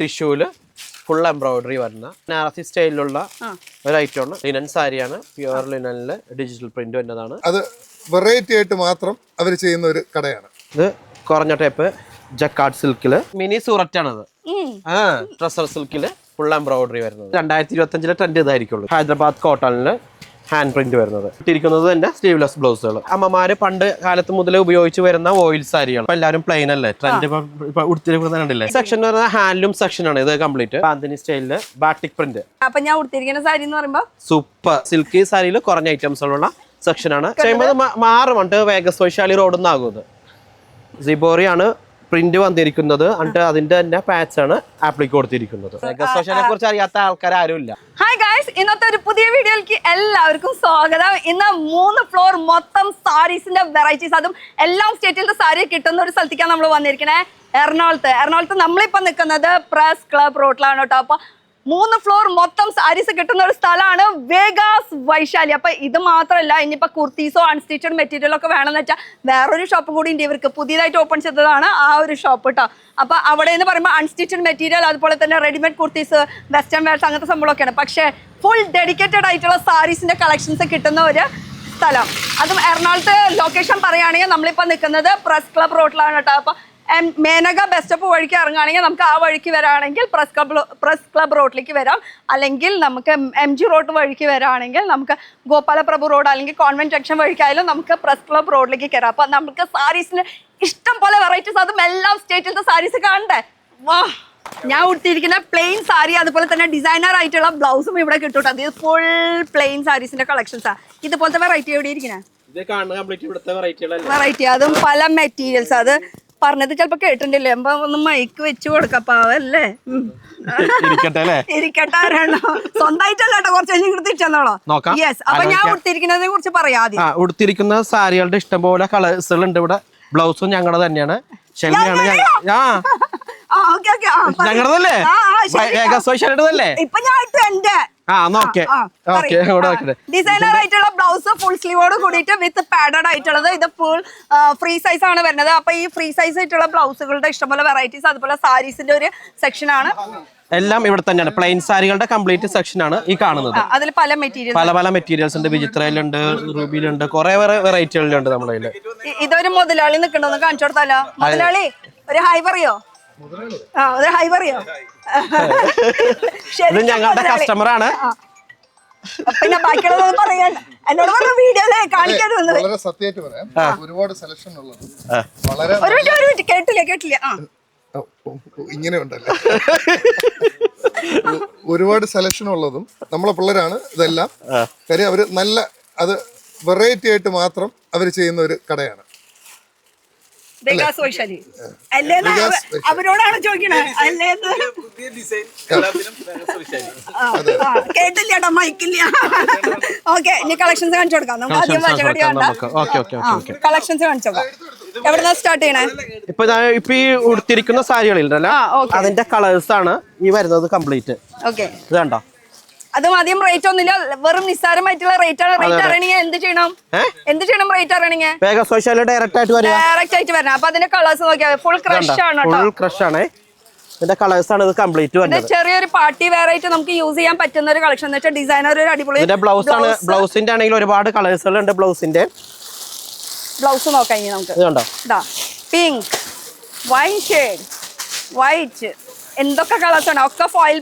ടിഷ്യൂല് full embroidery വരുന്ന നാർസി സ്റ്റൈലിലുള്ള ഒരു ഐറ്റമാണ്. ലിനൻ സാരിയാണ്, പ്യുവർ ലിനനില് ഡിജിറ്റൽ പ്രിന്റ് വരുന്നതാണ്. അത് വെറൈറ്റി ആയിട്ട് മാത്രം അവർ ചെയ്യുന്ന ഒരു കടയാണ്. ഇത് കുറഞ്ഞ ടൈപ്പ് ജക്കാർഡ് സിൽക്കില് മിനി സൂററ്റ് ആണത്. ട്രസർ സിൽക്കില് ഫുൾ എംബ്രോയിഡറി വരുന്നത്. 2025 ട്രെൻഡ് ഇതായിരിക്കുള്ളൂ. ഹൈദരാബാദ് കോട്ടണില് ഹാൻഡ് പ്രിന്റ് വരുന്നത്. ഇട്ടിരിക്കുന്നത് തന്നെ സ്ലീവ്ലെസ് ബ്ലൗസുകൾ. അമ്മമാര് പണ്ട് കാലത്ത് മുതലേ ഉപയോഗിച്ച് വരുന്ന ഓയിൽ സാരികൾ. ഇപ്പൊ എല്ലാവരും പ്ലെയിൻ അല്ലേ, ട്രെൻഡ് ഉടുത്തിരിക്കുന്നില്ലേ. സെക്ഷൻ വരുന്നത് ഹാൻഡ്ലൂം സെക്ഷൻ ആണ്. ഇത് കംപ്ലീറ്റ് ബാന്തിനി സ്റ്റൈലില് ബാട്ടിക് പ്രിന്റ്. അപ്പൊ ഞാൻ ഉടുത്തിരിക്കുന്ന സാരി എന്ന് പറയുമ്പോ സൂപ്പർ സിൽക്കി സാരിയിൽ കുറഞ്ഞ ഐറ്റംസുള്ള സെക്ഷൻ ആണ്. ചെയ്യുമ്പോൾ മാറുമുണ്ട്. വേഗസ് വൈശാലി റോഡിൽ നിന്നാകുന്നത് സിബോറി ആണ് പ്രിന്റ് വന്നിരിക്കുന്നത്. എന്നിട്ട് അതിന്റെ തന്നെ പാച്ച് ആണ് ആപ്ലിക്ക് കൊടുത്തിരിക്കുന്നത്. വേഗസ് വൈശാലിയെ കുറിച്ച് അറിയാത്ത ആൾക്കാർ ആരും ഇല്ല. ഹായ് ഗൈസ്, ഇന്നത്തെ ഒരു പുതിയ വീഡിയോയിലേക്ക് എല്ലാവർക്കും സ്വാഗതം. ഇന്ന് 3 ഫ്ലോർ മൊത്തം സാരീസിന്റെ വെറൈറ്റീസ്, അതും എല്ലാം സ്റ്റേറ്റിലത്തെ സാരി കിട്ടുന്ന ഒരു സ്ഥലത്തേക്കാണ് നമ്മൾ വന്നിരിക്കണേ. എറണാകുളത്ത് നമ്മളിപ്പോ നിൽക്കുന്നത് പ്രസ് ക്ലബ് റോഡിലാണ് കേട്ടോ. അപ്പൊ 3 ഫ്ലോർ മൊത്തം സാരീസ് കിട്ടുന്ന ഒരു സ്ഥലമാണ് വേഗസ് വൈശാലി. അപ്പൊ ഇത് മാത്രമല്ല, ഇനിയിപ്പോ കുർത്തീസോ അൺസ്റ്റിച്ചഡ് മെറ്റീരിയലോ ഒക്കെ വേണമെന്ന് വെച്ചാൽ വേറൊരു ഷോപ്പ് കൂടി ഉണ്ട് ഇവർക്ക്. പുതിയതായിട്ട് ഓപ്പൺ ചെയ്തതാണ് ആ ഒരു ഷോപ്പ് കേട്ടോ. അപ്പൊ അവിടെ എന്ന് പറയുമ്പോൾ അൺസ്റ്റിച്ചഡ് മെറ്റീരിയൽ, അതുപോലെ തന്നെ റെഡിമെയ്ഡ് കുർത്തീസ്, വെസ്റ്റേൺ വെയർസ്, അങ്ങനത്തെ സംഭവമൊക്കെയാണ്. പക്ഷേ ഫുൾ ഡെഡിക്കേറ്റഡ് ആയിട്ടുള്ള സാരീസിന്റെ കളക്ഷൻസ് കിട്ടുന്ന ഒരു സ്ഥലം. അതും എറണാകുളത്ത് ലൊക്കേഷൻ പറയുകയാണെങ്കിൽ നമ്മളിപ്പോൾ നിൽക്കുന്നത് പ്രസ് ക്ലബ് റോഡിലാണ് കേട്ടോ. അപ്പൊ മേനക ബസ് സ്റ്റോപ്പ് വഴിക്ക് ഇറങ്ങുകയാണെങ്കിൽ നമുക്ക് ആ വഴിക്ക് വരാണെങ്കിൽ പ്രസ് ക്ലബ് റോഡിലേക്ക് വരാം. അല്ലെങ്കിൽ നമുക്ക് MG റോഡ് വഴിക്ക് വരാണെങ്കിൽ നമുക്ക് ഗോപാലപ്രഭു റോഡ് അല്ലെങ്കിൽ കോൺവെന്റ് ജംഗ്ഷൻ വഴിക്കായാലും നമുക്ക് പ്രസ് ക്ലബ് റോഡിലേക്ക് കയറാം. അപ്പൊ നമുക്ക് സാരീസിന് ഇഷ്ടം പോലെ വെറൈറ്റീസ്, അതും എല്ലാം സ്റ്റേറ്റിലത്തെ സാരീസ് കാണണ്ടേ. വാ, ഞാൻ ഉടുത്തിരിക്കുന്ന പ്ലെയിൻ സാരി, അതുപോലെ തന്നെ ഡിസൈനർ ആയിട്ടുള്ള ബ്ലൗസും ഇവിടെ കിട്ടും. അത് ഫുൾ പ്ലെയിൻ സാരീസിന്റെ കളക്ഷൻസാ. ഇതുപോലത്തെ വെറൈറ്റി എവിടെ ഇരിക്കണേ? വെറൈറ്റി, അതും പല മെറ്റീരിയൽസ്. അത് പറഞ്ഞത് ചിലപ്പോ കേട്ടിട്ടില്ലേ, അപ്പൊ ഒന്ന് മൈക്ക് വെച്ച് കൊടുക്കാം. പാവല്ലേ, ഇരിക്കട്ടെ. സ്വന്തമായിട്ടല്ല കേട്ടോ, കുറച്ച് കഴിഞ്ഞ് തിരിച്ചെന്നോളോ. യെസ്. അപ്പൊ ഞാൻ ഉടുത്തിരിക്കുന്നതിനെ കുറിച്ച് പറയാം ആദ്യം. ഉടുത്തിരിക്കുന്ന സാരികളുടെ ഇഷ്ടംപോലെ കളേഴ്സുകൾ ഉണ്ട് ഇവിടെ. ബ്ലൗസും ഞങ്ങളുടെ തന്നെയാണ്. ഞങ്ങളതല്ലേ ഇപ്പൊ ഞാൻ ഇട്ടു എന്റെ ഡിസൈനർ ആയിട്ടുള്ള ബ്ലൗസ് ഫുൾ സ്ലീവോട് കൂടിയിട്ട് വിത്ത് പാഡഡ് ആയിട്ടുള്ളത്. ഇത് ഫുൾ ഫ്രീ സൈസ് ആണ് വരുന്നത്. അപ്പൊ ഈ ഫ്രീ സൈസ് ആയിട്ടുള്ള ബ്ലൗസുകളുടെ ഇഷ്ടംപോലെ വെറൈറ്റീസ്, അതുപോലെ സാരീസിന്റെ ഒരു സെക്ഷൻ ആണ്. എല്ലാം ഇവിടെ തന്നെയാണ്. പ്ലെയിൻ സാരികളുടെ കംപ്ലീറ്റ് സെക്ഷൻ ആണ് ഈ കാണുന്നത്. അതിൽ പല മെറ്റീരിയൽസ് ഉണ്ട്. വിചിത്രയിലുണ്ട്, റൂബിയിലുണ്ട്, കുറെ വെറൈറ്റികളുണ്ട് നമ്മുടെ കയ്യില്. ഇതൊരു മുതലാളി നിൽക്കണമെന്ന് കാണിച്ചു കൊടുത്താലോ? മുതലാളി ഒരു ഹായ് പറയോ? ഒരു ഹായ് പറയോ? ഇത് ഞങ്ങളുടെ കസ്റ്റമർ ആണ്. പിന്നെ ബാക്കിയുള്ളതൊന്നും പറയാൻ എന്നോട് പറഞ്ഞ വീഡിയോയിലെ കാണിക്കാതെ വളരെ സത്യമായിട്ട് പറയാം. ഒരുപാട് സെലക്ഷൻ ഉള്ളത്. കേട്ടില്ല. ഇങ്ങനെ ഉണ്ടല്ലോ, ഒരുപാട് സെലക്ഷൻ ഉള്ളതും നമ്മളെ പിള്ളേരാണ് ഇതെല്ലാം. കാര്യം അവര് നല്ല അത് വെറൈറ്റി ആയിട്ട് മാത്രം അവർ ചെയ്യുന്ന ഒരു കടയാണ്. അവരോടാണ് ചോദിക്കണേ. കേട്ടില്ലേട്ടോ, മൈക്കില്ല. ഓക്കെ, ഇനി കളക്ഷൻസ് കാണിച്ചു കൊടുക്കാം. നമുക്ക് ആദ്യം കളക്ഷൻസ് കാണിച്ചു കൊടുക്കാം. എവിടെന്നാ സ്റ്റാർട്ട് ചെയ്യണേ? ഇപ്പൊ ഈ ഉടുത്തിരിക്കുന്ന സാരികളുണ്ടല്ലോ, അതിന്റെ കളേഴ്സ് ആണ് ഈ വരുന്നത് കംപ്ലീറ്റ്. ഓക്കെ, ഇത് കണ്ടോ? അതും അധികം റേറ്റ് ഒന്നുമില്ല, വെറും നിസ്സാരമായിട്ടുള്ള റേറ്റ് ആണ്. റേറ്റ് അറിയണമെങ്കിൽ എന്ത് ചെയ്യണം? റേറ്റ് അറിയണമെങ്കിൽ ഡയറക്റ്റ് ആയിട്ട് വരണം. അപ്പൊ അതിന്റെ കളേഴ്സ് നോക്കിയാൽ ഫുൾ ക്രഷ് ആണ്. ഫുൾ ക്രഷ് ആണ് ഇതിന്റെ കളേഴ്സ് ആണ്. ഇത് കംപ്ലീറ്റ് വരുന്നത് ചെറിയൊരു പാർട്ടി വെയർ ആയിട്ട് നമുക്ക് യൂസ് ചെയ്യാൻ പറ്റുന്ന ഒരു കളക്ഷൻ എന്ന് വെച്ചാൽ ഡിസൈനർ ഒരു അടിപൊളി. ഇതിന്റെ ബ്ലൗസ് ആണ്. ബ്ലൗസിന്റെ ആണെങ്കിൽ ഒരുപാട് കളേഴ്സുകൾ ഉണ്ട്. ബ്ലൗസിന്റെ ബ്ലൗസ് നോക്കാം ഇനി നമുക്ക്. ഇത് കണ്ടോ? പിങ്ക്, വൈൻ ഷെയ്ഡ്, വൈറ്റ്, എന്തൊക്കെ കളേഴ്സ് ആണ്. ഒക്കെ ഫോയിൽ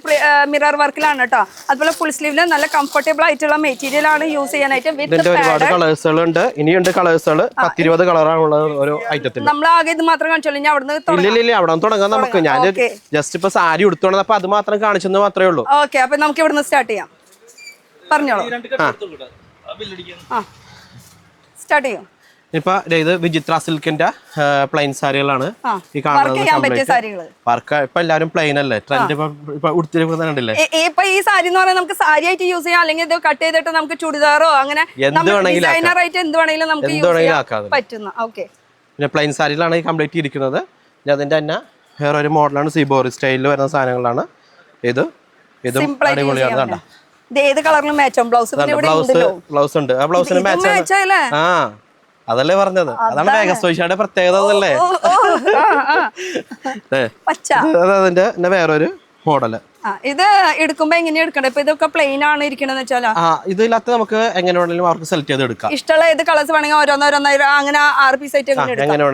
മിറർ വർക്കിലാണ് കേട്ടോ. അതുപോലെ ഫുൾ സ്ലീവില് നല്ല കംഫർട്ടബിൾ ആയിട്ടുള്ള മെറ്റീരിയൽ ആണ് യൂസ് ചെയ്യാനായിട്ട്. ഒരുപാട് കളേഴ്സുകൾ ഉണ്ട്. ഇനിയുണ്ട് കളേഴ്സുകൾ. 10-20 കളറാണുള്ളത് ഓരോ ഐറ്റത്തിൽ. നമ്മൾ ആകെ ഇത് മാത്രം കാണിച്ചോളൂ. ഇനി അവിടെ അവിടെ തുടങ്ങാം നമുക്ക്. ഞാൻ ജസ്റ്റ് ഇപ്പൊ സാരി ഉടുത്തോണ്ട് അപ്പൊ അത് മാത്രം കാണിച്ചെന്ന് മാത്രമേ ഉള്ളൂ. ഓക്കെ, അപ്പൊ നമുക്ക് ഇവിടുന്ന് സ്റ്റാർട്ട് ചെയ്യാം. പറഞ്ഞോളൂ. സ്റ്റാർട്ട് ചെയ്യാം. ഇപ്പൊ ഇത് വിചിത്ര സിൽക്കിന്റെ പ്ലെയിൻ സാരികളാണ് ഈ കാണുന്നത്. വർക്ക് ഇപ്പൊ എല്ലാവരും പ്ലെയിൻ അല്ലേ, ട്രെൻഡ് ഉടുത്തിരിക്കുന്നുണ്ടല്ലേ. ഇപ്പൊ ഈ സാരി എന്ന് പറയുന്നത് നമുക്ക് സാരി ആയിട്ട് യൂസ് ചെയ്യാം, അല്ലെങ്കിൽ ഇത് കട്ട് ചെയ്തിട്ട് നമുക്ക് ചുടിദാറോ അങ്ങനെ ഡിസൈനർ ആയിട്ട് എന്ത് വേണമെങ്കിലും നമുക്ക് പറ്റുന്ന. ഓക്കെ, പിന്നെ പ്ലെയിൻ സാരിയിലാണ് ഈ കംപ്ലീറ്റ് ഇരിക്കുന്നത്. അതിന്റെ തന്നെ വേറെ ഒരു മോഡലാണ്. സിബോറി സ്റ്റൈലിൽ വരുന്ന സാധനങ്ങളാണ്. ഇതും അടിപൊളിയാണ്. ഏത് കളറിലും മാച്ചും. ബ്ലൗസ് ഉണ്ട്. ആ ബ്ലൗസിന് മാച്ച്. ആ, അതല്ലേ പറഞ്ഞത്. അതാണ് വേഗസ് പ്രത്യേകത. അതല്ലേ അതിന്റെ വേറൊരു മോഡല്. ഇത് എടുക്കുമ്പോ എങ്ങനെയാ എടുക്കണ്ടേ? ഇപ്പൊ ഇതൊക്കെ പ്ലെയിൻ ആണ് ഇരിക്കണെന്ന് വെച്ചാൽ ഇതിനകത്ത് നമുക്ക് എങ്ങനെ വേണമെങ്കിലും അവർക്ക് സെലക്ട് ചെയ്ത് എടുക്കാം. ഇഷ്ടമുള്ള ഏത് കളേഴ്സ് വേണമെങ്കിൽ ഓരോന്നോരോന്നായിരം അങ്ങനെ 6 പീസ് ആയിട്ട് അങ്ങനെ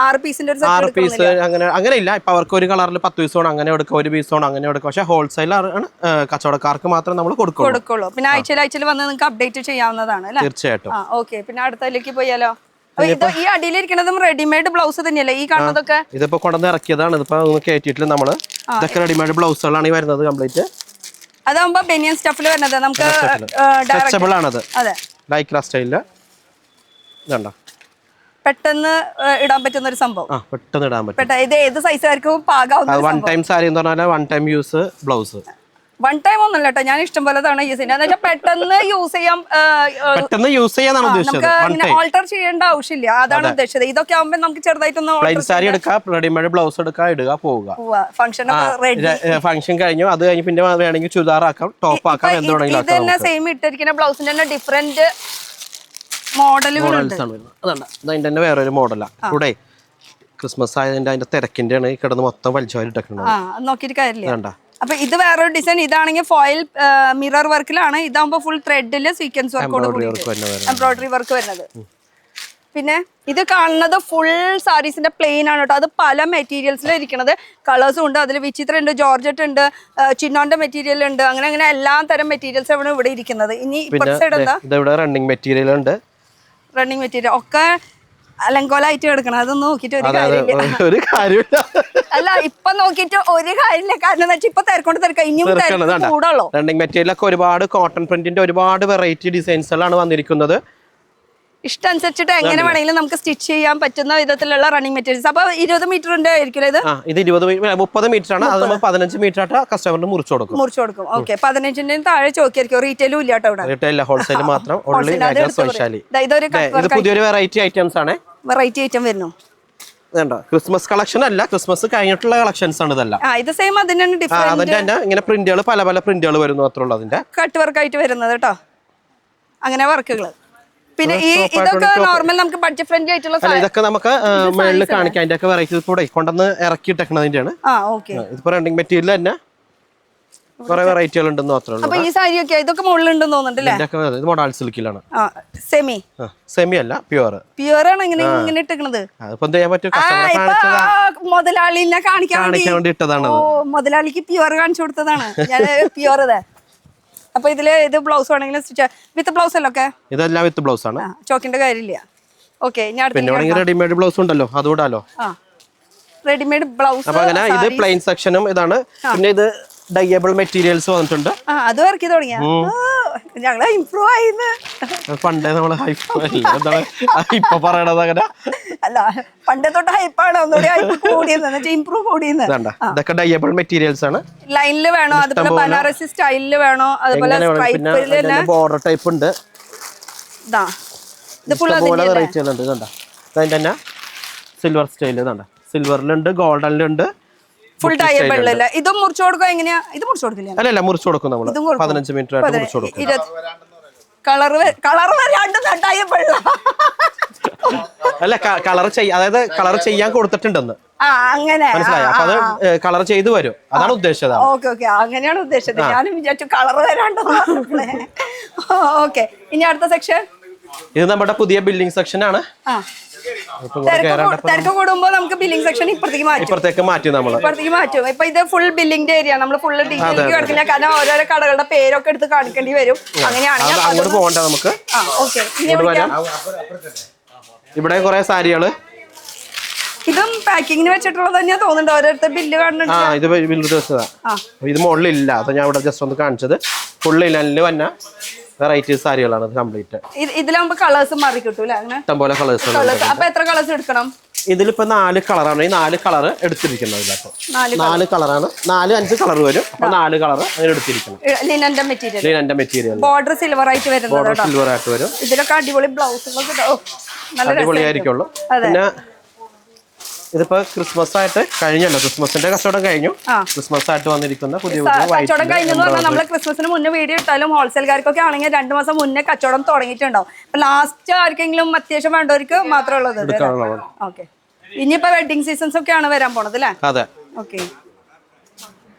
6 പീസിന്റെ ഒരു 6 പീസ് അങ്ങനെ ഇല്ല. ഇപ്പൊ അവർക്ക് ഒരു കളറിൽ 10 പീസ് വേണം അങ്ങനെ എടുക്കാം, ഒരു പീസ് വേണം അങ്ങനെ എടുക്കാം. പക്ഷെ ഹോൾസെയിലാണ് കച്ചവടക്കാർക്ക് മാത്രം നമ്മൾ കൊടുക്കുള്ളൂ. പിന്നെ ആഴ്ചയിൽ വന്ന് നിങ്ങൾക്ക് അപ്ഡേറ്റ് ചെയ്യാവുന്നതാണ് അല്ലേ? തീർച്ചയായിട്ടും. ഓക്കെ, പിന്നെ അടുത്തതിലേക്ക് പോയാലോ? ഈ അടിയിലിരിക്കുന്നതും റെഡിമെയ്ഡ് ബ്ലൗസ് തന്നെയല്ലേ ഈ കാണുന്നതൊക്കെ? ഇതിപ്പോ കൊണ്ടുവന്ന് ഇറക്കിയതാണ്. ഇതിപ്പോ കയറ്റിട്ടില്ല നമ്മള്. ഇതൊക്കെ റെഡിമെയ്ഡ് ബ്ലൗസുകളാണ് ഈ വരുന്നത് കംപ്ലീറ്റ്. അതാകുമ്പോ ബനിയൻ സ്റ്റഫിൽ വരുന്നത് നമുക്ക് സ്ട്രെച്ചബിൾ ആണത്. അതെ, ലൈക്ര സ്റ്റൈലില് ഇതുണ്ടോ, പെട്ടെന്ന് ഇടാൻ പറ്റുന്ന ഒരു സംഭവം. പെട്ടെന്ന് ഇടാൻ പറ്റും. ഇത് ഏത് സൈസുകാർക്കും പാകാവുന്ന വൺ ടൈം സാരി എന്ന് പറഞ്ഞാൽ one time use blouse. One time ഒന്നല്ല കേട്ടോ, ഞാൻ ഇഷ്ടം പോലെ തവണ യൂസ് ചെയ്യുന്നത്. എന്ന് വെച്ചാൽ പെട്ടെന്ന് യൂസ് ചെയ്യാം, പെട്ടെന്ന് യൂസ് ചെയ്യാനാണ് ഉദ്ദേശിച്ചത്. നമുക്ക് ഓൾട്ടർ ചെയ്യേണ്ട ആവശ്യമില്ല, അതാണ് ഉദ്ദേശിച്ചത്. ഇതൊക്കെ ആകുമ്പോൾ നമുക്ക് ചെറുതായിട്ടൊന്ന് പ്ലെയിൻ സാരി എടുക്കാം, റെഡിമെയ്ഡ് ബ്ലൗസ് എടുക്കാം, ഇടുക, പോവുക. ഫംഗ്ഷൻ കഴിഞ്ഞു, അത് കഴിഞ്ഞ് പിന്നെ വേണമെങ്കിൽ ചുരിദാറാക്കാം, ടോപ്പ് ആക്കാം, എന്ത് വേണമെങ്കിലും. ഇത് തന്നെ സെയിം ഇട്ടിരിക്കുന്ന ബ്ലൗസിന്റെ തന്നെ ഡിഫറെന്റ് മോഡലുകളുണ്ട്. അതിന്റെ തന്നെ വേറൊരു മോഡലാണ്. ഇവിടെ ക്രിസ്മസ് ആയതിന്റെ അതിന്റെ തിരക്കിന്റെ ആണ് കിടന്ന് മൊത്തം വലിച്ചുവാരി ഇട്ടേക്കുന്നത്. നോക്കിയിട്ട് കാര്യമില്ല. അപ്പൊ ഇത് വേറൊരു ഡിസൈൻ. ഇതാണെങ്കിൽ ഫോയിൽ മിറർ വർക്കിലാണ്. ഇതാകുമ്പോ ഫുൾ ത്രെഡില് സീക്വൻസ് വർക്കോട് എംബ്രോയിഡറി വർക്ക് വരുന്നത്. പിന്നെ ഇത് കാണുന്നത് ഫുൾ സാരീസിന്റെ പ്ലെയിൻ ആണ് കേട്ടോ. അത് പല മെറ്റീരിയൽസിലും ഇരിക്കുന്നത്. കളേഴ്സും ഉണ്ട്, അതിൽ വിചിത്ര ഉണ്ട്, ജോർജറ്റ് ഉണ്ട്, ചിന്നോന്റെ മെറ്റീരിയൽ ഉണ്ട്, അങ്ങനെ എല്ലാ തരം മെറ്റീരിയൽസ് ആണ് ഇവിടെ ഇരിക്കുന്നത്. ഇനി ഇപ്പുറത്തെ സൈഡ് എന്താ? റണ്ണിങ് മെറ്റീരിയൽ ഉണ്ട്. റണ്ണിങ് മെറ്റീരിയൽ ഒക്കെ അലങ്കോലായിട്ട് കിടക്കണം. അതൊന്നും നോക്കിട്ട് ഒരു കാര്യമില്ല. അല്ല, ഇപ്പൊ നോക്കിട്ട് ഒരു കാര്യമില്ല. കാരണം എന്താ വെച്ചാൽ ഇപ്പൊ തിരക്കൊണ്ട് തിരക്കാം, ഇനിയും കൂടുള്ളൂ. റണ്ണിങ് മെറ്റീരിയൽ ഒക്കെ ഒരുപാട് കോട്ടൺ പ്രിന്റിന്റെ ഒരുപാട് വെറൈറ്റി ഡിസൈൻസുകളാണ് വന്നിരിക്കുന്നത്. ഇഷ്ടമനുസരിച്ചിട്ട് എങ്ങനെ വേണമെങ്കിലും നമുക്ക് സ്റ്റിച്ച് ചെയ്യാൻ പറ്റുന്ന വിധത്തിലുള്ള റണ്ണിങ് മെറ്റീരിയൽസ്. അപ്പൊ 20 മീറ്ററിന്റെ ആയിരിക്കും ഇത്? ഇത് 30 മീറ്റർ ആണ്. അത് നമ്മൾ 15 മീറ്റർ ആയിട്ട് കസ്റ്റമറിന് മുറിച്ചു കൊടുക്കും. ഓക്കെ, 15ന്റെ താഴെ ചോദിക്കായിരിക്കും. റീറ്റെയിലും ഇല്ല കേട്ടോ ഇവിടെ. റീറ്റെയിൽ ഹോൾസെയിൽ മാത്രം. ഇത് പുതിയൊരു വെറൈറ്റി ഐറ്റംസ് ആണ്. വെറൈറ്റി ഐറ്റം വരുന്നു. ക്രിസ്മസ് കളക്ഷൻ അല്ല, ക്രിസ്മസ് കഴിഞ്ഞിട്ടുള്ള കളക്ഷൻസ് ആണ് ഇതെല്ലാം. ഇത് സെയിം അതിന്റെ ഇങ്ങനെ പ്രിന്റുകൾ പല പല പ്രിന്റുകൾ വരുന്നു അത്രയുള്ളൂ. അതിന്റെ കട്ട് വർക്ക് ആയിട്ട് വരുന്നത് കേട്ടോ, അങ്ങനെ വർക്കുകൾ. പിന്നെ ഇതൊക്കെ നോർമൽ നമുക്ക് ബഡ്ജറ്റ് ഫ്രണ്ട്ലി ആയിട്ടുള്ള ഇതൊക്കെ നമുക്ക് മേളിൽ കാണിക്കാം. അതിന്റെ ഒക്കെ വെറൈറ്റി കൂടെ കൊണ്ടുവന്ന് ഇറക്കിയിട്ടേക്കണതിന്റെയാണ്. ഇതിപ്പോ റണ്ണിങ് മെറ്റീരിയൽ തന്നെ കുറെ വെറൈറ്റികൾ ഉണ്ടെന്ന് മാത്രമേ ഉള്ളൂ. ഈ സാരി ഒക്കെ ഇതൊക്കെ മുകളിലുണ്ടെന്ന് തോന്നുന്നുണ്ടല്ലേ? ഇത് മോഡൽ സിൽക്കിലാണ്. സെമി അല്ല, പ്യുവർ ആണ്. ഇങ്ങനെ ഇട്ടിരിക്കുന്നത് അതിപ്പോ എന്ത് ചെയ്യാൻ പറ്റും? മുതലാളിനെ കാണിക്കാൻ വേണ്ടി ഇട്ടതാണ്. മുതലാളിക്ക് പ്യുവർ കാണിച്ചു കൊടുത്തതാണ് ഞാൻ. പ്യുവർ അപ്പൊ ഇതില് ഇത് ബ്ലൗസ് വേണമെങ്കിലും വിത്ത് ബ്ലൗസ് അല്ലോ? ഇതെല്ലാം വിത്ത് ബ്ലൗസ് ആണ്. ചോക്കിന്റെ കാര്യമില്ല. ഓക്കെ, പിന്നെ റെഡിമെയ്ഡ് ബ്ലൗസ് ഉണ്ടല്ലോ, അതുകൂടാലോ. Readymade blouse. അപ്പൊ അങ്ങനെ ഇത് പ്ലെയിൻ സെക്ഷനും ഇതാണ്. പിന്നെ ഇത് ഡൈയബിൾ മെറ്റീരിയൽസ് വന്നിട്ടുണ്ട്. അത് ഇറക്കി തുടങ്ങിയ ഞങ്ങള് ഇംപ്രൂവ് ആയിന്ന്. പണ്ടേ നമ്മള് ഇപ്പൊ പറയണത് അങ്ങനെ അല്ല, പണ്ടേ തൊട്ട് ഹൈപ്പാണ്. ഒന്നുകൂടി ഹൈപ്പ് കൂടിയെന്ന്, ഇംപ്രൂവ് കൂടിയെന്ന്. ഇതൊക്കെ ഡൈയബിൾ മെറ്റീരിയൽസ് ആണ്. ലൈനില് വേണോ, അതുപോലെ ബനാറസി സ്റ്റൈലില് വേണോ, അതുപോലെ ബോർഡർ ടൈപ്പ് ഉണ്ട്. അതിന്റെ സിൽവർ സ്റ്റൈല് സിൽവറിലുണ്ട്, ഗോൾഡനിലുണ്ട്, ഫുൾ ഡയബിൾ. ഇതും മുറിച്ചു കൊടുക്കുക എങ്ങനെയാ? ഇത് മുറിച്ചു കൊടുക്കില്ല? അല്ല, മുറിച്ചു കൊടുക്കും നമ്മൾ. 15 മീറ്റർ ആയിട്ട് മുറിച്ചു കൊടുക്കും. കളർ വരാണ്ട് ഡയബിൾ അല്ല, അതായത് കളർ ചെയ്യാൻ കൊടുത്തിട്ടുണ്ടെന്ന് അങ്ങനെ മനസ്സിലായോ? അപ്പൊ അത് കളർ ചെയ്ത് വരും, അതാണ് ഉദ്ദേശിച്ചത്. ഓക്കെ, അങ്ങനെയാണ് ഉദ്ദേശിച്ചത്. ഞാനും വിചാരിച്ചു കളർ വരാണ്ട്. ഓക്കെ, ഇനി അടുത്ത സെക്ഷൻ. ഇത് നമ്മുടെ പുതിയ ബിൽഡിംഗ് സെക്ഷൻ ആണ്. തിരക്ക് കൂടുമ്പോ നമുക്ക് ബില്ലിംഗ് സെക്ഷൻ ഇപ്പുറത്തേക്ക് മാറ്റും. ഇപ്പൊ ഇത് ഫുൾ ബില്ലിംഗ് ഏരിയ. നമ്മൾ ഫുൾ ഡീറ്റെയിലേക്ക് കിടക്കില്ല, കാരണം ഓരോരോ കടകളുടെ പേരൊക്കെ എടുത്ത് കാണിക്കേണ്ടി വരും. അങ്ങനെയാണെങ്കിൽ ഇവിടെ കുറെ സാരികള്. ഇതും പാക്കിങ്ങിന് വെച്ചിട്ടുള്ളത് തന്നെയാ തോന്നുന്നുണ്ട്. ഓരോരുത്തർ ബില്ല് കാണുന്നുണ്ട്. ഇത് മുകളിലില്ല, അത് ഞാൻ ഇവിടെ ജസ്റ്റ് ഒന്ന് കാണിച്ചത്. ഫുള്ളില് വന്ന വെറൈറ്റി സാരികളാണ് കംപ്ലീറ്റ്. ഇതിലാകുമ്പോ കളേഴ്സ് മാറി കിട്ടൂല? ഇഷ്ടംപോലെ കളേഴ്സ്. അപ്പൊ എത്ര കളേഴ്സ് എടുക്കണം? ഇതിലിപ്പോ 4 കളറാണ്. ഈ 4 കളർ എടുത്തിരിക്കുന്നത്. 4 കളറാണ്. 4-5 കളർ വരും. അപ്പൊ 4 കളർ അങ്ങനെ എടുത്തിരിക്കണം. ലിനന്റെ മെറ്റീരിയൽ. ബോർഡർ സിൽവർ ആയിട്ട് വരും. ഇതിലൊക്കെ അടിപൊളി ബ്ലൗസുകളൊക്കെ അടിപൊളിയായിരിക്കുള്ളൂ. പിന്നെ ഇതിപ്പോ ക്രിസ്മസ് ആയിട്ട് കഴിഞ്ഞല്ലോ, ക്രിസ്മസിന്റെ കച്ചവടം കഴിഞ്ഞു. ക്രിസ്മസ് ആയിട്ട് വന്നിരിക്കുന്ന പുതിയ കച്ചവടം കഴിഞ്ഞെന്ന് പറഞ്ഞാൽ നമ്മള് ക്രിസ്മസിന് മുന്നേ വീഡിയോ ഇട്ടാലും ഹോൾസെയിൽക്കാർക്കൊക്കെ ആണെങ്കിൽ 2 മാസം മുന്നേ കച്ചവടം തുടങ്ങിയിട്ടുണ്ടാവും. അപ്പൊ ലാസ്റ്റ് ആർക്കെങ്കിലും അത്യാവശ്യം വേണ്ടവർക്ക് മാത്രമേ ഉള്ളത്. ഓക്കെ, ഇനിയിപ്പോ വെഡിങ് സീസൺസ് ഒക്കെയാണ് വരാൻ പോണത് അല്ലേ? അതെ. ഓക്കെ,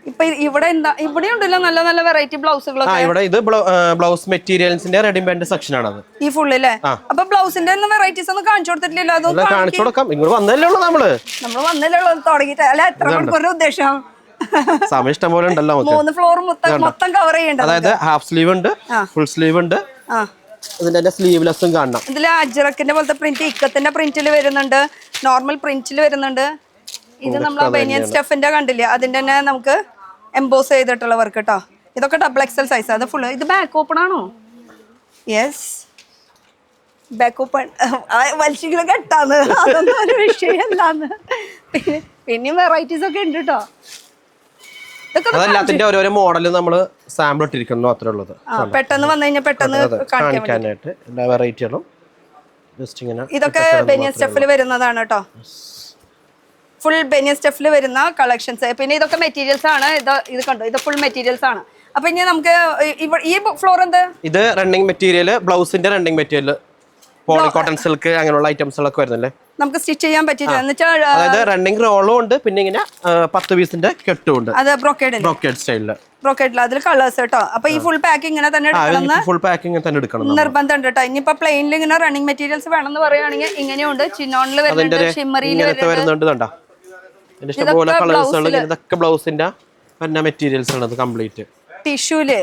ഇപ്പൊ ഇവിടെ എന്താ ഇവിടെ ഉണ്ടല്ലോ നല്ല നല്ല വെറൈറ്റി ബ്ലൗസുകളൊക്കെ. ഇവിടെ ഇത് ബ്ലൗസ് മെറ്റീരിയൽസിന്റെ റെഡിമെയ്ഡ് സെക്ഷൻ ആണ് ഈ ഫുള്ള് അല്ലേ? അപ്പൊ ബ്ലൗസിന്റെ വെറൈറ്റീസ് ഒന്നും കാണിച്ചു കൊടുത്തിട്ടില്ലല്ലോ. അതൊന്നും കാണിച്ചു കൊടുക്കാം. ഇങ്ങോട്ട് വന്നല്ലേ ഉള്ളൂ നമ്മള് വന്നല്ലേ ഉള്ളൂ തുടങ്ങിയിട്ട്. അല്ല എത്ര മണിക്കൂറിന്റെ ഉദ്ദേശം? സമയം ഇഷ്ടം പോലെ ഉണ്ടല്ലോ. 3 ഫ്ലോർ മൊത്തം കവർ ചെയ്യണ്ട. അതായത് ഹാഫ് സ്ലീവ് ഉണ്ട്, ഫുൾ സ്ലീവ് ഉണ്ട്, ഇതിന്റെ സ്ലീവ്ലെസ്സും കാണണം. ഇതില് അജ്രക്കിന്റെ പോലത്തെ പ്രിന്റ്, ഇക്കത്തിന്റെ പ്രിന്റിൽ വരുന്നുണ്ട്, നോർമൽ പ്രിന്റിൽ വരുന്നുണ്ട്. ഇത് നമ്മളെ ബനിയൻ സ്റ്റഫിന്റെ കണ്ടില്ലേ, അതിന്റെ തന്നെ നമുക്ക് എംബോസ് ചെയ്തിട്ടുള്ള വർക്ക് കേട്ടോ. ഇതൊക്കെ ഡബിൾ എക്സൽ സൈസ്. അത് ഫുള്ള്. ഇത് ബാക്ക് ഓപ്പൺ ആണോ? Yes, back open. വലിച്ചെങ്കിലും കെട്ടാന്ന്, അതൊന്നും ഒരു വിഷയമല്ലാന്ന്. പിന്നെയും വെറൈറ്റീസ് ഒക്കെ ഉണ്ട് കേട്ടോ. അതെല്ലാത്തിന്റെ ഓരോരോ മോഡല് നമ്മള് സാമ്പിൾ ഇട്ടിരിക്കുന്നു അത്രേ ഉള്ളത്. പെട്ടെന്ന് വന്നു കഴിഞ്ഞാൽ പെട്ടെന്ന് കാണിക്കാനായിട്ട് എല്ലാ വെറൈറ്റികളും ജസ്റ്റ് ഇങ്ങനെ. ഇതൊക്കെ ബനിയൻ സ്റ്റഫിൽ വരുന്നതാണ് കേട്ടോ. ഫുൾ ബനിയൻ സ്റ്റഫിൽ വരുന്ന കളക്ഷൻസ്. പിന്നെ ഇതൊക്കെ മെറ്റീരിയൽസ് ആണ്. ഇത് കണ്ടോ, ഇത് ഫുൾ മെറ്റീരിയൽസ് ആണ്. അപ്പൊ ഇനി നമുക്ക് ഈ ഫ്ലോർ എന്ത്? ഇത് റണ്ണിങ് മെറ്റീരിയൽ, ബ്ലൗസിന്റെ running material, poly cotton silk അങ്ങനെയുള്ള ഐറ്റംസുകളൊക്കെ വരുന്നില്ലേ, നമുക്ക് സ്റ്റിച്ച് ചെയ്യാൻ പറ്റില്ല. അതായത് റണ്ണിങ് റോളും ഉണ്ട്, പിന്നെ ഇങ്ങനെ 10 പീസിന്റെ കെട്ടും ഉണ്ട്. അത് ബ്രോക്കേഡ് സ്റ്റൈലില്. ബ്രോക്കേഡിൽ അതിൽ കളേഴ്സ് കേട്ടോ. അപ്പൊ ഈ ഫുൾ പാക്കിംഗ് ഇങ്ങനെ തന്നെ എടുക്കണം നിർബന്ധം കേട്ടോ. ഇനിയിപ്പോ പ്ലെയിനിൽ ഇങ്ങനെ റണ്ണിങ് മെറ്റീരിയൽസ് വേണമെന്ന് പറയുകയാണെങ്കിൽ ഇങ്ങനെയുണ്ട്. ചിനോണിൽ വരുന്നുണ്ട്, ഷിമ്മറിയിൽ വരുന്നുണ്ട്. ഇഷ്ടംപോലെ കളേഴ്സുകൾ. ഇതൊക്കെ ബ്ലൗസിന്റെ മെറ്റീരിയൽസ് ആണ്. കംപ്ലീറ്റ് ടിഷ്യൂല്,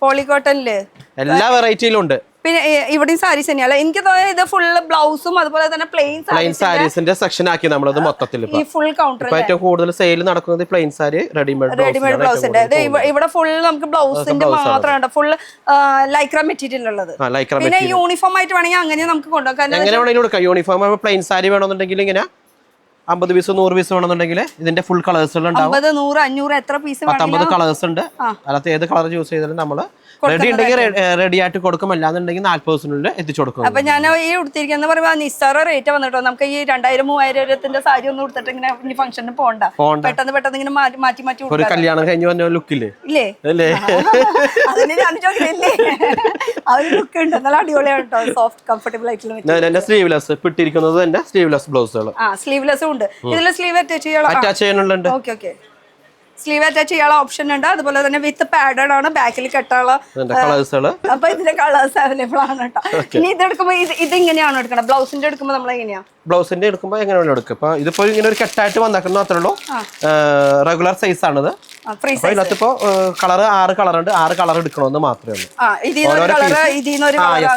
പോളികോട്ടനില്, എല്ലാ വെറൈറ്റിയിലും ഉണ്ട്. പിന്നെ ഇവിടെയും സാരീസ് തന്നെയല്ല. എനിക്ക് തോന്നുന്നത് ഇത് ഫുള്ള് ബ്ലൗസും അതുപോലെ തന്നെ പ്ലെയിൻ സാരീസിന്റെ സെക്ഷൻ ആക്കി നമ്മളത് മൊത്തത്തിൽ. ഈ ഫുൾ കൗണ്ടർ ഏറ്റവും കൂടുതൽ സെയിൽ നടക്കുന്നത് പ്ലെയിൻ സാരി, റെഡിമെയ്ഡ് ബ്ലൗസിന്റെ. ഇവിടെ ഫുൾ നമുക്ക് ബ്ലൗസിന്റെ മാത്രമാണ് ഫുൾ ലൈക്ര മെറ്റീരിയൽ ഉള്ളത്. പിന്നെ യൂണിഫോം ആയിട്ട് വേണമെങ്കിൽ അങ്ങനെ നമുക്ക് കൊണ്ടുപോകാം. എങ്ങനെ വേണമെങ്കിലും കൊടുക്കാം. യൂണിഫോം പ്ലെയിൻ സാരി വേണമെന്നുണ്ടെങ്കിൽ ഇങ്ങനെ 50 പീസ് 100 പീസ് വേണമെന്നുണ്ടെങ്കിൽ ഇതിന്റെ ഫുൾ കളേഴ്സ് ഉണ്ടാവും. 50, 100, 500 എത്ര പീസ്? 50 കളേഴ്സ് ഉണ്ട്. അതിനകത്ത് ഏത് കളർ ചൂസ് ചെയ്താലും നമ്മള് റെഡി ഉണ്ടെങ്കിൽ റെഡി ആയിട്ട് കൊടുക്കും, അല്ലാന്നുണ്ടെങ്കിൽ 40 ദിവസത്തിനുള്ളിൽ എത്തിച്ചു കൊടുക്കും. അപ്പൊ ഞാൻ ഈ ഉടുത്തിരിക്കുന്ന പറയുമ്പോ നിസ്സാര റേറ്റ് വന്നിട്ടോ. നമുക്ക് ഈ 2000-3000 സാരി ഒന്നും ഉടുത്തിട്ട് ഇങ്ങനെ ഇനി ഫംഗ്ഷന് പോകണ്ട. പെട്ടെന്ന് ഇങ്ങനെ മാറ്റി ഒരു കല്യാണം കഴിഞ്ഞ് വന്ന ലുക്കില്ലേ ഇല്ലേ? അതിന് ഞാൻ ചോദിക്കില്ലേ, ആ ഒരു ലുക്ക് ഉണ്ട്. നല്ല അടിപൊളിയാണ് കേട്ടോ. സോഫ്റ്റ് കംഫർട്ടബിൾ ആയിട്ടുള്ള സ്ലീവ്ലെസ് ഇട്ടിരിക്കുന്നത് തന്നെ സ്ലീവ്ലെസ് ബ്ലൗസുകൾ. സ്ലീവ്ലെസ്സും ഉണ്ട്. ഇതിൽ സ്ലീവ് അറ്റാച്ച് ചെയ്യാനുള്ള ഓക്കെ സ്ലീവ് അറ്റാച്ച് ചെയ്യാനുള്ള ഓപ്ഷൻ ഉണ്ട്. അതുപോലെ തന്നെ വിത്ത് പാഡഡ് ആണ്, ബാക്കിൽ കെട്ടാനുള്ള. അപ്പൊ ഇതിന്റെ കളേഴ്സ് അവൈലബിൾ ആണ് കേട്ടോ. ഇനി ഇത് എടുക്കുമ്പോ ഇത് ഇങ്ങനെയാണ് എടുക്കണം. ബ്ലൗസിന്റെ എടുക്കുമ്പോ നമ്മൾ എങ്ങനെയാ? ബ്ലൗസിന്റെ എടുക്കുമ്പോൾ എങ്ങനെ വേണം എടുക്കും. ഇപ്പൊ ഇതിപ്പോ ഇങ്ങനെ ഒരു കെട്ടായിട്ട് വന്നേക്കുന്നത് മാത്രമേ ഉള്ളൂ. റെഗുലർ സൈസ് ആണിത്. ഇതിനകത്തിപ്പോ കളർ 6 കളർ ഉണ്ട്. 6 കളർ എടുക്കണമെന്ന് മാത്രമേ ഉള്ളൂ.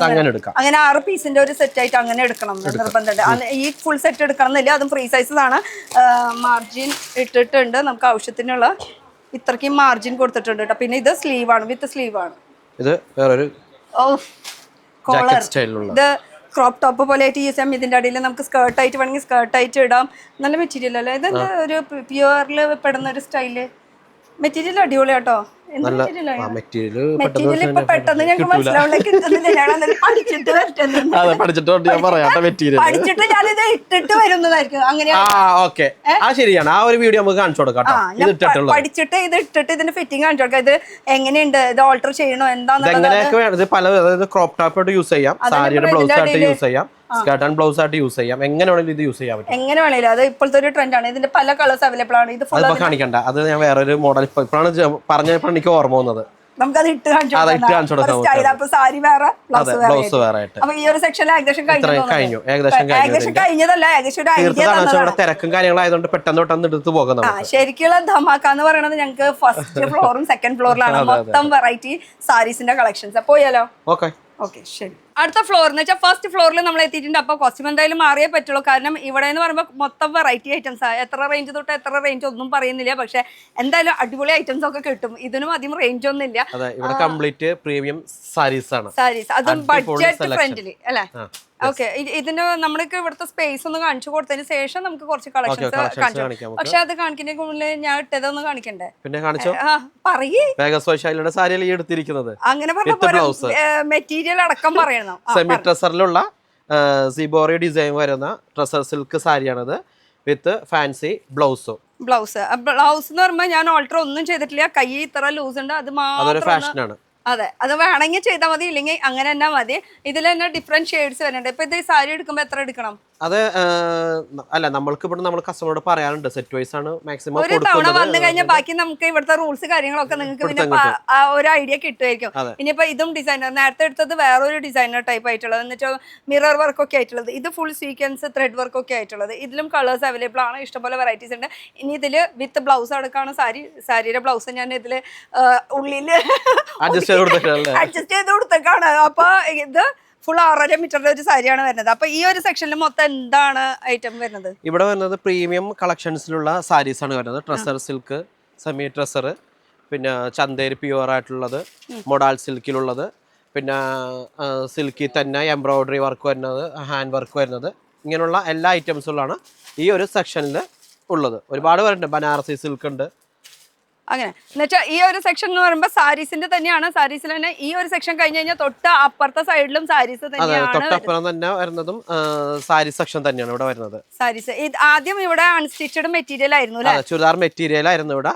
അങ്ങനെ എടുക്കാം. അങ്ങനെ 6 പീസിന്റെ ഒരു സെറ്റ് ആയിട്ട് അങ്ങനെ എടുക്കണം നിർബന്ധമുണ്ട്. ഈ ഫുൾ സെറ്റ് എടുക്കണം എന്നില്ല. അതും ഫ്രീ സൈസസ് ആണ്. മാർജിൻ ഇട്ടിട്ടുണ്ട്. നമുക്ക് ആവശ്യത്തിനുള്ള ഇത്രയ്ക്കും മാർജിൻ കൊടുത്തിട്ടുണ്ട് കേട്ടോ. പിന്നെ ഇത് സ്ലീവ് ആണ്, വിത്ത് സ്ലീവ് ആണ്. ഇത് വേറൊരു കോളർ. ഇത് ക്രോപ്പ് ടോപ്പ് പോലെ ആയിട്ട് യൂസ് ചെയ്യാം. ഇതിന്റെ അടിയിൽ നമുക്ക് സ്കേർട്ട് ആയിട്ട് വേണമെങ്കിൽ സ്കേർട്ട് ആയിട്ട് ഇടാം. നല്ല മെറ്റീരിയൽ അല്ലേ? ഇതെന്താ ഒരു പ്യുവറിൽ പെടുന്ന ഒരു സ്റ്റൈല് മെറ്റീരിയൽ. അടിപൊളി കേട്ടോ. മെറ്റീരിയൽ ഇപ്പൊ പെട്ടെന്ന് ഞങ്ങൾക്ക് മനസ്സിലാവില്ല, കിട്ടുന്നില്ല. ഞാൻ പഠിച്ചിട്ട് ഞാനിത് ഇട്ടിട്ട് വരുന്നതായിരിക്കും. ശരിയാണ്. ആ ഒരു വീഡിയോ നമുക്ക് കാണിച്ചു കൊടുക്കാം. പഠിച്ചിട്ട് ഇത് ഇട്ടിട്ട് ഇതിന്റെ ഫിറ്റിംഗ് കാണിച്ചു കൊടുക്കാം. ഇത് എങ്ങനെയുണ്ട്, ഇത് ഓൾട്ടർ ചെയ്യണോ എന്താന്ന്. ക്രോപ്പ് ടോപ്പ് യൂസ് ചെയ്യാം, സാരിയുടെ ബ്ലൗസ് ആയിട്ട് യൂസ് ചെയ്യാം, സ്കേർട്ട് ആൻഡ് ബ്ലൗസ് ആയിട്ട് യൂസ് ചെയ്യാം. എങ്ങനെ വേണമെങ്കിലും ഇത് യൂസ് ചെയ്യാൻ പറ്റും. എങ്ങനെ വേണമെങ്കിലും. അത് ഇപ്പോഴത്തെ ഒരു ട്രെൻഡ് ആണ്. ഇതിന്റെ പല കളേഴ്സ് അവൈലബിൾ ആണ്. ഇത് കാണിക്കണ്ട. അത് ഞാൻ വേറൊരു മോഡൽ ഇപ്പോഴാണ് പറഞ്ഞപ്പോൾ എനിക്ക് ഓർമ്മ വന്നത്. നമുക്കത് ഇട്ട് കാണിച്ചു കൊടുക്കാം. സാരി വേറെ, ബ്ലൗസ് വേറെ. അപ്പൊ ഈ ഒരു സെക്ഷനിൽ ഏകദേശം കഴിഞ്ഞു. ഏകദേശം കഴിഞ്ഞതല്ല, ഏകദേശം ഒരു ഐഡിയ. തിരക്കും കാര്യങ്ങളായതുകൊണ്ട് പെട്ടെന്ന് എടുത്ത് പോകാം. ശരിക്കുള്ള ധമാക്ക എന്ന് പറയുന്നത് ഞങ്ങൾക്ക് ഫസ്റ്റ് ഫ്ലോറും സെക്കൻഡ് ഫ്ലോറിലാണ് മൊത്തം വെറൈറ്റി സാരീസിന്റെ കളക്ഷൻസ്. പോയാലോ? ഓക്കെ ശരി. അടുത്ത ഫ്ലോർ എന്ന് വെച്ചാൽ ഫസ്റ്റ് ഫ്ലോറിൽ നമ്മൾ എത്തിയിട്ടുണ്ട്. അപ്പോൾ കോസ്റ്റ്യൂം എന്തായാലും മാറിയേ പറ്റുള്ളൂ. കാരണം ഇവിടെ എന്ന് പറയുമ്പോൾ മൊത്തം വെറൈറ്റി ഐറ്റംസ് ആണ്. എത്ര റേഞ്ച് തൊട്ട് എത്ര റേഞ്ച് ഒന്നും പറയുന്നില്ല. പക്ഷെ എന്തായാലും അടിപൊളി ഐറ്റംസ് ഒക്കെ കിട്ടും. ഇതിനും അധികം റേഞ്ച് ഒന്നും ഇല്ല. ഇവിടെ കംപ്ലീറ്റ് പ്രീമിയം സാരീസ് ആണ്. സാരീസ് അതും ബഡ്ജറ്റ് ഫ്രണ്ട്ലി അല്ലേ? ഓക്കെ. ഇതിന്റെ നമ്മൾക്ക് ഇവിടുത്തെ സ്പേസ് ഒന്ന് കാണിച്ചു കൊടുത്തതിന് ശേഷം നമുക്ക് കുറച്ച് കളക്ഷൻസ് കാണിച്ചു. പക്ഷെ അത് കാണിക്കുന്നതിന് മുന്നിൽ ഞാൻ ഇട്ടതൊന്ന് കാണിക്കണ്ടേ? പിന്നെ കാണിച്ചോ. പറയേ. അങ്ങനെ പറഞ്ഞ മെറ്റീരിയൽ അടക്കം പറയണം. സെമി ട്രസറിലുള്ള സിബോറി ഡിസൈൻ വരുന്ന ട്രസർ സിൽക്ക് സാരിയാണത്, വിത്ത് ഫാൻസി ബ്ലൗസ് എന്ന് പറയുമ്പോൾ ഞാൻ ഓൾട്ടർ ഒന്നും ചെയ്തിട്ടില്ല. കൈ ഇത്ര ലൂസ് ഉണ്ട്. അത് മാത്രം. അതെ, അത് വേണമെങ്കിൽ ചെയ്താൽ മതി, ഇല്ലെങ്കിൽ അങ്ങനെ തന്നെ മതി. ഇതിൽ തന്നെ ഡിഫറെന്റ് ഷെയ്ഡ്സ് വരുന്നുണ്ട്. ഇപ്പൊ ഇത് സാരി എടുക്കുമ്പോൾ എത്ര എടുക്കണം? അത് അല്ല നമ്മൾക്ക് ഇവിടെ നമ്മൾ കസ്റ്റമറോട് പറയാറുണ്ട് സെറ്റ് വൈസ് ആണ് മാക്സിമം ഒരു തവണ വന്നു കഴിഞ്ഞാൽ ബാക്കി നമുക്ക് ഇവിടുത്തെ റൂൾസ് കാര്യങ്ങളൊക്കെ നിങ്ങൾക്ക് പിന്നെ ഒരു ഐഡിയ കിട്ടുമായിരിക്കും. ഇനിയിപ്പോ ഇതും ഡിസൈനർ നേരത്തെ എടുത്തത് വേറൊരു ഡിസൈനർ ടൈപ്പ് ആയിട്ടുള്ളത്, എന്നിട്ട് മിറർ വർക്ക് ഒക്കെ ആയിട്ടുള്ളത്, ഇത് ഫുൾ സീക്വൻസ് ത്രെഡ് വർക്ക് ഒക്കെ ആയിട്ടുള്ളത്. ഇതിലും കളേഴ്സ് അവൈലബിൾ ആണ്, ഇഷ്ടംപോലെ വെറൈറ്റീസ് ഉണ്ട്. ഇനി ഇതില് വിത്ത് ബ്ലൗസ് അടക്കമാണ് സാരിയുടെ ബ്ലൗസ് ഞാൻ ഇതില് ഉള്ളില് അഡ്ജസ്റ്റ് ചെയ്ത് കൊടുത്തേക്കാണ്. അപ്പൊ ഇത് ഫുൾ 6.5 മീറ്ററിന്റെ ഒരു സാരിയാണ് വരുന്നത്. അപ്പൊ ഈ ഒരു സെക്ഷനിൽ മൊത്തം എന്താണ് ഐറ്റം വരുന്നത്? ഇവിടെ വരുന്നത് പ്രീമിയം കളക്ഷൻസിലുള്ള സാരീസ് ആണ് വരുന്നത്. ട്രസർ സിൽക്ക്, സെമി ട്രസർ, പിന്നെ ചന്തേരി പ്യുവർ ആയിട്ടുള്ളത്, മൊഡാൾ സിൽക്കിലുള്ളത്, പിന്നെ സിൽക്കിൽ തന്നെ എംബ്രോയിഡറി വർക്ക് വരുന്നത്, ഹാൻഡ് വർക്ക് വരുന്നത്, ഇങ്ങനെയുള്ള എല്ലാ ഐറ്റംസുകളാണ് ഈ ഒരു സെക്ഷനിൽ ഉള്ളത്. ഒരുപാട് വരുന്നുണ്ട്. ബനാറസി സിൽക്ക് ഉണ്ട്. അങ്ങനെ എന്നുവെച്ചാൽ ഈ ഒരു സെക്ഷൻ എന്ന് പറയുമ്പോൾ സാരീസിന്റെ തന്നെയാണ്. സാരീസിൽ തന്നെ ഈ ഒരു സെക്ഷൻ കഴിഞ്ഞ് കഴിഞ്ഞാൽ തൊട്ട് അപ്പുറത്തെ സൈഡിലും സാരീസ് തന്നെയാണ്. തൊട്ടപ്പുറം തന്നെ വരുന്നതും സാരി സെക്ഷൻ തന്നെയാണ് ഇവിടെ വരുന്നത്. സാരീസ് ആദ്യം ഇവിടെ അൺസ്റ്റിച്ചഡ് മെറ്റീരിയൽ ആയിരുന്നു അല്ലേ? ചുരിദാർ മെറ്റീരിയൽ ആയിരുന്നു ഇവിടെ.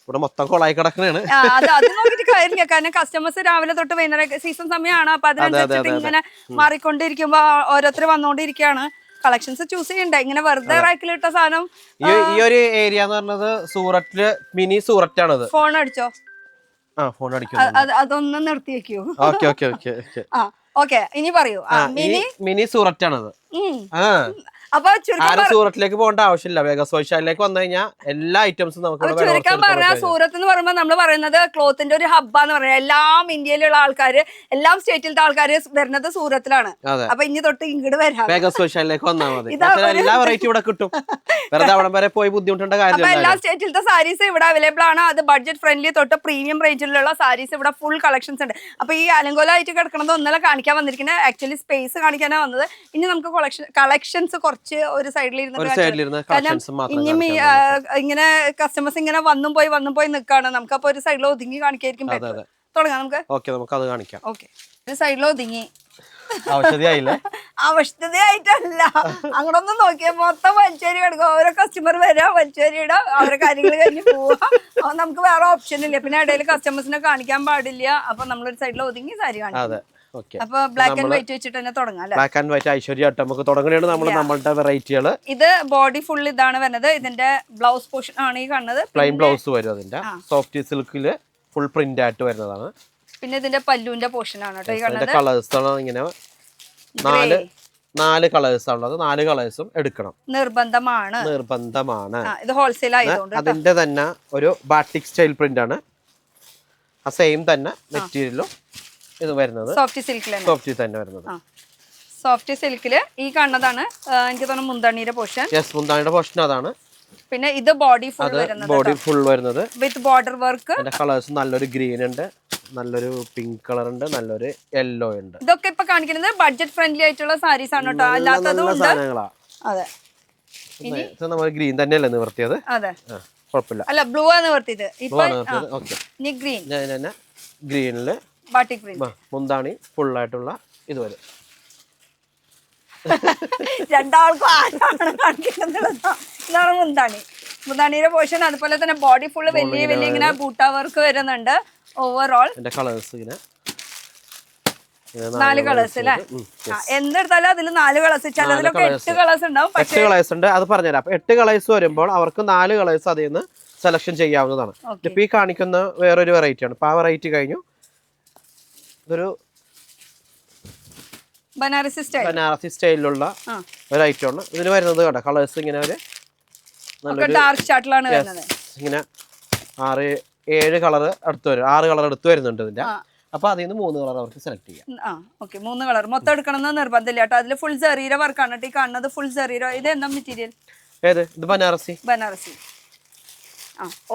ഇവിടെ മൊത്തം കൊളായി കിടക്കണാണ്. അത് നോക്കിയിട്ട് കാര്യമില്ല, കാരണം കസ്റ്റമേഴ്സ് രാവിലെ തൊട്ട് വൈകുന്നേരം സീസൺ സമയമാണ്. അപ്പൊ അതിനനുസരിച്ചിട്ട് ഇങ്ങനെ മാറിക്കൊണ്ടിരിക്കുമ്പോ ഓരോരുത്തർ വന്നോണ്ടിരിക്കുകയാണ്. കളക്ഷൻസ് ചൂസ് ചെയ്യണ്ടേ, ഇങ്ങനെ വെറുതെ റാക്കിലിട്ട സാധനം. ഈ ഒരു ഏരിയ എന്ന് പറഞ്ഞത് സൂററ്റില് മിനി സൂററ്റ് ആണത്. ഫോൺ അടിച്ചോ? ഫോൺ അടിക്കും. അതൊന്ന് നിർത്തി വെക്കൂ. ഓക്കെ ഇനി പറയൂ. മിനി സൂററ്റ് ആണത്. അപ്പൊ സൂറത്തിലേക്ക് പോകേണ്ട ആവശ്യമില്ല. വേഗസ് വൈശാലിലേക്ക് വന്നു കഴിഞ്ഞാൽ എല്ലാ ഐറ്റംസും നമുക്ക് ചുരുക്കാൻ പറഞ്ഞാൽ സൂറത്ത് എന്ന് പറയുമ്പോൾ നമ്മൾ പറയുന്നത് ക്ലോത്തിന്റെ ഒരു ഹബ്ബാന്ന് പറയുന്നത്. എല്ലാം ഇന്ത്യയിലുള്ള ആൾക്കാര്, എല്ലാം സ്റ്റേറ്റിലത്തെ ആൾക്കാര് വരുന്നത് സൂറത്തിലാണ്. അപ്പൊ ഇനി തൊട്ട് ഇങ്ങോട്ട് വരാം. വേഗസ് വൈശാലിലേക്ക് വന്നാൽ മതി. എല്ലാ വെറൈറ്റി ഇവിടെ കിട്ടും. വെറുതെ അവിടെ വരെ പോയി ബുദ്ധിമുട്ടേണ്ട കാര്യം. എല്ലാ സ്റ്റേറ്റിലത്തെ സാരീസ് ഇവിടെ അവൈലബിൾ ആണ്. അത് ബഡ്ജറ്റ് ഫ്രണ്ട്ലി തൊട്ട് പ്രീമിയം റേഞ്ചിലുള്ള സാരീസ് ഇവിടെ ഫുൾ കളക്ഷൻസ് ഉണ്ട്. അപ്പൊ ഈ അലങ്കോലമായിട്ട് കിടക്കുന്നത് ഒന്നല്ല കാണിക്കാൻ വന്നിരിക്കുന്നത്. ആക്ച്വലി സ്പേസ് കാണിക്കാനാണ് വന്നത്. ഇനി നമുക്ക് കളക്ഷൻസ് കുറച്ച് ഒരു സൈഡിൽ ഇരുന്ന്, കാരണം ഇനിയും ഇങ്ങനെ കസ്റ്റമേഴ്സ് ഇങ്ങനെ വന്നും പോയി നിൽക്കാണ്. നമുക്ക് അപ്പൊ ഒരു സൈഡിൽ ഒതുങ്ങി കാണിക്കായിരിക്കും. തുടങ്ങാം നമുക്ക്. നമുക്ക് അത് കാണിക്കാം. ഓക്കെ, ഒരു സൈഡിൽ ഒതുങ്ങി. അവശതയായിട്ടല്ല, അങ്ങനൊന്നും നോക്കിയാ മൊത്തം വലിച്ചേരി കിടക്കും. ഓരോ കസ്റ്റമർ വരാ, വലിച്ചേരിയിടാ, അവരുടെ കാര്യങ്ങൾ കഴിഞ്ഞ് പോവാ. അപ്പൊ നമുക്ക് വേറെ ഓപ്ഷൻ ഇല്ല. പിന്നെ ഇടയിൽ കസ്റ്റമേഴ്സിനെ കാണിക്കാൻ പാടില്ല. അപ്പൊ നമ്മളൊരു സൈഡിൽ ഒതുങ്ങി സാരി കാണിക്കും. അപ്പൊ ബ്ലാക്ക് ആൻഡ് വൈറ്റ് വെച്ചിട്ട് തന്നെ തുടങ്ങാം. ബ്ലാക്ക് ആൻഡ് വൈറ്റ് ഐശ്വര്യമായിട്ട് നമുക്ക് തുടങ്ങുകയാണ് നമ്മളുടെ വെറൈറ്റികള്. ഇത് ബോഡി ഫുൾ ഇതാണ് വരുന്നത്. ഇതിന്റെ ബ്ലൗസ് പോർഷൻ ആണ് ഈ കാണുന്നത്. പ്ലെയിൻ ബ്ലൗസ് വരും. അതിന്റെ സോഫ്റ്റ് സിൽക്കില് ഫുൾ പ്രിന്റ് ആയിട്ട് വരുന്നതാണ്. പിന്നെ ഇതിന്റെ പല്ലുവിന്റെ പോർഷൻ ആണ് കേട്ടോ ഈ കാണുന്നത്. കളേഴ്സ് ആണ് ഇങ്ങനെ 4 കളേഴ്സ് ഉള്ളത്. 4 കളേഴ്സും എടുക്കണം, നിർബന്ധമാണ്. ഇത് ഹോൾസെയിൽ ആയതുകൊണ്ട് അതിന്റെ തന്നെ ഒരു ബാറ്റിക് സ്റ്റൈൽ പ്രിന്റ് ആണ്. ആ സെയിം തന്നെ മെറ്റീരിയലും ഇത് വരുന്നത് സോഫ്റ്റ് തന്നെ വരുന്നത്. സോഫ്റ്റ് സിൽക്കില് ഈ കാണുന്നതാണ് എനിക്ക് തോന്നുന്നു മുന്താണിയുടെ പോർഷൻ. മുന്താണിയുടെ പോർഷൻ അതാണ്. പിന്നെ ഇത് ബോഡി ഫുൾ വരുന്നത് വിത്ത് ബോർഡർ വർക്ക്. കളേഴ്സ് നല്ലൊരു ഗ്രീൻ ഉണ്ട്, നല്ലൊരു പിങ്ക് കളർ ഉണ്ട്, നല്ലൊരു യെല്ലോ ഉണ്ട്. ഇതൊക്കെ ഇപ്പൊ കാണിക്കുന്നത് ബഡ്ജറ്റ് ഫ്രണ്ട്ലി ആയിട്ടുള്ള സാരീസ് ആണ് കേട്ടോ. അല്ലാത്തതും ഉണ്ട്. അതെ, നമ്മൾ ഗ്രീൻ തന്നെയല്ലേ നിവർത്തിയത്? അതെ, കുഴപ്പമില്ല. അല്ല, ബ്ലൂ ആണ് നിവർത്തിയത്. ഗ്രീനില് ബാട്ടിക് പ്രിന്റ് മുന്താണി ഫുൾ ആയിട്ടുള്ള ഇത് വരും. രണ്ടാൾക്കും ആരാണ് കാണിക്കുന്നത്? ഇതാണ് മുന്താണിയുടെ പോർഷൻ. അതുപോലെ തന്നെ ബോഡി ഫുള്ള് വലിയ ഇങ്ങനെ ബൂട്ട വർക്ക് വരുന്നുണ്ട്. ഓവറോൾ കളേഴ്സ് 4 കളേഴ്സ് അല്ലേ? എന്തെടുത്താലും അതിൽ 4 കളേഴ്സ്. ചിലതിലൊക്കെ 8 കളേഴ്സ് ഉണ്ടാവും. 8 കളേഴ്സ് ഉണ്ട്. അത് പറഞ്ഞുതരാം. അപ്പൊ 8 കളേഴ്സ് വരുമ്പോൾ അവർക്ക് 4 കളേഴ്സ് അതിൽ നിന്ന് സെലക്ഷൻ ചെയ്യാവുന്നതാണ്. ഇപ്പൊ ഈ കാണിക്കുന്ന വേറൊരു വെറൈറ്റി ആണ്. ഇപ്പൊ ആ വെറൈറ്റി കഴിഞ്ഞു. ഇതൊരു ബനാറസി സ്റ്റൈലിലുള്ള ഒരു ഐറ്റം ആണ്. ഇതിന് വരുന്നത് കേട്ടോ കളേഴ്സ് ഇങ്ങനെ ഇങ്ങനെ 6-7 കളർ അടുത്ത് വരും. 6 കളർ അടുത്ത് വരുന്നുണ്ട് ഇതിന്റെ. അപ്പൊ അതിൽ നിന്ന് 3 കളർ അവർക്ക് സെലക്ട് ചെയ്യാം. 3 കളർ മൊത്തം എടുക്കണമെന്ന് നിർബന്ധമില്ല കേട്ടോ. അതിൽ ഫുൾ ജെറീര വർക്കാണ് ഈ കാണുന്നത്. ഫുൾ ജെറീര. ഇത് എന്താ മെറ്റീരിയൽ? ഇത് ബനാറസി.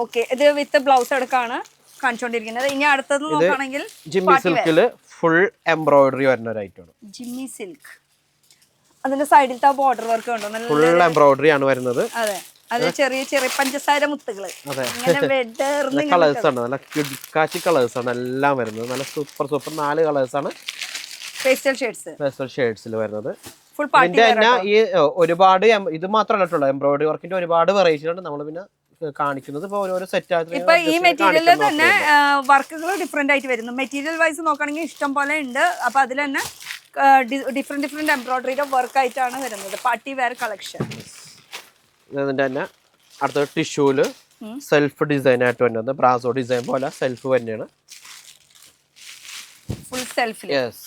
ഓക്കെ, ഇത് വിത്ത് ബ്ലൗസ് എടുക്കാണ് കാണിച്ചോണ്ടിരിക്കുന്നത്. ഇനി അടുത്തത് നോക്കുകയാണെങ്കിൽ ജിമ്മി സിൽക്കില് ഫുൾ എംബ്രോയിഡറി വരുന്ന ഒരു ഐറ്റം ആണ്. Jimmy silk. അതിന്റെ സൈഡിലത്തെ ബോർഡർ വർക്ക് ഉണ്ടോ? ഫുൾ എംബ്രോയിഡറി ആണ് വരുന്നത്. അതെ, അത് ചെറിയ പഞ്ചസാര മുത്തുകള്. കളേഴ്സ് ആണ്, നല്ല കിടക്കാച്ചി കളേഴ്സ് ആണ് എല്ലാം വരുന്നത്. നല്ല സൂപ്പർ 4 കളേഴ്സ് ആണ് പേസ്റ്റൽ ഷെയ്ഡ്സിൽ വരുന്നത്. ഇതിന്റെ തന്നെ ഈ ഒരുപാട് ഇത് മാത്രമല്ല എംബ്രോയിഡറി വർക്കിന്റെ ഒരുപാട് വെറൈറ്റി ഉണ്ട്. നമ്മൾ പിന്നെ കാണിക്കുന്നത് ഇപ്പൊ ഓരോ സെറ്റ് ആയിട്ട്. ഇപ്പൊ ഈ മെറ്റീരിയലിൽ തന്നെ വർക്കുകൾ ഡിഫറെന്റ് ആയിട്ട് വരുന്നു. മെറ്റീരിയൽ വൈസ് നോക്കുകയാണെങ്കിൽ ഇഷ്ടം പോലെ ഉണ്ട്. അപ്പൊ അതിൽ തന്നെ ഡിഫറെന്റ് എംബ്രോയിഡറിയുടെ വർക്ക് ആയിട്ടാണ് വരുന്നത്. Party wear collection. ഇതിന്റെ തന്നെ അടുത്ത ടിഷ്യൂല് സെൽഫ് ഡിസൈൻ ആയിട്ട് വരുന്നത് ബ്രാസോ ഡിസൈൻ പോലെ സെൽഫ് തന്നെയാണ്. ഫുൾ സെൽഫിൽ. യെസ്.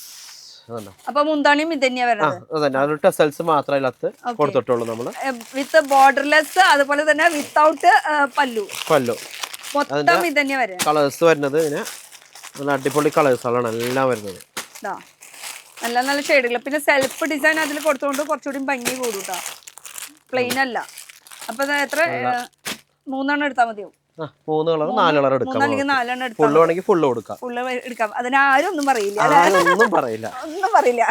അതന്നെ. അപ്പൊ മുന്താണിയും ഇത് തന്നെയാ വരുന്നത്. അതന്നെ. അത് ടെസൽസ് മാത്രമേ അതിനകത്ത് കൊടുത്തിട്ടുള്ളൂ നമ്മള്. വിത്ത് ബോർഡർലെസ്, അതുപോലെ തന്നെ വിത്തൗട്ട് പല്ലു. മൊത്തം ഇത് തന്നെയാ വരുന്നത്. കളേഴ്സ് വരുന്നത് ഇങ്ങനെ നല്ല അടിപൊളി കളേഴ്സുകളാണ് എല്ലാം വരുന്നത്. നല്ല നല്ല ഷെയ്ഡുകൾ. പിന്നെ സെൽഫ് ഡിസൈൻ അതിൽ കൊടുത്തുകൊണ്ട് കുറച്ചുകൂടി ഭംഗി കൂടും കേട്ടോ. പ്ലെയിൻ അല്ല. അപ്പൊ എത്ര 3 എണ്ണം എടുത്താൽ മതിയോ? 3 കളർ 4 കളർ എടുക്കാം. 4 എണ്ണം എടുക്കാം. ഫുള്ള് വേണമെങ്കിൽ ഫുള്ള് കൊടുക്കാം. ഫുള്ള് എടുക്കാം. അതിനാരും ഒന്നും പറയില്ല. ഒന്നും പറയില്ല. ഒന്നും പറയില്ല.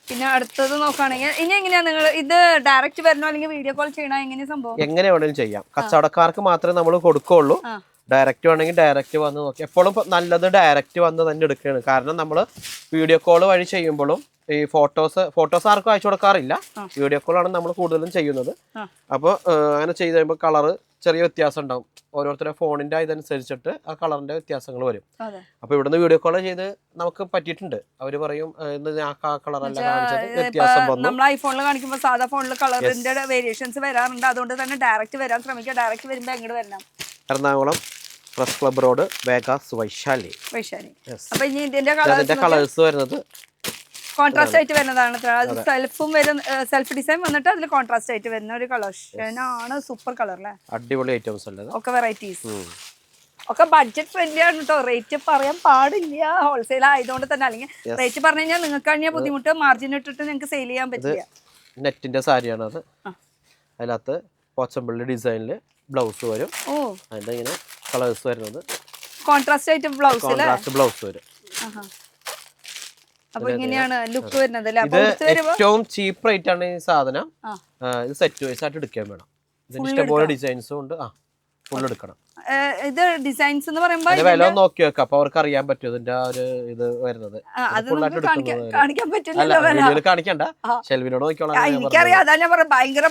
പിന്നെ അടുത്തത് നോക്കുകയാണെങ്കിൽ ഇനി എങ്ങനെയാ നിങ്ങൾ ഇത് ഡയറക്റ്റ് വരണോ അല്ലെങ്കിൽ വീഡിയോ കോൾ ചെയ്യണോ? എങ്ങനെയാ സംഭവം? എങ്ങനെ വേണമെങ്കിലും ചെയ്യാം. കച്ചവടക്കാർക്ക് മാത്രമേ നമ്മൾ കൊടുക്കുള്ളൂ. ഡയറക്റ്റ് വേണമെങ്കിൽ ഡയറക്റ്റ് വന്ന് നോക്കി. എപ്പോഴും നല്ലത് ഡയറക്റ്റ് വന്ന് തന്നെ എടുക്കുകയാണ്. കാരണം നമ്മൾ വീഡിയോ കോൾ വഴി ചെയ്യുമ്പോഴും ഈ ഫോട്ടോസ് ആർക്കും അയച്ചു കൊടുക്കാറില്ല. വീഡിയോ കോളാണ് നമ്മൾ കൂടുതലും ചെയ്യുന്നത്. അപ്പോൾ അങ്ങനെ ചെയ്ത് കഴിയുമ്പോൾ കളറ് ചെറിയ വ്യത്യാസം ഉണ്ടാവും. ഓരോരുത്തരുടെ ഫോണിന്റെ ഇതനുസരിച്ചിട്ട് ആ കളറിന്റെ വ്യത്യാസങ്ങൾ വരും. അപ്പൊ ഇവിടുന്ന് വീഡിയോ കോൾ ചെയ്ത് നമുക്ക് പറ്റിയിട്ടുണ്ട്. അവര് പറയും കളറല്ല കാണിച്ചത്, വ്യത്യാസം വന്നു. നമ്മൾ ഐഫോണിൽ കാണിക്കുമ്പോൾ സാധാ ഫോണിൽ കളറിന്റെ വേരിയേഷൻസ് വരാറുണ്ട്. അതുകൊണ്ട് തന്നെ ഡയറക്റ്റ് വരാൻ ശ്രമിക്കുക. ഡയറക്റ്റ് വരുമ്പോൾ എങ്ങോട്ട് വരണം? Ernakulam press club road, Vegas, Vaishali. അപ്പൊ ഇനി ഇതിന്റെ കളേഴ്സ് വരുന്നത് കോൺട്രാസ്റ്റ് ആയിട്ട് വരുന്നതാണ്. സെൽഫും വരും, സെൽഫ് ഡിസൈൻ വന്നിട്ട് അതിൽ കോൺട്രാസ്റ്റ് ആയിട്ട് വരുന്ന ഒരു കളക്ഷൻ ആണ്. സൂപ്പർ കളർ അല്ലേ? അടിപൊളി ഐറ്റംസ് അല്ലേ? ഒക്കെ വെറൈറ്റീസ് ഒക്കെ ബഡ്ജറ്റ് ഫ്രണ്ട്ലി ആണ് കേട്ടോ. റേറ്റ് പറയാൻ പാടില്ല, ഹോൾസെയിൽ ആയതുകൊണ്ട് തന്നെ. അല്ലെങ്കിൽ റേറ്റ് പറഞ്ഞു കഴിഞ്ഞാൽ നിങ്ങൾക്ക് കഴിഞ്ഞാൽ ബുദ്ധിമുട്ട്, മാർജിൻ ഇട്ടിട്ട് നിങ്ങൾക്ക് സെയിൽ ചെയ്യാൻ പറ്റില്ല. നെറ്റിന്റെ സാരിയാണ് അത്. അതിനകത്ത് പോച്ചമ്പള്ളി ഡിസൈനില് ബ്ലൗസ് വരും. അതിന്റെ ഇങ്ങനെ കളേഴ്സ് വരുന്നത് കോൺട്രാസ്റ്റ് ആയിട്ട് ബ്ലൗസ് വരും. അപ്പൊ ഇങ്ങനെയാണ് ലുക്ക് വരുന്നത്. ഏറ്റവും ചീപ്പ് റേറ്റ് ആണ് ഈ സാധനം. ഇത് സെറ്റ് വൈസ് ആയിട്ട് എടുക്കാൻ വേണം. ഇതിന് ഇഷ്ടംപോലെ ഡിസൈൻസും ഉണ്ട്. ഫുൾ എടുക്കണം. ഇത് ഡിസൈൻസ് എന്ന് പറയുമ്പോൾ വില നോക്കി വെക്കാം. അപ്പൊ അവർക്ക് അറിയാൻ പറ്റും ഇതിന്റെ ഒരു ഇത് വരുന്നത്. കാണിക്കണ്ട, ഷെൽവിനോട് നോക്കിയോളാം. എനിക്കറിയാം, അതാ ഞാൻ പറയാം. ഭയങ്കര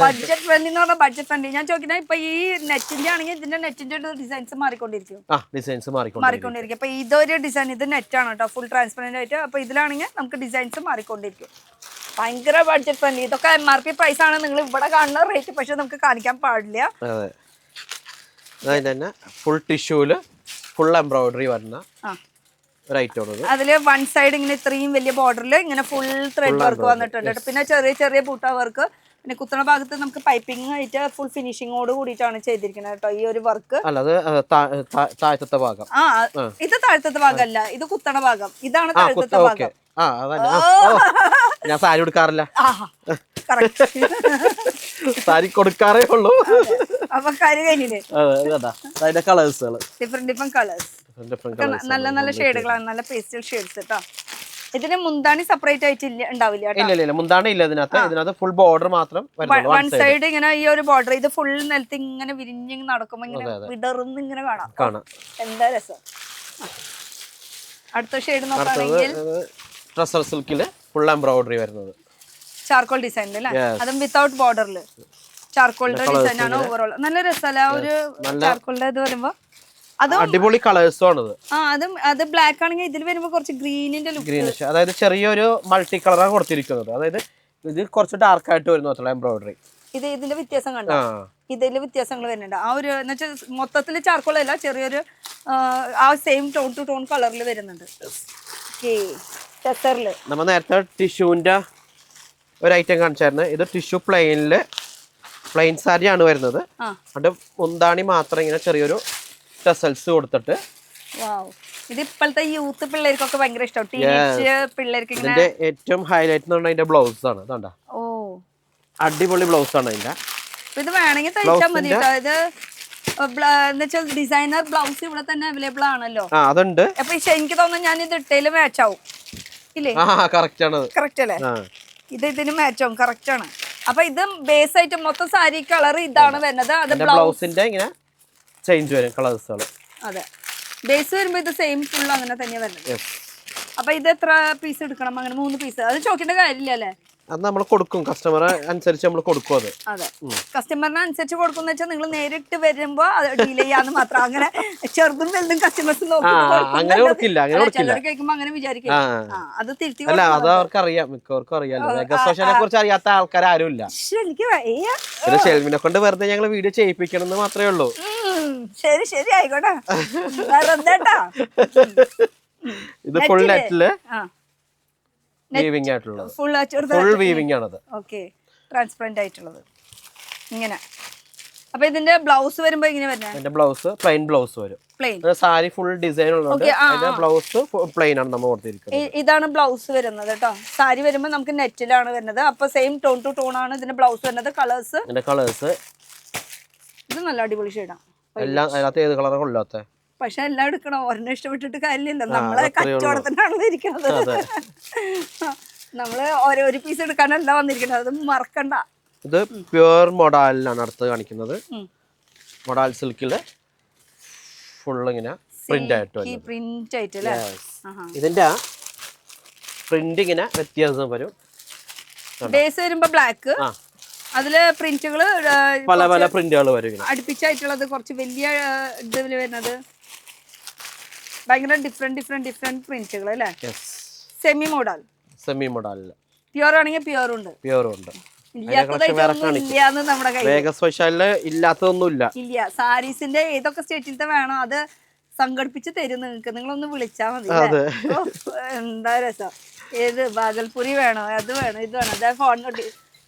ബഡ്ജറ്റ് ഫ്രണ്ട്ലി എന്ന് പറഞ്ഞാൽ ബഡ്ജറ്റ് ഫ്രണ്ട്ലി. ഞാൻ ചോദിക്കുന്നത് ഇപ്പൊ ഈ നെറ്റിന്റെ ആണെങ്കിൽ ഇതിന്റെ നെറ്റിന്റെ ഡിസൈൻസ് മാറിക്കൊണ്ടിരിക്കും. ഡിസൈൻസ് മാറിക്കൊണ്ടിരിക്കും. അപ്പൊ ഇതൊരു ഡിസൈൻ, ഇത് നെറ്റാണ് കേട്ടോ, ഫുൾ ട്രാൻസ്പെറന്റ് ആയിട്ട്. അപ്പൊ ഇതിലാണെങ്കിൽ നമുക്ക് ഡിസൈൻസ് മാറിക്കൊണ്ടിരിക്കും. ഭയങ്കര ബഡ്ജറ്റ് ഫ്രണ്ട്ലി. ഇതൊക്കെ MRP പ്രൈസ് ആണ്. നിങ്ങൾ ഇവിടെ കാണുന്ന റേറ്റ് പക്ഷെ നമുക്ക് കാണിക്കാൻ പാടില്ല. തന്നെ ഫുൾ ടിഷ്യൂല് ഫുൾ എംബ്രോയിഡറി വരുന്ന ഒരു ഐറ്റം. അതില് വൺ സൈഡ് ഇങ്ങനെ ഇത്രയും വലിയ ബോർഡറിൽ ഇങ്ങനെ ഫുൾ ത്രെഡ് വർക്ക് വന്നിട്ടുണ്ട്. പിന്നെ ചെറിയ ചെറിയ ബൂട്ട വർക്ക്. പിന്നെ കുത്തണ ഭാഗത്ത് നമുക്ക് പൈപ്പിംഗ് ആയിട്ട് ഫുൾ ഫിനിഷിങ്ങോട് കൂടിയിട്ടാണ് ചെയ്തിരിക്കുന്നത് കേട്ടോ ഈ ഒരു വർക്ക്. താഴത്തെ ഭാഗം. ഇത് താഴത്തെ ഭാഗമല്ല, ഇത് കുത്തണ ഭാഗം. ഇതാണ് താഴത്തെ ഭാഗം. ഞാൻ സാരി കൊടുക്കാറില്ല, സാരി കൊടുക്കാറേ ഉള്ളൂ. അപ്പൊ കാര്യം കഴിഞ്ഞില്ലേ? അതിന്റെ കളേഴ്സുകൾ ഡിഫറെന്റ് കളേഴ്സ്, നല്ല നല്ല ഷെയ്ഡുകളാണ്, നല്ല പേസ്റ്റൽ ഷെയ്ഡ്സ് കേട്ടോ. ഇതിന് മുന്താണി സെപ്പറേറ്റ് ആയിട്ട് ഉണ്ടാവില്ല. ഇല്ല, മുന്താണി ഇല്ല ഇതിനകത്ത്. ഫുൾ ബോർഡർ മാത്രം. വൺ സൈഡ് ഇങ്ങനെ ഈ ഒരു ബോർഡർ, ഇത് ഫുൾ നിലത്ത് ഇങ്ങനെ വിരിഞ്ഞ് നടക്കുമ്പോ ഇങ്ങനെ വിടർന്ന് ഇങ്ങനെ കാണാം. എന്താ രസം. അടുത്ത ഷെയ്ഡ് നോക്കുകയാണെങ്കിൽ ട്രസർ സിൽക്കില് ഫുൾ എംബ്രോയിഡറി വരുന്നത്, ചാർക്കോൾ ഡിസൈനിൽ അല്ലേ? അതും വിത്തൗട്ട് ബോർഡറില് ചാർക്കോളിന്റെ ഡിസൈൻ ആണ്. ഓവറോൾ നല്ല രസമല്ല ഒരു ചാർക്കോളിന്റെ ഇത് വരുമ്പോ. അടിപൊളി കളേഴ്സും ആണത്. അത് ബ്ലാക്ക് ആണെങ്കിൽ ഇതിൽ വരുമ്പോ കുറച്ച് ഗ്രീനിന്റെ ഗ്രീനിഷ്, അതായത് ചെറിയൊരു മൾട്ടി കളറാണ് കൊടുത്തിരിക്കുന്നത്. അതായത് ഇത് കുറച്ച് ഡാർക്ക് ആയിട്ട് വരുന്ന എംബ്രോയിഡറി. ഇതിന്റെ വ്യത്യാസം കണ്ടോ? ഇതില് വ്യത്യാസങ്ങൾ വരുന്നുണ്ട്. ആ ഒരു എന്നുവെച്ചാൽ മൊത്തത്തില് ചാർക്കോൾ അല്ല, ചെറിയൊരു ആ സെയിം ടോൺ ടു ടോൺ കളറിൽ വരുന്നുണ്ട്. നമ്മൾ നേരത്തെ ടിഷ്യൂവിന്റെ ഒരു ഐറ്റം കാണിച്ചായിരുന്നു. ഇത് ടിഷ്യൂ പ്ലെയിൻ സാരിയാണ് വരുന്നത്. അത് മുന്താണി മാത്രം ഇങ്ങനെ ചെറിയൊരു ടെസൽസ് കൊടുത്തിട്ട്. ഇത് ഇപ്പോഴത്തെ യൂത്ത് പിള്ളേർക്കൊക്കെ ഭയങ്കര ഇഷ്ടം. ടീനേജ് പിള്ളേർക്ക് ഇതിന്റെ ഏറ്റവും ഹൈലൈറ്റ് എന്ന് പറഞ്ഞാൽ അതിന്റെ ബ്ലൗസ് ആണ്. ഇതാണ്ടാ, അടിപൊളി ബ്ലൗസ് ആണ് ഇതിന്റെ. ഇത് വേണമെങ്കിൽ തയ്ച്ചാൽ മതി. ഇത് എന്നുവെച്ചാൽ ഡിസൈനർ ബ്ലൗസ് ഇവിടെ തന്നെ അവൈലബിൾ ആണല്ലോ. അതുണ്ട്. അപ്പൊ എനിക്ക് തോന്നുന്നു ഞാൻ ഇത് ഇട്ടയില് മാച്ച് ആവും ഇല്ലേ? കറക്റ്റ് ആണ്. കറക്റ്റ് അല്ലേ? ഇത് ഇതിന് മാച്ച് ആവും. കറക്റ്റ് ആണ്. അപ്പൊ ഇത് ബേസ് ആയിട്ട് മൊത്തം സാരി കളർ ഇതാണ് വരുന്നത്. അത് ബ്ലൗസിന്റെ ഇങ്ങനെ ചേഞ്ച് വരും കളേഴ്സുകൾ. അതെ, ബേസ് വരുമ്പോ ഇത് സെയിം ഫുൾ അങ്ങനെ തന്നെയാ വരുന്നത്. അപ്പൊ ഇത് എത്ര പീസ് എടുക്കണം? അങ്ങനെ 3 പീസ്. അത് ചോദിക്കേണ്ട കാര്യമില്ല അല്ലേ? അത് നമ്മൾ കൊടുക്കും, കസ്റ്റമറെ അനുസരിച്ച് നമ്മൾ കൊടുക്കും. അത് അതെ, കസ്റ്റമറിനെ അനുസരിച്ച് കൊടുക്കുന്ന വെച്ചാൽ നിങ്ങൾ നേരിട്ട് വരുമ്പോ അത് ഡീൽ ചെയ്യാന്ന് മാത്രം. അങ്ങനെ ചെറുതും വലുതും കസ്റ്റമേഴ്സ് അങ്ങനെ കൊടുക്കില്ല, അങ്ങനെ കൊടുക്കില്ല. കേൾക്കുമ്പോ അങ്ങനെ വിചാരിക്കും. അത് തിരുത്തി അല്ല, അത് അവർക്ക് അറിയാം, മിക്കവർക്കും അറിയാലോ. മെഗാ സോഷ്യലിനെ കുറിച്ച് അറിയാത്ത ആൾക്കാർ ആരും ഇല്ല. എനിക്ക് പിന്നെ ഷെൽമിനെ കൊണ്ട് വെറുതെ ഞങ്ങൾ വീഡിയോ ചെയ്യിപ്പിക്കണം എന്ന് മാത്രമേ ഉള്ളൂ. ശരി ശരി ആയിക്കോട്ടെ. വെറുതെട്ടാ. ഇത് ഫുൾ നെറ്റില് വീവിംഗ് ആയിട്ടുള്ളത്, ഫുൾ വീവിംഗ് ആണത്. ഓക്കെ, ട്രാൻസ്പെറന്റ് ആയിട്ടുള്ളത് ഇങ്ങനെ. അപ്പൊ ഇതിന്റെ ബ്ലൗസ് വരുമ്പോ ഇങ്ങനെ വരുന്നത്? ഇതിന്റെ ബ്ലൗസ് പ്ലെയിൻ ബ്ലൗസ് വരും. സാരി ഫുൾ ഡിസൈൻ ഉള്ളതുകൊണ്ട് അതിന്റെ ബ്ലൗസ് പ്ലെയിൻ ആണ് നമ്മൾ കൊടുത്തിരിക്കുന്നത്. ഇതാണ് ബ്ലൗസ് വരുന്നത് കേട്ടോ. സാരി വരുമ്പോ നമുക്ക് നെറ്റിലാണ് വരുന്നത്. അപ്പൊ സെയിം ടോൺ ടു ടോൺ ആണ് ഇതിന്റെ ബ്ലൗസ് വരുന്നത്. കളേഴ്സ്, ഇതിന്റെ കളേഴ്സ് ഇത് നല്ല അടിപൊളി ഷെയ്ഡാണ്. എല്ലാം അതിനകത്ത് ഏത് കളറാണ് കൊള്ളാത്ത? പക്ഷെ എല്ലാം എടുക്കണം, ഒരെണ്ണം ഇഷ്ടപ്പെട്ടിട്ട് കാര്യമില്ല. നമ്മളെ കച്ചവടത്തിനാണല്ലോ ഇരിക്കുന്നത്. നമ്മള് ഒരു പീസ് എടുക്കാനല്ല വന്നിരിക്കുന്നത്, അത് മറക്കണ്ട. ഇത് പ്യുവർ മൊഡാലിലാണ് അടുത്ത് കാണിക്കുന്നത്. മൊഡാൽ സിൽക്കില് ഫുൾ ഇങ്ങനെ പ്രിന്റ് ആയിട്ട്. ഇതിന്റെ പ്രിന്റ് ഇങ്ങനെ വ്യത്യാസം വരും. ബേസ് വരുമ്പോ ബ്ലാക്ക്, അതില് പ്രിന്റുകള് പല പല പ്രിന്റുകൾ വരും അടുപ്പിച്ചായിട്ടുള്ളത്. കുറച്ച് വലിയ ഇതില് വരുന്നത് ഭയങ്കര ഡിഫറെന്റ് പ്രിന്റുകൾ അല്ലേ? സെമി മോഡൽ, പ്യുവർ ആണെങ്കിൽ പ്യുവർ ഉണ്ട്, ഇല്ലാത്തതൊന്നും നമ്മുടെ കയ്യിൽ ഇല്ലാത്തതൊന്നുമില്ല. ഇല്ല. സാരീസിന്റെ ഏതൊക്കെ സ്റ്റേറ്റിലത്തെ വേണോ അത് സംഘടിപ്പിച്ച് തരും നിങ്ങൾക്ക്. നിങ്ങളൊന്ന് വിളിച്ചാൽ മതി. എന്താ രസം. ഏത് ബാഗൽപുരി വേണോ, അത് വേണോ, ഇത് വേണോ? അതെ,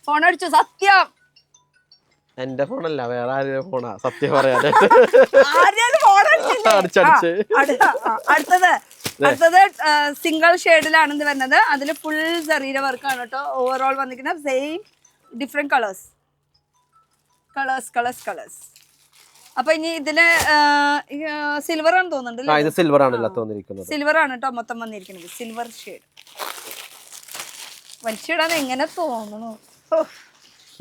ഫോൺ അടിച്ചു. സത്യം എന്റെ ഫോണല്ല, വേറെ ആരുടെ ഫോണാ സത്യം പറയാൻ. അടുത്തത് സിംഗിൾ ഷെയ്ഡിലാണ് ഇത് വരുന്നത്. അതില് ഫുൾ ജറീര വർക്കാണ് കേട്ടോ. ഓവറോൾ വന്നിരിക്കുന്ന സെയിം ഡിഫറെന്റ് കളേഴ്സ്. അപ്പൊ ഇനി ഇതില് സിൽവർ ആണ് തോന്നുന്നുണ്ട്. സിൽവർ ആണ് കേട്ടോ മൊത്തം വന്നിരിക്കുന്നത്. സിൽവർ ഷെയ്ഡ് വലിച്ചിടാൻ എങ്ങനെ തോന്നുന്നു?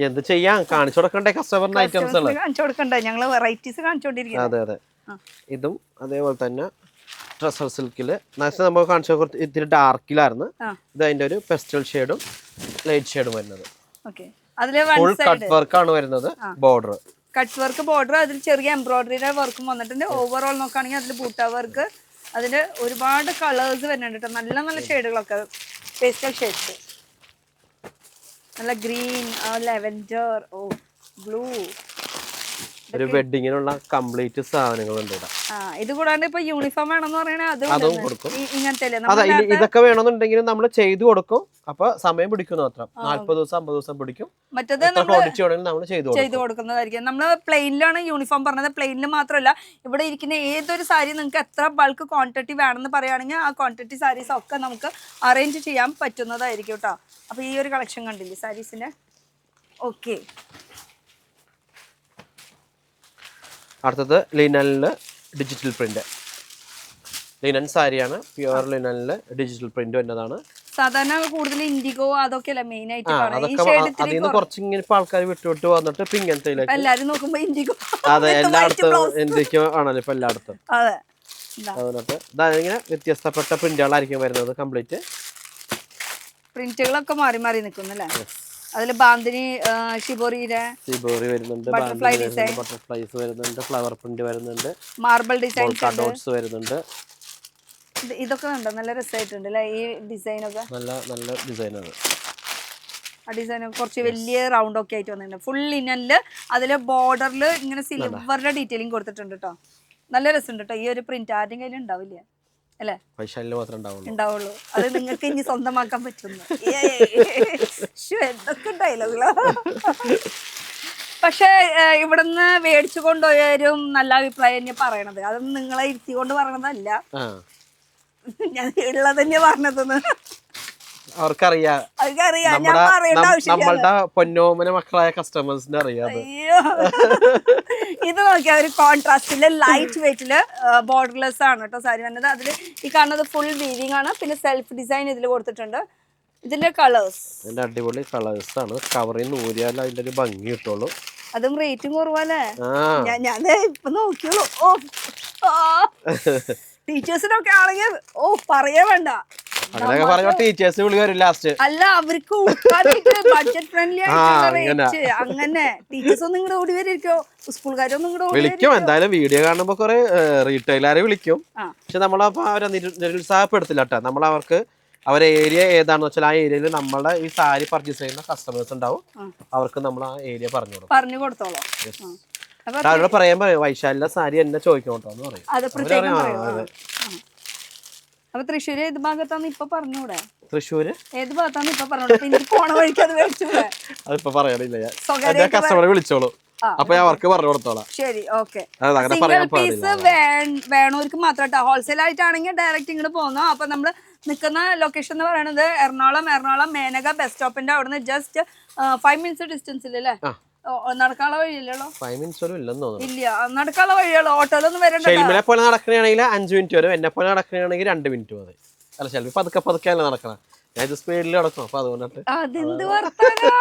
എന്ത് ചെയ്യാം, കാണിച്ചു കൊടുക്കണ്ടേ കസ്റ്റമറിന് ഐറ്റംസ് കാണിച്ചു കൊടുക്കണ്ടേ? ഞങ്ങള് വെറൈറ്റീസ് കാണിച്ചോണ്ടിരിക്കുന്നത്. അതെ. ഇതും അതേപോലെ തന്നെ ട്രസർ സിൽക്കില് നേരത്തെ നമ്മൾ കാണിച്ചു കൊടുത്ത് ഇത്തിരി ഡാർക്കിലായിരുന്നു. ഇത് അതിന്റെ ഒരു പെസ്റ്റൽ ഷെയ്ഡും ലൈറ്റ് ഷെയ്ഡും വരുന്നത്. ഫുൾ കട്ട് വർക്ക് ആണ് വരുന്നത്. ബോർഡർ കട്ട് വർക്ക്, ബോർഡർ, അതിൽ ചെറിയ എംബ്രോയിഡറിയുടെ വർക്കും വന്നിട്ടുണ്ട്. ഓവറോൾ നോക്കുകയാണെങ്കിൽ അതിൽ ബൂട്ട വർക്ക്, അതില് ഒരുപാട് കളേഴ്സ് വരുന്നുണ്ട് കേട്ടോ. നല്ല നല്ല ഷെയ്ഡുകളൊക്കെ, പേസ്റ്റൽ ഷെയ്ഡ്സ്, നല്ല ഗ്രീൻ, ലെവൻഡർ, ബ്ലൂ. ഒരു വെഡിങ്ങിനുള്ള കംപ്ലീറ്റ് സാധനങ്ങളുണ്ട്. ഇത് കൂടാണ്ട് ഇപ്പൊ യൂണിഫോം വേണമെന്ന് പറയണേ അതും കൊടുക്കും. ഇങ്ങനത്തെ ഇതൊക്കെ വേണമെന്നുണ്ടെങ്കിൽ നമ്മൾ ചെയ്തു കൊടുക്കും. അപ്പൊ സമയം പിടിക്കുന്നു മാത്രം. 40 ദിവസം 50 ദിവസം പിടിക്കും. മറ്റേത് നമ്മൾ ചെയ്തു കൊടുക്കുന്നതായിരിക്കും. നമ്മള് പ്ലെയിനിലാണ് യൂണിഫോം പറഞ്ഞത്. പ്ലെയിനിൽ മാത്രമല്ല, ഇവിടെ ഇരിക്കുന്ന ഏതൊരു സാരി നിങ്ങൾക്ക് എത്ര ബൾക്ക് ക്വാണ്ടിറ്റി വേണമെന്ന് പറയുകയാണെങ്കിൽ ആ ക്വാണ്ടിറ്റി സാരീസ് ഒക്കെ നമുക്ക് അറേഞ്ച് ചെയ്യാൻ പറ്റുന്നതായിരിക്കും കേട്ടോ. അപ്പൊ ഈ ഒരു കളക്ഷൻ കണ്ടില്ലേ സാരീസിന്റെ? ഓക്കെ. അടുത്തത് ലിനനില് ഡിജിറ്റൽ പ്രിന്റ്. ലിനൻ സാരിയാണ്, പ്യുവർ ലിനനില് ഡിജിറ്റൽ പ്രിന്റ് വരുന്നതാണ്. സാധാരണ കൂടുതൽ ഇൻഡിഗോ അതൊക്കെ മെയിൻ ആയിട്ട് കുറച്ചിങ്ങനെ ആൾക്കാർ വിട്ടുവിട്ട് വന്നിട്ട് ഇപ്പൊ ഇങ്ങനത്തെ എല്ലാരും നോക്കുമ്പോ ഇൻഡിഗോ. അതെ, എല്ലായിടത്തും എന്തൊക്കെയോ ആണല്ലോ ഇപ്പൊ എല്ലായിടത്തും. അതെ, അതുകൊണ്ടിട്ട് ഇങ്ങനെ വ്യത്യസ്തപ്പെട്ട പ്രിന്റുകളായിരിക്കും വരുന്നത്. കംപ്ലീറ്റ് പ്രിന്റുകളൊക്കെ മാറി മാറി നിൽക്കുന്നല്ലേ? അതില് ബാന്തിനി, ഷിബോറി വരുന്നുണ്ട്, ബട്ടർഫ്ലൈസ് വരുന്നുണ്ട്, ഫ്ലവർ പ്രിന്റ് വരുന്നുണ്ട്, മാർബിൾ ഡിസൈൻ വരുന്നുണ്ട്. ഇതൊക്കെ കണ്ടോ? നല്ല രസമായിട്ടുണ്ട് അല്ലേ ഈ ഡിസൈൻ ഒക്കെ? നല്ല ഡിസൈനാണ്. ആ ഡിസൈൻ കുറച്ച് വലിയ റൗണ്ട് ഒക്കെ ആയിട്ട് വന്നിട്ടുണ്ട്. ഫുൾ ലിനനില് അതില് ബോർഡറിൽ ഇങ്ങനെ സിൽവറിന്റെ ഡീറ്റെയിലിംഗ് കൊടുത്തിട്ടുണ്ട് കേട്ടോ. നല്ല രസമുണ്ട് കേട്ടോ. ഈ ഒരു പ്രിന്റ് ആരുടെയും കയ്യിൽ ഉണ്ടാവില്ല അല്ലേ? ഉണ്ടാവുള്ളൂ. അത് നിങ്ങൾക്ക് ഇനി സ്വന്തമാക്കാൻ പറ്റുന്നു. എന്തൊക്കെ ഡയലോഗുകളാ. പക്ഷെ ഇവിടുന്ന് മേടിച്ചു കൊണ്ടുപോയവരും നല്ല അഭിപ്രായം തന്നെ പറയണത്. അതൊന്നും നിങ്ങളെ ഇരുത്തി കൊണ്ട് പറയണതല്ല, ഞാൻ ഉള്ളത് തന്നെ പറഞ്ഞതെന്ന് അവർക്കറിയാം. നമ്മളുടെ പൊന്നോമന മക്കളായ കസ്റ്റമേഴ്സിന് അറിയാം. ഇത് നോക്കിയാ ഒരു കോൺട്രാസ്റ്റില് ലൈറ്റ് വെയിറ്റില് ബോർഡർലെസ് ആണ് കേട്ടോ സാരി വന്നത്. അതില് ഈ കാണുന്നത് ഫുൾ വീവിംഗ് ആണ്. പിന്നെ സെൽഫ് ഡിസൈൻ ഇതിൽ കൊടുത്തിട്ടുണ്ട്. ഇതിന്റെ കളേഴ്സ് അടിപൊളി കളേഴ്സ് ആണ്. കവറിൽ നിന്ന് ഊരിയാലും അതിന്റെ ഒരു ഭംഗി കിട്ടുള്ളൂ. അതും റേറ്റും കുറവല്ലേ? ഞാൻ ഇപ്പൊ നോക്കിയോളൂ. ടീച്ചേഴ്സിനൊക്കെ ആണെങ്കിൽ പറയാ വേണ്ട, അങ്ങനെയൊക്കെ പറഞ്ഞ ടീച്ചേഴ്സ് വിളി വരും ലാസ്റ്റ്. അല്ല അവർക്ക് ബഡ്ജറ്റ് ഫ്രണ്ട്ലി ആയിട്ട് അങ്ങനെ ടീച്ചേഴ്സ് ഒന്നും ഇങ്ങോട്ട് ഓടി വരിക്കോ, സ്കൂളുകാരൊന്നും ഇങ്ങോട്ട് വിളിക്കും. എന്തായാലും വീഡിയോ കാണുമ്പോ കുറെ റീറ്റെയിലറെ വിളിക്കും. പക്ഷെ നമ്മളപ്പോ അവരെ നിരുത്സാഹപ്പെടുത്തില്ല കേട്ടോ. നമ്മളവർക്ക് അവരെ ഏരിയ ഏതാണെന്ന് വെച്ചാൽ ആ ഏരിയയിൽ നമ്മളെ ഈ സാരി പർച്ചേസ് ചെയ്യുന്ന കസ്റ്റമേഴ്സ് ഉണ്ടാവും. അവർക്ക് നമ്മൾ ആ ഏരിയ പറഞ്ഞു കൊടുത്തോളാം. അവരോട് പറയാൻ പറയും വൈശാലിന്റെ സാരി എന്നെ ചോദിക്കോട്ടോ എന്ന് പറയും. അപ്പൊ തൃശ്ശൂര് ഏത് ഭാഗത്താന്ന് ഇപ്പൊ പറഞ്ഞൂടെ? തൃശ്ശൂര് ഏത് ഭാഗത്താന്ന് ഇപ്പൊ പറഞ്ഞൂടെ? എനിക്ക് പോണ വഴിക്ക് അത് മേടിച്ചൂടെ? അതിപ്പോ പറയണില്ല, ഞാൻ കസ്റ്റമറെ വിളിച്ചോളൂ, അപ്പൊ ഞാൻ അവർക്ക് പറഞ്ഞു കൊടുത്തോളാം. ശരി, ഓക്കെ. സിംഗിൾ പീസ് വേണവർക്ക് മാത്രം. ഹോൾസെയിൽ ആയിട്ടാണെങ്കിൽ ഡയറക്റ്റ് ഇങ്ങോട്ട് പോകുന്നു. അപ്പൊ നമ്മള് നിൽക്കുന്ന ലൊക്കേഷൻ എന്ന് പറയുന്നത് എറണാകുളം മേനക ബസ് സ്റ്റോപ്പിന്റെ അവിടുന്ന് ജസ്റ്റ് 5 minutes ഡിസ്റ്റൻസിലല്ലേ? നടക്കാനുള്ള വഴിയല്ലോ. 5 minutes പോലും ഇല്ലെന്ന് തോന്നുന്നു. ഇല്ല, നടക്കാനുള്ള വഴിയുള്ളൂ. ഓട്ടോയിലൊന്നും വരണ്ട. ഷെൽമിനെ പോലെ നടക്കണെങ്കിൽ 5 minutes വരും, എന്നെ പോലെ നടക്കണെങ്കിൽ 2 minutes മതി. അല്ല, ഷെൽമി പതുക്കെ അല്ലേ നടക്കണം, ഞാൻ ഇത് സ്പീഡിൽ നടക്കും. അപ്പൊ അതുകൊണ്ടിട്ട് അതെന്ത് വർത്താനാ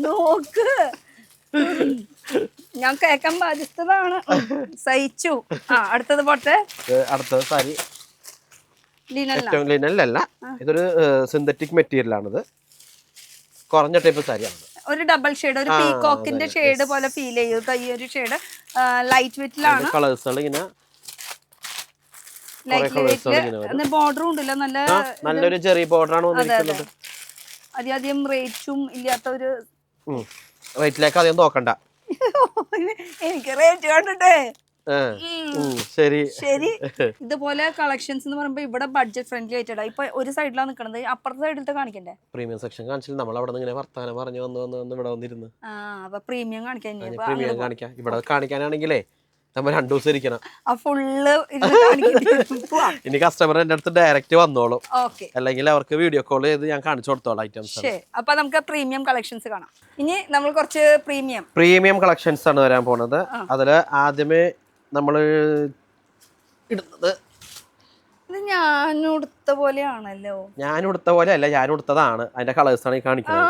നോക്ക്, ഞാൻ കേക്കാൻ ബാധ്യസ്ഥതാണ്. സഹിച്ചു. അടുത്തത് പോട്ടെ. അടുത്തത് സാരി ലിനല്ല, ഇതൊരു സിന്തറ്റിക് മെറ്റീരിയൽ ആണിത്. കുറഞ്ഞ ടൈപ്പ് സാരിയാണ്. ഒരു ഡബിൾ ഷെയ്ഡ്, ഒരു പീകോക്കിന്റെ ഷെയ്ഡ് പോലെ ഫീൽ ചെയ്യും. ഈ ഒരു ഷെയ്ഡ് ലൈറ്റ് വെയിറ്റിലാണ്. കളേഴ്സുകൾ ഇങ്ങനെ ബോർഡറും ഉണ്ടല്ലോ, നല്ലൊരു ചെറിയ ബോർഡറാണ് വന്നിരിക്കുന്നത്. അധികം റേറ്റും ഇല്ലാത്ത ഒരു റേറ്റിലേക്ക് അധികം നോക്കണ്ട. എനിക്ക് റേറ്റ് കണ്ടിട്ടേ ശരി. ഇതുപോലെ കളക്ഷൻസ് എന്ന് പറയുമ്പോ ഇവിടെ ബഡ്ജറ്റ് ഫ്രണ്ട്ലി ആയിട്ടാ. ഇപ്പൊ ഒരു സൈഡിലാണ് നിൽക്കുന്നത്, അപ്പുറത്തെ സൈഡിലത്തെ കാണിക്കണ്ടേ? പ്രീമിയം സെക്ഷൻ കാണിച്ചില്ല, നമ്മൾ അവിടെ ഇങ്ങനെ വർത്താനം പറഞ്ഞു വന്ന് ഇവിടെ വന്നിരുന്നു. അപ്പൊ പ്രീമിയം കാണിക്കാൻ ഇവിടെ കാണിക്കാനാണെങ്കിലേ നമ്മൾ 2 ദിവസം ഇരിക്കണം. ഇനി കസ്റ്റമർ എന്റെ അടുത്ത് ഡയറക്റ്റ് വന്നോളും, അല്ലെങ്കിൽ അവർക്ക് വീഡിയോ കോൾ ചെയ്ത് ഞാൻ കാണിച്ചു കൊടുത്തോളാം ഐറ്റംസ്. അപ്പൊ നമുക്ക് പ്രീമിയം കളക്ഷൻസ് കാണാം. ഇനി നമ്മൾ കുറച്ച് പ്രീമിയം കളക്ഷൻസ് ആണ് വരാൻ പോണത്. അതില് ആദ്യമേ നമ്മള് ഇടുന്നത് ഞാൻ ഉടുത്ത പോലെയാണല്ലോ. ഞാൻ ഉടുത്ത പോലെ അല്ല, ഞാൻ ഉടുത്തതാണ്. അതിന്റെ കളേഴ്സ് ആണ് ഈ കാണിക്കുന്നത്.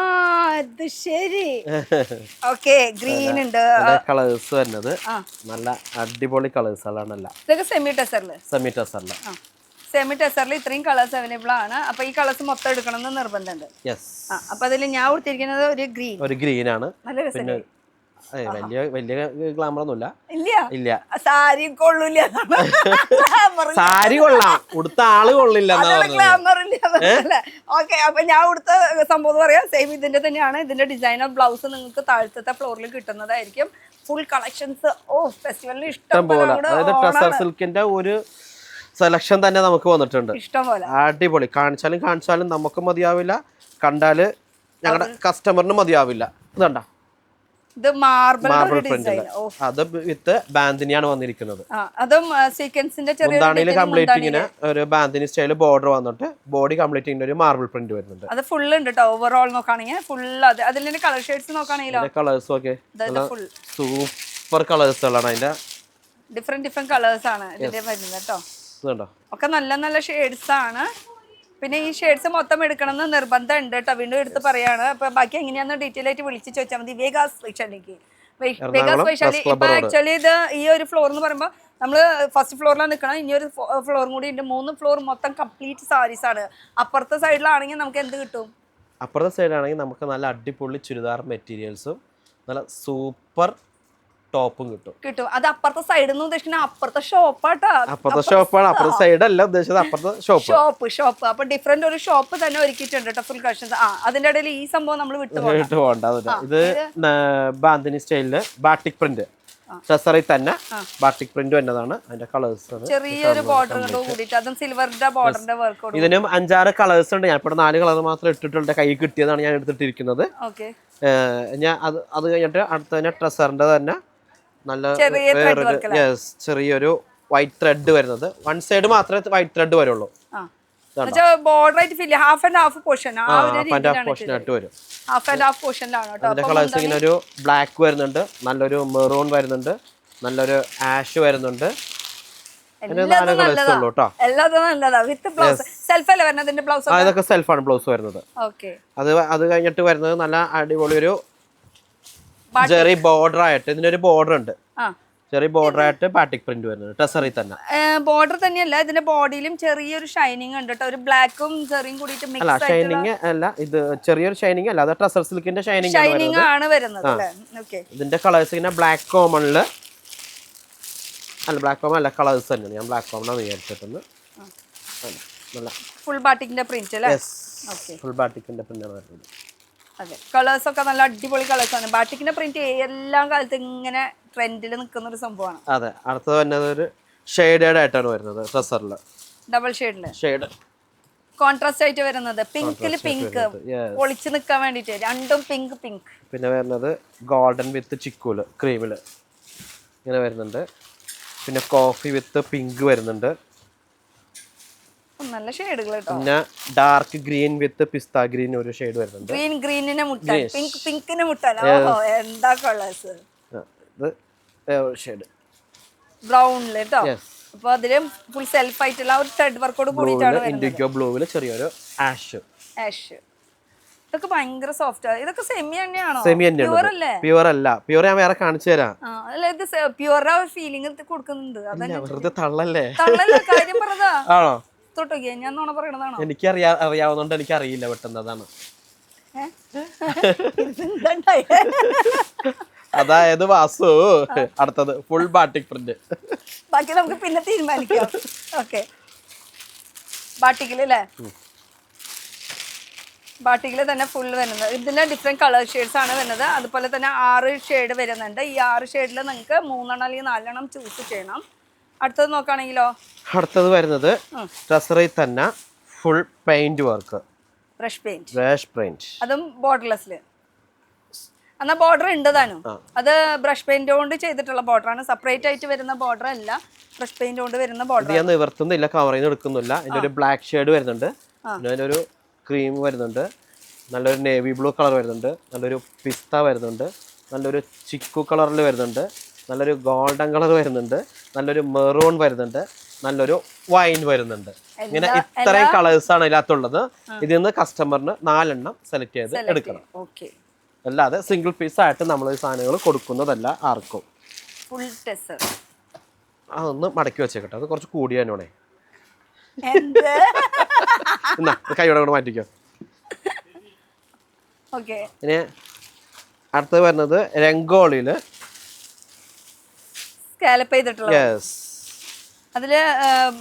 ശരി, ഓക്കെ. ഗ്രീൻ ഉണ്ട്, കളേഴ്സ് വരുന്നത് നല്ല അടിപൊളി കളേഴ്സുകളാണല്ല. സെമി ടെസറിൽ ഇത്രയും കളേഴ്സ് അവൈലബിൾ ആണ്. അപ്പൊ ഈ കളേഴ്സ് മൊത്തം എടുക്കണം എന്ന് നിർബന്ധമുണ്ട്. അപ്പൊ അതിൽ ഞാൻ ഉടുത്തിരിക്കുന്നത് ഒരു ഗ്രീൻ ആണ്. നല്ല രസം. വലിയ ഗ്ലാമർ ഒന്നുമില്ല. ഇല്ല, സാരി കൊള്ളൂല. സാരി കൊള്ളാം, ഉടുത്ത ആള് കൊള്ളില്ല. ഓക്കെ, അപ്പൊ ഞാൻ ഉടുത്ത സംഭവം പറയാം. സെയിം ഇതിന്റെ തന്നെയാണ്. ഇതിന്റെ ഡിസൈനർ ബ്ലൗസ് നിങ്ങൾക്ക് താഴത്തെ ഫ്ലോറിൽ കിട്ടുന്നതായിരിക്കും. ഫുൾ കളക്ഷൻസ് ഫെസ്റ്റിവലിന് ഇഷ്ടം പോലെ. അതായത് ടസർ സിൽക്കിന്റെ ഒരു സെലക്ഷൻ തന്നെ നമുക്ക് വന്നിട്ടുണ്ട്. ഇഷ്ടം പോലെ അടിപൊളി. കാണിച്ചാലും നമുക്ക് മതിയാവില്ല, കണ്ടാല് ഞങ്ങളുടെ കസ്റ്റമറിന് മതിയാവില്ല. ഇതണ്ട, ഇത് മാർബിൾ അത് വിത്ത് ബാന്തിനിയാണ് വന്നിരിക്കുന്നത്. അതും സീക്വൻസിന്റെ ചെറിയ കംപ്ലീറ്റ് ഇങ്ങനെ ഒരു ബാന്തിനി സ്റ്റൈൽ ബോർഡർ വന്നിട്ട് ബോഡി കംപ്ലീറ്റ് ഇങ്ങനെ ഒരു മാർബിൾ പ്രിന്റ് വരുന്നുണ്ട്. അത് ഫുൾ ഉണ്ട് കേട്ടോ. ഓവറോൾ നോക്കുകയാണെങ്കിൽ ഫുൾ അതിന്റെ കളർ ഷെയ്ഡ്സ് നോക്കുകയാണെങ്കിലോ കളേഴ്സ് ഒക്കെ സൂപ്പർ കളേഴ്സുകളാണ്. അതിന്റെ ഡിഫറെന്റ് കളേഴ്സ് ആണ് ഇതിന്റെ വരുന്നത് കേട്ടോ. ഒക്കെ നല്ല ഷെയ്ഡ്സ് ആണ്. പിന്നെ ഈ ഷെയ്ഡ്സ് മൊത്തം എടുക്കണം എന്ന് നിർബന്ധം ഉണ്ട് കേട്ടോ. വീണ്ടും എടുത്ത് പറയാണ്. അപ്പൊ ബാക്കി എങ്ങനെയാന്ന് ഡീറ്റെയിൽ ആയിട്ട് വിളിച്ച് ചോദിച്ചാൽ മതി. വേഗാസ് സ്പെഷ്യാലിറ്റി ഇപ്പൊ ആക്ച്വലി ഇത് ഈ ഒരു ഫ്ലോർ എന്ന് പറയുമ്പോൾ നമ്മള് ഫസ്റ്റ് ഫ്ലോറിലാണ് നിൽക്കണം. ഇനി ഒരു ഫ്ലോറും കൂടി ഉണ്ട്. 3 ഫ്ലോർ മൊത്തം കംപ്ലീറ്റ് സാരീസ് ആണ്. അപ്പുറത്തെ സൈഡിലാണെങ്കിൽ നമുക്ക് എന്ത് കിട്ടും? അപ്പുറത്തെ സൈഡിലാണെങ്കിൽ നമുക്ക് നല്ല അടിപൊളി ചുരിദാർ മെറ്റീരിയൽസും നല്ല സൂപ്പർ ടോപ്പും കിട്ടും. അത് അപ്പുറത്തെ സൈഡിൽ നിന്ന് ഉദ്ദേശിക്കുന്നത് അപ്പുറത്തെ ഷോപ്പാട്ടോ. അപ്പുറത്തെ സൈഡ് അല്ല ഉദ്ദേശിച്ചത്, അപ്പുറത്തെ ഷോപ്പ്. അപ്പൊ ഡിഫറെന്റ് ഒരു ഷോപ്പ് തന്നെ ഒരുക്കിയിട്ടുണ്ട് കേട്ടോ. Full collections. അതിന്റെ ഇടയിൽ ഈ സംഭവം നമ്മൾ വിട്ടു പോകണ്ട. ഇത് ബാന്തിനി സ്റ്റൈലില് ബാട്ടിക് പ്രിന്റ് ടസറിൽ തന്നെ ബാട്ടിക് പ്രിന്റ് വരുന്നതാണ്. അതിന്റെ കളേഴ്സ് ചെറിയൊരു ബോർഡർ കൂടിയിട്ട് അതും സിൽവറിന്റെ ബോർഡറിന്റെ വർക്ക്. ഇതിനും 5-6 കളേഴ്സ് ഉണ്ട്. ഞാൻ ഇപ്പോൾ 4 കളർ മാത്രം ഇട്ടിട്ടുണ്ട്. കൈ കിട്ടിയതാണ് ഞാൻ എടുത്തിട്ടിരിക്കുന്നത്. ഞാൻ അത് കഴിഞ്ഞിട്ട് അടുത്ത തന്നെ ട്രസറിന്റെ തന്നെ നല്ല ചെറിയൊരു വൈറ്റ് ത്രെഡ് വരുന്നത്. 1 സൈഡ് മാത്രമേ വൈറ്റ് ത്രെഡ് വരുള്ളൂ. ഹാഫ് ആൻഡ് ഹാഫ് പോർഷൻ വരും. അതിന്റെ കളേഴ്സ് ഇങ്ങനെ ഒരു ബ്ലാക്ക് വരുന്നുണ്ട്, നല്ലൊരു മെറൂൺ വരുന്നുണ്ട്, നല്ലൊരു ആഷ് വരുന്നുണ്ട്. ഇതൊക്കെ സെൽഫാണ് ബ്ലൗസ് വരുന്നത്. അത് കഴിഞ്ഞിട്ട് വരുന്നത് നല്ല അടിപൊളി ഒരു ചെറിയ ബോർഡർ ആയിട്ട്. ഇതിനൊരു ബോർഡർ ഉണ്ട്. ചെറിയ ബോർഡർ ആയിട്ട് ബാറ്റിക് പ്രിന്റ് വരുന്നത് ടെസറിൽ തന്നെ. ബോർഡർ തന്നെയല്ല, ഇതിന്റെ ബോഡിയിലും ചെറിയൊരു ഷൈനിങ് ഉണ്ട് കേട്ടോ, ഒരു ബ്ലാക്കും ചെറിയും കൂടിയിട്ട് അല്ല മിക്സ് ഷൈനിങ് അല്ല, ഇത് ചെറിയൊരു ഷൈനിങ് അല്ല, അത് ടെസർ സിൽക്കിന്റെ ഷൈനിങ് ആണ് വരുന്നത് അല്ലേ? ഓക്കെ. ഇതിന്റെ കളേഴ്സ് ഇങ്ങനെ ബ്ലാക്ക് കോമണില് അല്ല, ബ്ലാക്ക് കോമൺ അല്ല, കളേഴ്സ് തന്നെയാണ്. ഞാൻ ബ്ലാക്ക് കോമണാണ് വിചാരിച്ചിട്ടുണ്ട്. ഫുൾ ബാറ്റിക്കിന്റെ പ്രിന്റ് അല്ലേ? ഓക്കെ, ഫുൾ ബാറ്റിക്കിന്റെ പ്രിന്റാണ് വരുന്നത്. അതെ, കളേഴ്സ് ഒക്കെ നല്ല അടിപൊളി കളേഴ്സ് ആണ്. ബാറ്റിക്കിന്റെ പ്രിന്റ് എല്ലാ കാലത്തും ഇങ്ങനെ ട്രെൻഡിൽ നിൽക്കുന്ന ഒരു സംഭവമാണ്. അതെ, അടുത്തത് വരുന്നത് ഒരു ഷെയ്ഡഡ് ആയിട്ടാണ് വരുന്നത് ടെസറിൽ. ഡബിൾ ഷെയ്ഡില് ഷെയ്ഡ് കോൺട്രാസ്റ്റ് ആയിട്ട് വരുന്നത്, പിങ്കില് പിങ്ക് ഒളിച്ച് നിൽക്കാൻ വേണ്ടിട്ട് രണ്ടും പിങ്ക്. പിന്നെ വരുന്നത് ഗോൾഡൻ വിത്ത് ചിക്കൂല് ക്രീമില് ഇങ്ങനെ വരുന്നുണ്ട്. പിന്നെ കോഫി വിത്ത് പിങ്ക് വരുന്നുണ്ട്. നല്ല ഷെയ്ഡുകൾ കേട്ടോ. പിന്നെ ഡാർക്ക് ഗ്രീൻ വിത്ത് പിസ്ത ഗ്രീൻ ഒരു ഷെയ്ഡ് വരുന്നുണ്ട്. ഗ്രീനിനെ മുട്ടാൻ, പിങ്കിനെ മുട്ടാൻ. ഓഹോ, എന്താ കളേഴ്സ്. ഇത് ഷെയ്ഡ് ബ്രൗണില് കേട്ടോ. അപ്പൊ അതില് ഫുൾ സെൽഫ് ആയിട്ടുള്ള ഒരു ത്രെഡ് വർക്കോട് കൂടിയിട്ടാണ് ഇൻഡിഗോ ബ്ലൂവില് ചെറിയൊരു ആഷ്. ഇതൊക്കെ ഭയങ്കര സോഫ്റ്റ്. ഇതൊക്കെ സെമി തന്നെയാണോ? പ്യുവർ അല്ലേ? പ്യുവർ അല്ല, പ്യുവർ ഞാൻ വേറെ കാണിച്ചു തരാം. അല്ല, ഇത് പ്യുവർ ഫീലിംഗ് കൊടുക്കുന്നുണ്ട്. വെറുതെ തള്ളല്ലേ? കാര്യം പറഞ്ഞതാ. ആണോ? തൊട്ടോക്കിയ ഞാൻ നോണ പറയണതാണോ? എനിക്ക് അറിയാവുന്നോണ്ട് എനിക്ക് അറിയില്ല പെട്ടെന്ന്, അതാണ്. അതായത് വാസു അടുത്തത് ഫുൾ ബാറ്റിക് പ്രിന്റ്. ബാക്കി നമുക്ക് പിന്നെ തീരുമാനിക്കാം. ഓക്കെ, ബാട്ടിക്കിലല്ലേ? ബാട്ടിക്കില് തന്നെ ഫുൾ വരുന്നത്. ഇതിന്റെ ഡിഫറെന്റ് കളർ ഷെയ്ഡ്സ് ആണ് വരുന്നത്. അതുപോലെ തന്നെ 6 ഷെയ്ഡ് വരുന്നുണ്ട്. ഈ 6 ഷെയ്ഡിൽ നിങ്ങൾക്ക് 3 അല്ലെങ്കിൽ 4 ചൂസ് ചെയ്യണം. അടുത്തത് നോക്കുകയാണെങ്കിലോ, അടുത്തത് വരുന്നത് ടെസറിൽ തന്നെ full paint work, brush paint, അതും ബോർഡർലെസ്സില്. എന്നാ ബോർഡർ ഉണ്ട് താനും. അത് ബ്രഷ് പെയിന്റ് കൊണ്ട് ചെയ്തിട്ടുള്ള ബോർഡർ ആണ്, സെപ്പറേറ്റ് ആയിട്ട് വരുന്ന ബോർഡർ അല്ല, ബ്രഷ് പെയിന്റ് കൊണ്ട് വരുന്ന ബോർഡർ. ഞാൻ നിവർത്തുന്നില്ല, കവറിൽ നിന്ന് എടുക്കുന്നില്ല. ഇതിന്റെ ഒരു ബ്ലാക്ക് ഷെയ്ഡ് വരുന്നുണ്ട്, പിന്നെ അതിനൊരു ക്രീം വരുന്നുണ്ട്, നല്ലൊരു നേവി ബ്ലൂ കളർ വരുന്നുണ്ട്, നല്ലൊരു പിസ്ത വരുന്നുണ്ട്, നല്ലൊരു ചിക്കു കളറിൽ വരുന്നുണ്ട്, നല്ലൊരു ഗോൾഡൻ കളർ വരുന്നുണ്ട്, നല്ലൊരു മെറൂൺ വരുന്നുണ്ട്, നല്ലൊരു വൈൻ വരുന്നുണ്ട്. ഇങ്ങനെ ഇത്രയും കളേഴ്സ് ആണ് ഇതിനകത്തുള്ളത്. ഇതിൽ നിന്ന് കസ്റ്റമറിന് 4 സെലക്ട് ചെയ്ത് എടുക്കണം. അല്ലാതെ സിംഗിൾ പീസ് ആയിട്ട് നമ്മൾ ഈ സാധനങ്ങൾ കൊടുക്കുന്നതല്ല ആർക്കും. അതൊന്ന് മടക്കി വെച്ചേക്കട്ടെ, അത് കുറച്ച് കൂടിയാനോടെ. എന്നാ കൈയോടെ കൂടെ മാറ്റിക്കോ. ഇനി അടുത്തത് വരുന്നത് രംഗോളിയില് സ്കാലപ്പ് ചെയ്തിട്ടുള്ള. അതില്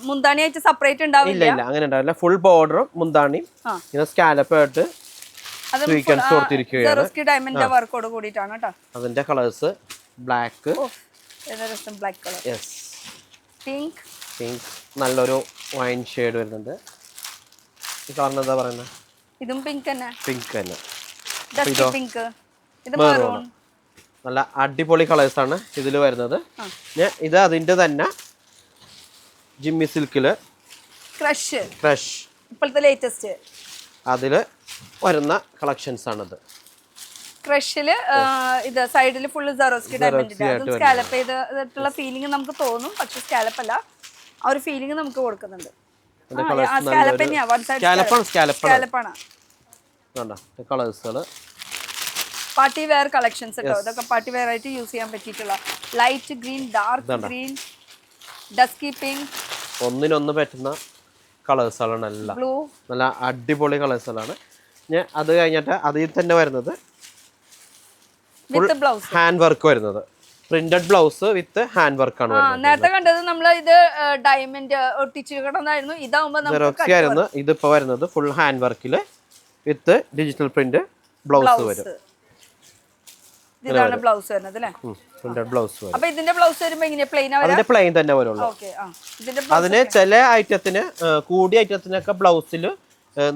മുന്താണിയായിട്ട് സെപ്പറേറ്റ് ഉണ്ടാവില്ല. ഇല്ല, അങ്ങനെ ഉണ്ടാവില്ല. ഫുൾ ബോർഡറും മുന്താണിയും ഇങ്ങനെ സ്കാലപ്പ് ആയിട്ട് സ്വീക്വൻസ് കൊടുത്തിരിക്കുകയാണ്. ഡയമണ്ട് വർക്കോട് കൂടിയിട്ടാണ് കേട്ടോ. അതിന്റെ colours black, black colour, pink, നല്ലൊരു വൈൻ ഷെയ്ഡ് വരുന്നുണ്ട്. ഈ കളറിന് എന്താ പറയുന്നത്? ഇതും പിങ്ക് തന്നെ. നല്ല അടിപൊളി കളേഴ്സ് ആണ് ഇതിൽ വരുന്നത്. ഇത് അതിന്റെ തന്നെ ജിമ്മി സിൽക്കില് ക്രഷ് ഇപ്പോഴത്തെ ലേറ്റസ്റ്റ് അതില് വരുന്ന കളക്ഷൻസ് ആണിത്. ക്രഷില് ഇത് സൈഡില് ഫുള്ള് സറോസ്കി ഡയമണ്ട് സ്കാലപ്പ് ചെയ്തിട്ടുള്ള ഫീലിംഗ് നമുക്ക് തോന്നും, പക്ഷെ സ്കാലപ്പ് അല്ല, ആ ഒരു ഫീലിംഗ് നമുക്ക് കൊടുക്കുന്നുണ്ട്. പാർട്ടി വെയർ കളക്ഷൻസ് കേട്ടോ. ഇതൊക്കെ പാർട്ടി വെയർ ആയിട്ട് യൂസ് ചെയ്യാൻ പറ്റിയിട്ടുള്ള light green, dark green, dusky pink, ഒന്നിനൊന്ന് പറ്റുന്ന കളേഴ്സുകളാണ് എല്ലാം. ബ്ലൂ, നല്ല അടിപൊളി കളേഴ്സുകളാണ്. അത് കഴിഞ്ഞിട്ട് അതിൽ തന്നെ വരുന്നത് ഹാൻഡ് വർക്ക് വരുന്നത്, പ്രിന്റഡ് ബ്ലൗസ് വിത്ത് ഹാൻഡ് വർക്ക് ആണ്. നേരത്തെ കണ്ടത് നമ്മൾ ഇത് ഡയമണ്ട് ഒട്ടിച്ചിരിക്കണമെന്നായിരുന്നു. ഇതാവുമ്പോൾ ഇതിപ്പോ വരുന്നത് ഫുൾ ഹാൻഡ് വർക്കില് വിത്ത് ഡിജിറ്റൽ പ്രിന്റ് ബ്ലൗസ് വരും. ഇതാണ് ബ്ലൗസ് വരുന്നത് അല്ലേ? പ്രിന്റഡ് ബ്ലൗസ് വരും. അപ്പൊ ഇതിന്റെ ബ്ലൗസ് വരുമ്പോ എങ്ങനെയാ പ്ലെയിൻ ആവോ? അതിന്റെ പ്ലെയിൻ തന്നെ വരുള്ളൂ. അതിന് ചില ഐറ്റത്തിന് കൂടിയ ഐറ്റത്തിനൊക്കെ ബ്ലൗസിൽ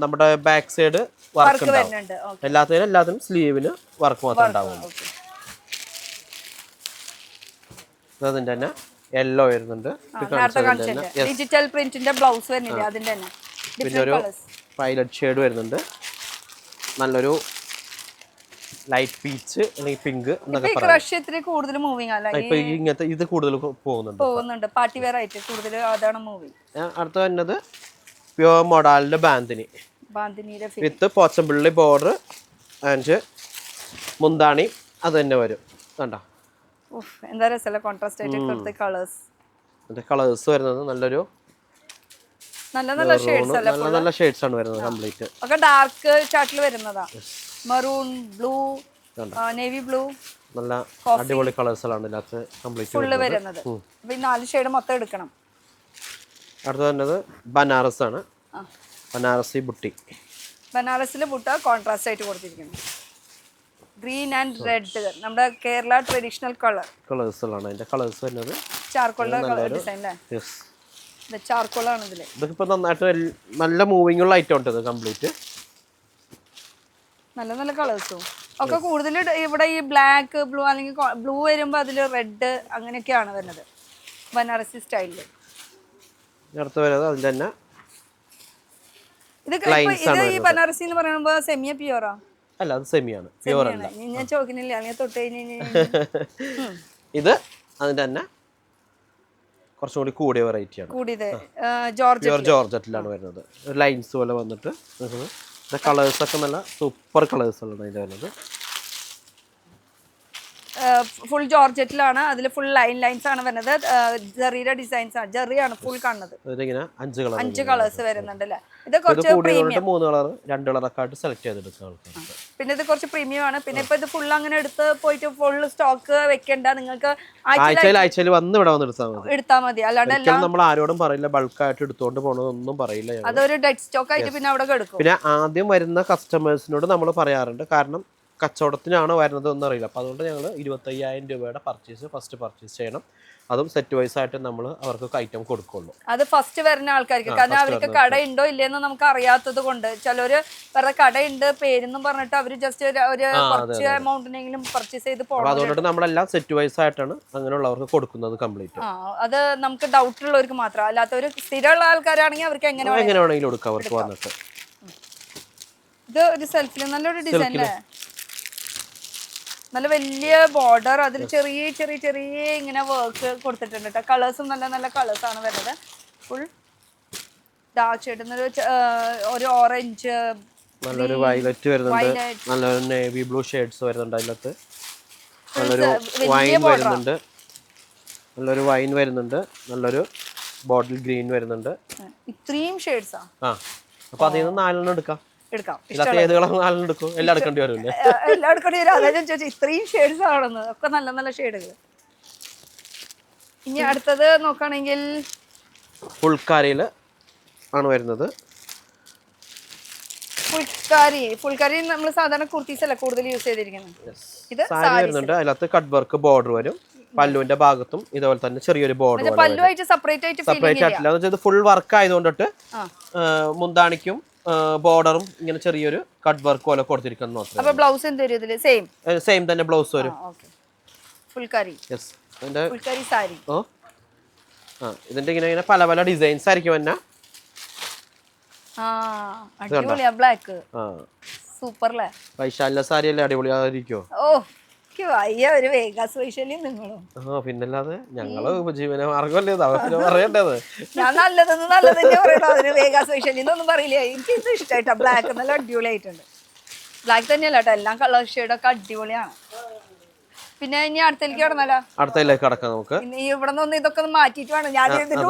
നമ്മുടെ ബാക്ക് സൈഡ് വർക്ക് വരുന്നുണ്ട്. എല്ലാത്തിനും സ്ലീവിന് വർക്ക് മാത്രമേ ഉണ്ടാവുള്ളൂ. അതിന്റെ തന്നെ യെല്ലോ വരുന്നുണ്ട്, ഡിജിറ്റൽ പ്രിന്റിന്റെ ബ്ലൗസ് വരുന്നില്ല. അതിന്റെ തന്നെ പിന്നെ ഒരു വയലറ്റ് ഷെയ്ഡ് വരുന്നുണ്ട്, നല്ലൊരു ലൈറ്റ് പീച്ച് അല്ലെങ്കിൽ പിങ്ക് എന്നൊക്കെ കൂടുതൽ മൂവിങ് അല്ല. ഇപ്പൊ ഇങ്ങനത്തെ ഇത് കൂടുതൽ പോകുന്നുണ്ട് പാർട്ടി വെയർ ആയിട്ട് കൂടുതൽ അതാണ് മൂവിങ്. അടുത്ത വരുന്നത് പ്യുവർ മോഡലിന്റെ ബാന്തിനി വിത്ത് പോച്ചമ്പിള്ളി ബോർഡർ ആൻഡ് മുന്താണി അത് തന്നെ വരും. കണ്ടോ, എന്താ രസമല്ല കോൺട്രാസ്റ്റ് ആയിട്ട് കൊടുത്ത കളേഴ്സ്. അതിന്റെ കളേഴ്സ് വരുന്നത് നല്ലൊരു നല്ല നല്ല ഷെയ്ഡ്സ് അല്ല, നല്ല നല്ല ഷെയ്ഡ്സ് ആണ് വരുന്നത് കംപ്ലീറ്റ്. ഒക്കെ ഡാർക്ക് ചാർട്ടിൽ വരുന്നതാ. മെറൂൺ, ബ്ലൂ, നേവി ബ്ലൂ, നല്ല അടിപൊളി കളേഴ്സുകളാണ് ഇതിനകത്ത് കംപ്ലീറ്റ് ഫുള്ള് വരുന്നത്. അപ്പൊ ഈ 4 ഷെയ്ഡ് മൊത്തം എടുക്കണം. അടുത്ത വരുന്നത് ബനാറസ് ആണ്. ബനാറസി ബുട്ടി. ബനാറസിൽ ബുട്ട കോൺട്രാസ്റ്റ് ആയിട്ട് കൊടുത്തിരിക്കുന്നു. ഗ്രീൻ ആൻഡ് റെഡ്, നമ്മുടെ കേരള ട്രഡീഷണൽ കളർ കളേഴ്സുകളാണ്. അതിന്റെ കളേഴ്സ് വരുന്നത് ചാർക്കോളിന്റെ ഡിസൈൻ അല്ലേ? ഇത് ചാർക്കോളാണ് ഇതില്. ഇതൊക്കെ നന്നായിട്ട് നല്ല മൂവിംഗ് ഉള്ള ഐറ്റം ഉണ്ട് ഇത് കംപ്ലീറ്റ്. നല്ല നല്ല കളേഴ്സും ഒക്കെ കൂടുതൽ ഇവിടെ ഈ ബ്ലാക്ക്, ബ്ലൂ അല്ലെങ്കിൽ ബ്ലൂ വരുമ്പോൾ അതിൽ റെഡ് അങ്ങനെയൊക്കെയാണ് വരുന്നത് ബനാറസി സ്റ്റൈലില്. അടുത്ത് വരുന്നത് അതിന്റെ തന്നെ ഇത് ഈ ബനാറസി എന്ന് പറയുമ്പോൾ സെമിയ പ്യൂറാ? അല്ല, അത് സെമിയാണ്, പ്യൂർ അല്ല. ഞാൻ ചോദിക്കുന്നില്ല, അല്ലെങ്കിൽ തൊട്ട് കഴിഞ്ഞ് ഇത് അതിന്റെ തന്നെ കുറച്ചും കൂടി കൂടിയ വെറൈറ്റി ആണ്. കൂടിയത് പ്യൂർ ജോർജറ്റിലാണ് വരുന്നത്. ലൈൻസ് പോലെ വന്നിട്ട് കളേഴ്സ് ഒക്കെ നല്ല സൂപ്പർ കളേഴ്സുകളാണ് അതിന്റെ വരുന്നത്. ഫുൾ ജോർജറ്റിലാണ്. അതിൽ ഫുൾ ലൈൻസ് ആണ് വരുന്നത്. ജെറിയുടെ ഡിസൈൻസ് ആണ്. ജെറിയാണ് ഫുൾ കാണുന്നത്. 5 കളേഴ്സ് വരുന്നുണ്ട് അല്ലേ? ഇത് കുറച്ച് പ്രീമിയം. 3 കളർ 2 കളറൊക്കെ ആയിട്ട് സെലക്ട് ചെയ്തെടുക്കാം. പിന്നെ ഇത് കുറച്ച് പ്രീമിയം ആണ്. പിന്നെ ഇപ്പൊ ഇത് ഫുൾ അങ്ങനെ എടുത്ത് പോയിട്ട് ഫുൾ സ്റ്റോക്ക് വെക്കണ്ട, നിങ്ങൾക്ക് ആഴ്ചയിൽ വന്ന് ഇവിടെ വന്ന് എടുത്താൽ മതി. അല്ലാണ്ട് നമ്മൾ ആരോടും പറയില്ല, ബൾക്കായിട്ട് എടുത്തോണ്ട് പോകണമെന്നൊന്നും പറയില്ല. അതൊരു ഡെഡ് സ്റ്റോക്ക് ആയിട്ട് പിന്നെ അവിടെ കിടക്കും. പിന്നെ ആദ്യം വരുന്ന കസ്റ്റമേഴ്സിനോട് നമ്മൾ പറയാറുണ്ട്, കാരണം കച്ചവടത്തിനാണ് വരുന്നത് ഒന്നും അറിയില്ല. അപ്പോൾ അതുകൊണ്ട് ഞങ്ങൾ 25,000 രൂപയുടെ ഫസ്റ്റ് പർച്ചേസ് ചെയ്യണം. അതും സെറ്റ് വൈസ് ആയിട്ട് നമ്മൾ അവർക്ക് ഐറ്റം കൊടുക്കുള്ളൂ. അത് ഫസ്റ്റ് വരുന്ന ആൾക്കാർക്ക്, കാരണം അവർക്ക് കട ഉണ്ടോ ഇല്ലെന്ന് നമുക്ക് അറിയാത്തത് കൊണ്ട്. ചിലര് വേറെ കടയുണ്ട് പേരെന്നും പറഞ്ഞിട്ട് അവർ ജസ്റ്റ് ഒരു കുറച്ച് എമൗണ്ടിനെങ്കിലും പർച്ചേസ് ചെയ്ത് പോകണം. അതുകൊണ്ട് നമ്മളെല്ലാം സെറ്റ് വൈസ് ആയിട്ടാണ് അങ്ങനെയുള്ളവർക്ക് കൊടുക്കുന്നത് കംപ്ലീറ്റ്. അത് നമുക്ക് ഡൗട്ട് ഉള്ളവർക്ക് മാത്രം, അല്ലാത്തവർ സ്ഥിരമുള്ള ആൾക്കാരാണെങ്കിൽ അവർക്ക് എങ്ങനെ വേണമെങ്കിലും കൊടുക്കാം അവർക്ക് വന്നിട്ട്. ഇത് ഒരു സെൽഫിൽ നല്ലൊരു ഡിസൈൻ അല്ലേ? നല്ല വലിയ ബോർഡർ, അതിൽ ചെറിയ ചെറിയ ചെറിയ ഇങ്ങനെ വർക്ക് കൊടുത്തിട്ടുണ്ട് കേട്ടോ. കളേഴ്സും നല്ല നല്ല കളേഴ്സ് ആണ് വരുന്നത്. ഫുൾ ഡാർക്ക് ഷെയ്ഡ്, ഒരു ഓറഞ്ച്, നല്ലൊരു വയലറ്റ് വരുന്നുണ്ട്, നല്ലൊരു നേവി ബ്ലൂ ഷെയ്ഡ്സ് വരുന്നുണ്ട്. അതിനകത്ത് നല്ലൊരു വൈൻ വരുന്നുണ്ട്, നല്ലൊരു വൈൻ വരുന്നുണ്ട്, നല്ലൊരു ബോട്ടിൽ ഗ്രീൻ വരുന്നുണ്ട്. ഇത്രയും ഷെയ്ഡ്സാ? അപ്പൊ അതിൽ നിന്ന് 4 എടുക്കാം. എല്ലാം എടുക്കേണ്ടി വരും. അതായത് ചോദിച്ചാൽ ഇത്രയും ഷെയ്ഡ്സ് ആണെന്ന്, ഒക്കെ നല്ല നല്ല ഷെയ്ഡുകൾ. ഇനി അടുത്തത് നോക്കുകയാണെങ്കിൽ ഫുൾക്കാരിയിൽ ആണ് വരുന്നത്. ഫുൾക്കാരി നമ്മൾ സാധാരണ കുർത്തീസ് അല്ല കൂടുതൽ യൂസ് ചെയ്തിരിക്കുന്നത്. ഇത് സാരി വരുന്നുണ്ട്, അതിനകത്ത് കട്ട് വർക്ക് ബോർഡർ വരും. പല്ലുവിന്റെ ഭാഗത്തും ഇതുപോലെ തന്നെ ചെറിയൊരു ബോർഡർ. പല്ലുമായിട്ട് സെപ്പറേറ്റ് ആയിട്ടില്ല, ഇത് ഫുൾ വർക്ക് ആയതുകൊണ്ടിട്ട് മുന്താണിക്കും ബോർഡറും ഇങ്ങനെ ചെറിയൊരു കട്ട് വർക്ക് പോലെ കൊടുത്തിരിക്കുന്നു മാത്രമേ. അപ്പോൾ ബ്ലൗസ് എന്ത് വരും ഇതില്? സെയിം തന്നെ ബ്ലൗസ് വരും. ഫുൾക്കാരി. യെസ്, ഇതിന്റെ ഫുൾക്കാരി സാരി. ഇതിന്റെ ഇങ്ങനെ പല പല ഡിസൈൻസ് ആയിരിക്കും തന്നെ. അടിപൊളിയാ ബ്ലാക്ക്. സൂപ്പർ അല്ലേ? വൈശാലിന്റെ സാരി അല്ലേ അടിപൊളിയായിരിക്കോ? ഒരു വേഗാസ് വൈശാലി നിങ്ങളും. പിന്നല്ലാതെ ഞങ്ങള് ഉപജീവന മാർഗമല്ലേ പറയേണ്ടത്. ഞാൻ നല്ലതെന്ന് പറയണോ, അതിന് വേഗാസ് വൈശാലി എന്നൊന്നും പറയില്ല. എനിക്ക് ഇത് ഇഷ്ടമായിട്ടാ. ബ്ലാക്ക് നല്ല അടിപൊളിയായിട്ടുണ്ട്. ബ്ലാക്ക് തന്നെയല്ല കേട്ടോ, എല്ലാം കളർ ഷെയ്ഡൊക്കെ അടിപൊളിയാണ്. പിന്നെ ഇനി അടുത്തേക്ക് കടന്നാലോ? അടുത്തേക്ക് കടക്കാം നമുക്ക്. ഇവിടെ നിന്ന് ഇതൊക്കെ മാറ്റിട്ട് വേണം. ഞാൻ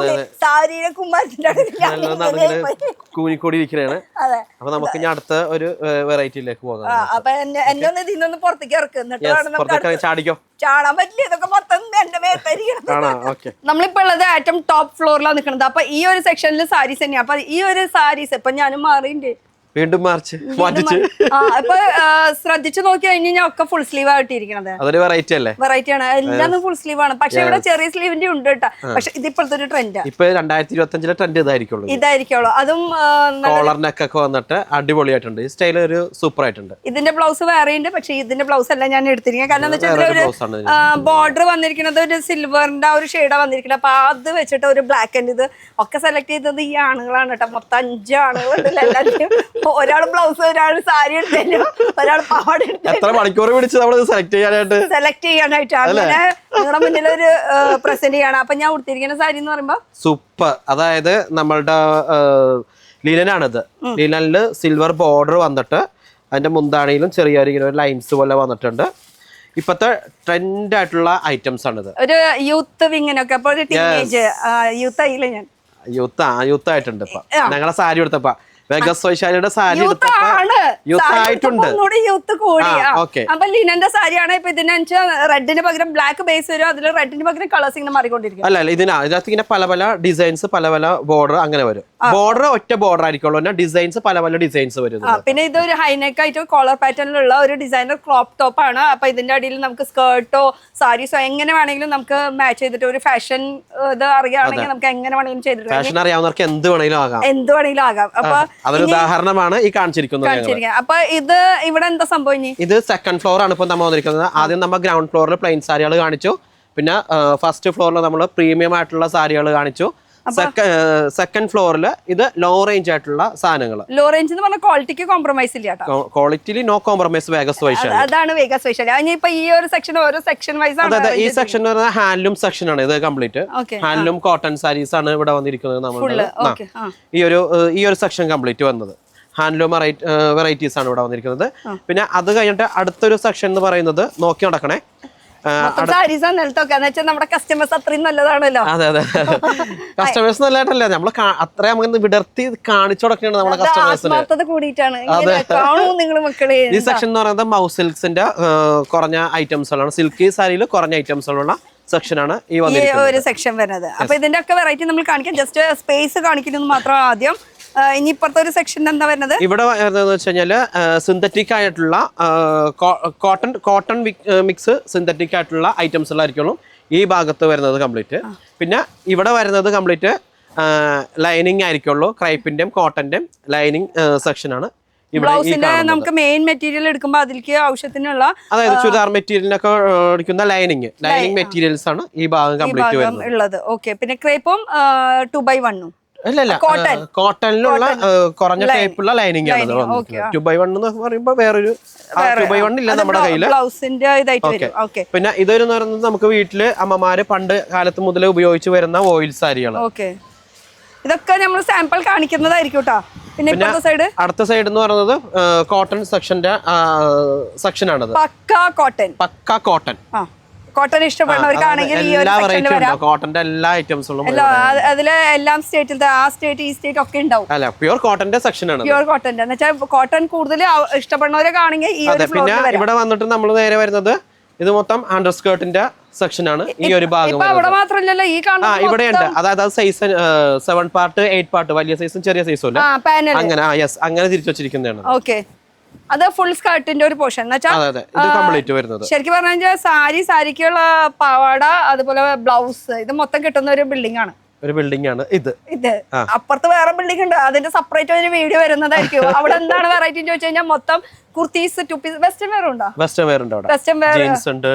സാരിയുടെ കുമ്മാരത്തിന്റെ കൂനിക്കോടി ഇരിക്കുകയാണ്. അപ്പൊ നമുക്ക് ഇനി അടുത്ത ഒരു വെറൈറ്റിയിലേക്ക് പോകാം. അപ്പൊ എന്നെ ഒന്ന് ഇതിന്നൊന്ന് പുറത്തേക്ക് ഇറക്കുന്നിട്ട് ചാടിക്കോ. ചാടാൻ പറ്റില്ല, ഇതൊക്കെ മൊത്തം എന്റെ മേത്തായിരിക്കണം. നമ്മളിപ്പോ ഉള്ളത് ഏറ്റവും ടോപ്പ് ഫ്ലോറിലാണ് നിൽക്കുന്നത്. അപ്പൊ ഈ ഒരു സെക്ഷനിൽ സാരീസ് തന്നെയാണ്. അപ്പൊ ഈ ഒരു സാരീസ് ഇപ്പൊ ഞാനും മാറിണ്ട് വീണ്ടും മാറ്റിച്ച് അപ്പൊ ശ്രദ്ധിച്ചു നോക്കി കഴിഞ്ഞാൽ ഒക്കെ ഫുൾ സ്ലീവ് ആയിട്ടിരിക്കണത്. അതൊരു വെറൈറ്റി അല്ലേ? വെറൈറ്റി ആണ്, എല്ലാം ഫുൾ സ്ലീവ് ആണ്. പക്ഷെ ഇവിടെ ചെറിയ സ്ലീവിന്റെ ഉണ്ട് കേട്ടോ. പക്ഷെ ഇതിപ്പോഴത്തെ ഒരു ട്രെൻഡ്. ഇപ്പൊ 2025 ട്രെൻഡ് ഇതായിരിക്കുള്ളൂ. അതും കോളറിനൊക്കെ വന്നിട്ട് അടിപൊളിയായിട്ടുണ്ട്. ഈ സ്റ്റൈൽ ഒരു സൂപ്പർ ആയിട്ടുണ്ട്. ഇതിന്റെ ബ്ലൗസ് വേറെ ഉണ്ട്, പക്ഷെ ഇതിന്റെ ബ്ലൗസ് അല്ല ഞാൻ എടുത്തിരിക്കുന്നത്. കാരണം എന്താ വെച്ചാൽ ഒരു ബോർഡർ വന്നിരിക്കുന്നത് ഒരു സിൽവറിന്റെ ഒരു ഷെയ്ഡാ വന്നിരിക്കുന്നത്. അപ്പൊ അത് വെച്ചിട്ട് ഒരു ബ്ലാക്ക് ആൻഡ് ഇത് ഒക്കെ സെലക്ട് ചെയ്തത് ഈ ആണുങ്ങളാണ് കേട്ടോ. മൊത്തം 5 ആണുങ്ങളുണ്ടല്ലോ എല്ലാവരും. ഒരാൾ ബ്ലൗസ്, ഒരാൾ സാരി എടുത്തല്ലോ, ഒരാൾ പാവാട എടുത്തു. എത്ര മണിക്കൂർ പിടിച്ച് നമ്മൾ സെലക്ട് ചെയ്യാനായിട്ട് അങ്ങനെ നിങ്ങളുടെ മുന്നിൽ ഒരു പ്രസന്റ് ചെയ്യണം. അപ്പൊ ഞാൻ ഉടുത്തിരിക്കുന്ന സാരി എന്ന് പറയുമ്പോ സൂപ്പർ. അതായത് നമ്മളുടെ ലീലനാണിത്. ലീലനില് സിൽവർ ബോർഡർ വന്നിട്ട് അതിന്റെ മുന്താണിയിലും ചെറിയൊരു ലൈൻസ് പോലെ വന്നിട്ടുണ്ട്. ഇപ്പോഴത്തെ ട്രെൻഡ് ആയിട്ടുള്ള ഐറ്റംസ് ആണിത്. ഒരു യൂത്ത് വിങ്ങിനൊക്കെ അപ്പൊ ഒരു ടീനേജ് യൂത്ത് ആയില്ലേ ഞാൻ യൂത്ത് ആയിട്ടുണ്ട് ഇപ്പൊ. ഞങ്ങളെ സാരി എടുത്തപ്പോ വെഗസ് വൈശാലിയുടെ സാരി എടുത്തപ്പോ യൂത്ത് ആയിട്ടുണ്ട്. യൂത്ത് കൂടി അപ്പൊ ലിനന്റെ സാരിയാണ് ഇപ്പൊ ഇതിനനുസരിച്ച് റെഡിന് പകരം ബ്ലാക്ക് ബേസ് വരും, അതിൽ റെഡിന് പകരം കളേഴ്സ് ഇങ്ങനെ മാറിക്കൊണ്ടിരിക്കും. അല്ല ഇതിനകത്ത് ഇങ്ങനെ പല പല ഡിസൈൻസ് പല പല ബോർഡർ അങ്ങനെ വരും. ബോർഡർ ഒറ്റ ബോർഡർ ആയിരിക്കുള്ളൂ, ഡിസൈൻസ് പല പല ഡിസൈൻസ് വരും. പിന്നെ ഇതൊരു ഹൈനെക്ക് ആയിട്ട് കോളർ പാറ്റേണിലുള്ള ഒരു ഡിസൈനർ ക്രോപ്പ് ടോപ്പ് ആണ്. അപ്പൊ ഇതിന്റെ അടിയിൽ നമുക്ക് സ്കേർട്ടോ സാരീസോ എങ്ങനെ വേണമെങ്കിലും നമുക്ക് മാച്ച് ചെയ്തിട്ട് ഒരു ഫാഷൻ ഇത് അറിയാണെങ്കിൽ നമുക്ക് എങ്ങനെ വേണമെങ്കിലും ചെയ്തിട്ട് ഫാഷൻ അറിയാവുന്നവർക്ക് എന്ത് വേണമെങ്കിലും ആകാം. അപ്പൊ അതൊരു ഉദാഹരണമാണ് ഈ കാണിച്ചിരിക്കുന്നത്. അപ്പൊ ഇത് ഇവിടെ എന്താ സംഭവം? ഇത് സെക്കൻഡ് ഫ്ലോർ ആണ് ഇപ്പൊ നമ്മൾ വന്നിരിക്കുന്നത്. ആദ്യം നമ്മൾ ഗ്രൗണ്ട് ഫ്ലോറിൽ പ്ലെയിൻ സാരികൾ കാണിച്ചു, പിന്നെ ഫസ്റ്റ് ഫ്ലോറിൽ നമ്മൾ പ്രീമിയം ആയിട്ടുള്ള സാരികൾ കാണിച്ചു. സെക്കൻഡ് ഫ്ലോറിൽ ഇത് ലോ റേഞ്ച് ആയിട്ടുള്ള സാധനങ്ങൾ. ലോ റേഞ്ച് എന്ന് പറഞ്ഞാൽ ക്വാളിറ്റിക്ക് കോംപ്രമൈസ് ഇല്ല, ക്വാളിറ്റിയിൽ നോ കോംപ്രമൈസ്. വേഗസ് വൈശാലി അതാണ് വേഗസ് വൈശാലി. ഇനിയിപ്പോ ഈ ഒരു സെക്ഷൻ ഓരോ സെക്ഷൻ വൈസ് ആണ്. അതെ, ഈ സെക്ഷൻ എന്ന് പറഞ്ഞാൽ ഹാൻഡ്ലൂം സെക്ഷൻ ആണ്. ഇത് കംപ്ലീറ്റ് ഹാൻഡ്ലൂം കോട്ടൺ സാരീസ് ആണ് ഇവിടെ വന്നിരിക്കുന്നത്. നമ്മൾ ഈ ഒരു സെക്ഷൻ കംപ്ലീറ്റ് വന്നത് ഹാൻഡ്ലൂം വെറൈറ്റീസ് ആണ് ഇവിടെ വന്നിരിക്കുന്നത്. പിന്നെ അത് കഴിഞ്ഞിട്ട് അടുത്തൊരു സെക്ഷൻ എന്ന് പറയുന്നത് നോക്കി നടക്കണേ. നമ്മുടെ കസ്റ്റമേഴ്സ് അത്രയും നല്ലതാണല്ലോ. അതെ കസ്റ്റമേഴ്സ് നല്ലതായിട്ടല്ല, നമ്മൾ അത്ര നമുക്ക് വിടർത്തി കാണിച്ചു കൊടുക്കുകയാണ് നമ്മുടെ കസ്റ്റമേഴ്സിന് കൂടിയിട്ടാണ്. ഈ സെക്ഷൻ എന്ന് പറയുന്നത് മൗസ് സിൽക്സിന്റെ കുറഞ്ഞ ഐറ്റംസുകളാണ്. സിൽക്കി സാരിയിൽ കുറഞ്ഞ ഐറ്റംസുകളുള്ള സെക്ഷനാണ് ഈ ഒരു സെക്ഷൻ വരുന്നത്. അപ്പൊ ഇതിന്റെ ഒക്കെ വെറൈറ്റി നമ്മൾ കാണിക്കാം. ജസ്റ്റ് സ്പേസ് കാണിക്കുന്നത് മാത്രം ആദ്യം. ഇനി ഇപ്പുറത്തെ ഒരു സെക്ഷൻ എന്താ വരുന്നത്? ഇവിടെ വരുന്നത് വെച്ച് കഴിഞ്ഞാല് സിന്തറ്റിക് ആയിട്ടുള്ള കോട്ടൺ മിക്സ് സിന്തറ്റിക് ആയിട്ടുള്ള ഐറ്റംസുകളായിരിക്കുള്ളൂ ഈ ഭാഗത്ത് വരുന്നത് കംപ്ലീറ്റ്. പിന്നെ ഇവിടെ വരുന്നത് കംപ്ലീറ്റ് ലൈനിങ് ആയിരിക്കുള്ളൂ. ക്രൈപ്പിന്റെയും കോട്ടന്റെയും ലൈനിങ് സെക്ഷനാണ്. ബ്ലൗസിന്റെ നമുക്ക് മെയിൻ മെറ്റീരിയൽ എടുക്കുമ്പോൾ അതിലേക്ക് ആവശ്യത്തിനുള്ള, അതായത് ചുരിദാർ മെറ്റീരിയലിനൊക്കെ എടുക്കുന്ന ലൈനിങ് മെറ്റീരിയൽസ് ആണ് ഈ ഭാഗം കംപ്ലീറ്റ് വരുന്നത്. ഓക്കെ. പിന്നെ ക്രേപ്പും 2x1 അല്ല കോട്ടണിലുള്ള കുറഞ്ഞ ടൈപ്പുള്ള ലൈനിങ് ആണ്. 2x1 എന്ന് പറയുമ്പോൾ വേറൊരു 2x1 ഇല്ല നമ്മുടെ കയ്യില്. പിന്നെ ഇതൊരു പറയുന്നത് നമുക്ക് വീട്ടില് അമ്മമാര് പണ്ട് കാലത്ത് മുതലേ ഉപയോഗിച്ച് വരുന്ന ഓയിൽ സാരികൾ. ഇതൊക്കെ നമ്മൾ സാമ്പിൾ കാണിക്കുന്നതായിരിക്കും കേട്ടോ. പിന്നെ അടുത്ത സൈഡ് എന്ന് പറയുന്നത് കോട്ടൺ സെക്ഷനാണത്. പക്ക കോട്ടൺ ഇഷ്ടപ്പെടുന്നവർക്കാണെങ്കിൽ ഈ ഒരു സെക്ഷനിൽ വരാം. കോട്ടന്റെ എല്ലാ ഐറ്റംസുകളും അതില് എല്ലാം സ്റ്റേറ്റിലത്തെ ആ സ്റ്റേറ്റ് ഈ സ്റ്റേറ്റ് ഒക്കെ ഉണ്ടാവും. അല്ല പ്യൂർ കോട്ടന്റെ സെക്ഷനാണ്. പ്യൂർ കോട്ടന്റെ എന്ന് വെച്ചാൽ കോട്ടൺ കൂടുതൽ ഇഷ്ടപ്പെടുന്നവരൊക്കെ ആണെങ്കിൽ ഈ ഒരു പിന്നെ ഇവിടെ വന്നിട്ട് നമ്മൾ നേരെ വരുന്നത് ഇത് മൊത്തം അണ്ടർ സ്കേർട്ടിന്റെ സെക്ഷനാണ്. ഈ ഒരു ഭാഗം ഇവിടെ മാത്രമല്ലല്ലോ ഈ ഇവിടെ ഉണ്ട്. അതായത് സൈസ് 7 പാർട്ട് 8 പാർട്ട്, വലിയ സൈസും ചെറിയ സൈസും ഇല്ല. അങ്ങനെ അങ്ങനെ തിരിച്ചു വെച്ചിരിക്കുന്നതാണ്. ഓക്കെ. അത് ഫുൾ സ്കേർട്ടിന്റെ ഒരു പോർഷൻ ശരിക്കും പറഞ്ഞു സാരിക്കുള്ള പാവാട അതുപോലെ ബ്ലൗസ് ഇത് മൊത്തം കിട്ടുന്ന ഒരു ബിൽഡിംഗ് ആണ്. ഇത് അപ്പുറത്ത് വേറെ ബിൽഡിംഗ് ഉണ്ട്, അതിന്റെ സെപ്പറേറ്റ് ഒരു വീഡിയോ വരുന്നതായിരിക്കും. അവിടെ എന്താണ് വെറൈറ്റി ചോദിച്ചു കഴിഞ്ഞാൽ മൊത്തം കുർത്തീസ്, ടൂപ്പീസ്, വെസ്റ്റേൺ വെയർ ഉണ്ടോ? വെസ്റ്റേൺ വെയർ ഉണ്ട്, ജീൻസ് ഉണ്ട്,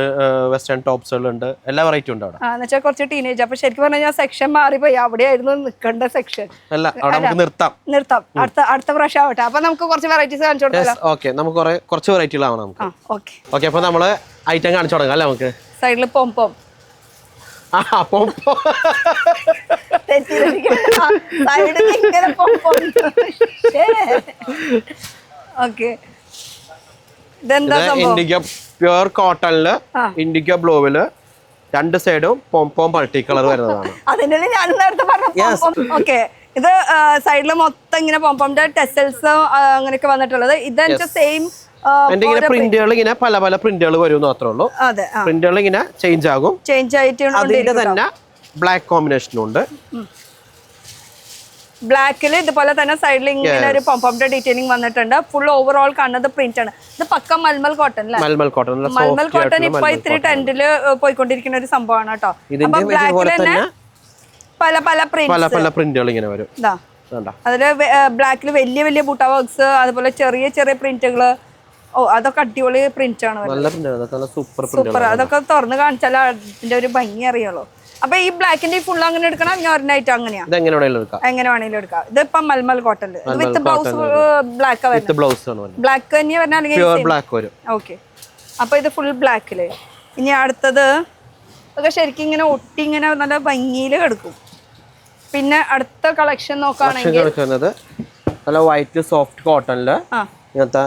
വെസ്റ്റേൺ ടോപ്സുകൾ ഉണ്ട്, എല്ലാ വെറൈറ്റി ഉണ്ട് അവിടെ. എന്നുവെച്ചാൽ കുറച്ച് ടീനേജ്. അപ്പൊ ശരിക്കും പറഞ്ഞാൽ സെക്ഷൻ മാറിപ്പോയി, അവിടെയായിരുന്നു നിൽക്കേണ്ട സെക്ഷൻ. നിർത്താം. അടുത്ത പ്രാവശ്യം ആവട്ടെ. അപ്പൊ നമുക്ക് കുറച്ച് വെറൈറ്റീസ് കാണിച്ചു കൊടുക്കാം. ഓക്കെ, നമുക്ക് കുറച്ച് വെറൈറ്റികളാണ് നമുക്ക്. ഓക്കെ, അപ്പൊ നമ്മള് ഐറ്റം കാണിച്ചു തുടങ്ങാം അല്ലേ? നമുക്ക് സൈഡില് പോംപോം ഇൻഡിഗോ പ്യൂർ കോട്ടണില് ഇൻഡിഗോ ബ്ലൂവില് രണ്ട് സൈഡും പോംപോം മൾട്ടി കളർ വരുന്നതാണ്. അതിന്റെ ഞാൻ നേരത്തെ പറഞ്ഞു. ഇത് സൈഡില് മൊത്തം ഇങ്ങനെ പോംപോമിന്റെ ടെസൽസ് അങ്ങനെയൊക്കെ വന്നിട്ടുള്ളത്. ഇതെന്ന് സെയിം പ്രിന്റുകൾ ഇങ്ങനെ പല പല പ്രിന്റുകൾ വരും മാത്രമേ ഉള്ളൂ. പ്രിന്റുകൾ ഇങ്ങനെ ചേഞ്ച് ആകും. അതിന്റെ തന്നെ ബ്ലാക്ക് കോമ്പിനേഷനും ഉണ്ട്. ബ്ലാക്കിൽ ഇതുപോലെ തന്നെ സൈഡിൽ ഇങ്ങനെ ഒരു പോംപോമിന്റെ ഡീറ്റെയിലിംഗ് വന്നിട്ടുണ്ട്. ഫുൾ ഓവറോൾ കാണുന്നത് പ്രിന്റ് ആണ്. ഇത് പക്ക മൽമൽ കോട്ടൺ അല്ലേ? മൽമൽ കോട്ടൺ ഇപ്പൊ ഇത്തിരി ട്രെൻഡില് പോയിക്കൊണ്ടിരിക്കുന്ന ഒരു സംഭവമാണ് കേട്ടോ. അപ്പൊ ബ്ലാക്കിൽ തന്നെ പല പല പ്രിന്റുകൾ ഇങ്ങനെ വരും. അതില് ബ്ലാക്കിൽ വലിയ വലിയ ബൂട്ട വർക്ക്സ്, അതുപോലെ ചെറിയ ചെറിയ പ്രിന്റുകള്. അതൊക്കെ അടിപൊളി പ്രിന്റ് ആണ്. സൂപ്പർ. അതൊക്കെ തുറന്ന് കാണിച്ചാൽ അതിന്റെ ഒരു ഭംഗി അറിയുള്ളൂ. അപ്പൊ ഈ ബ്ലാക്കിന്റെ ഫുൾ അങ്ങനെ എടുക്കണം, ഇനി ഒരെണ്ണായിട്ട് അങ്ങനെയാ എങ്ങനെ വേണമെങ്കിലും എടുക്കാം. ഇതിപ്പോ malmal cotton with blouse black തന്നെ പറഞ്ഞാൽ അല്ലെങ്കിൽ ഓക്കെ. അപ്പൊ ഇത് ഫുൾ ബ്ലാക്കില്. ഇനി അടുത്തത് ഒക്കെ ശരിക്കും ഇങ്ങനെ ഒട്ടി ഇങ്ങനെ നല്ല ഭംഗിയില് കിടക്കും. പിന്നെ അടുത്ത കളക്ഷൻ നോക്കുകയാണെങ്കിൽ വൈറ്റ് സോഫ്റ്റ് കോട്ടണില് ഇങ്ങനത്തെ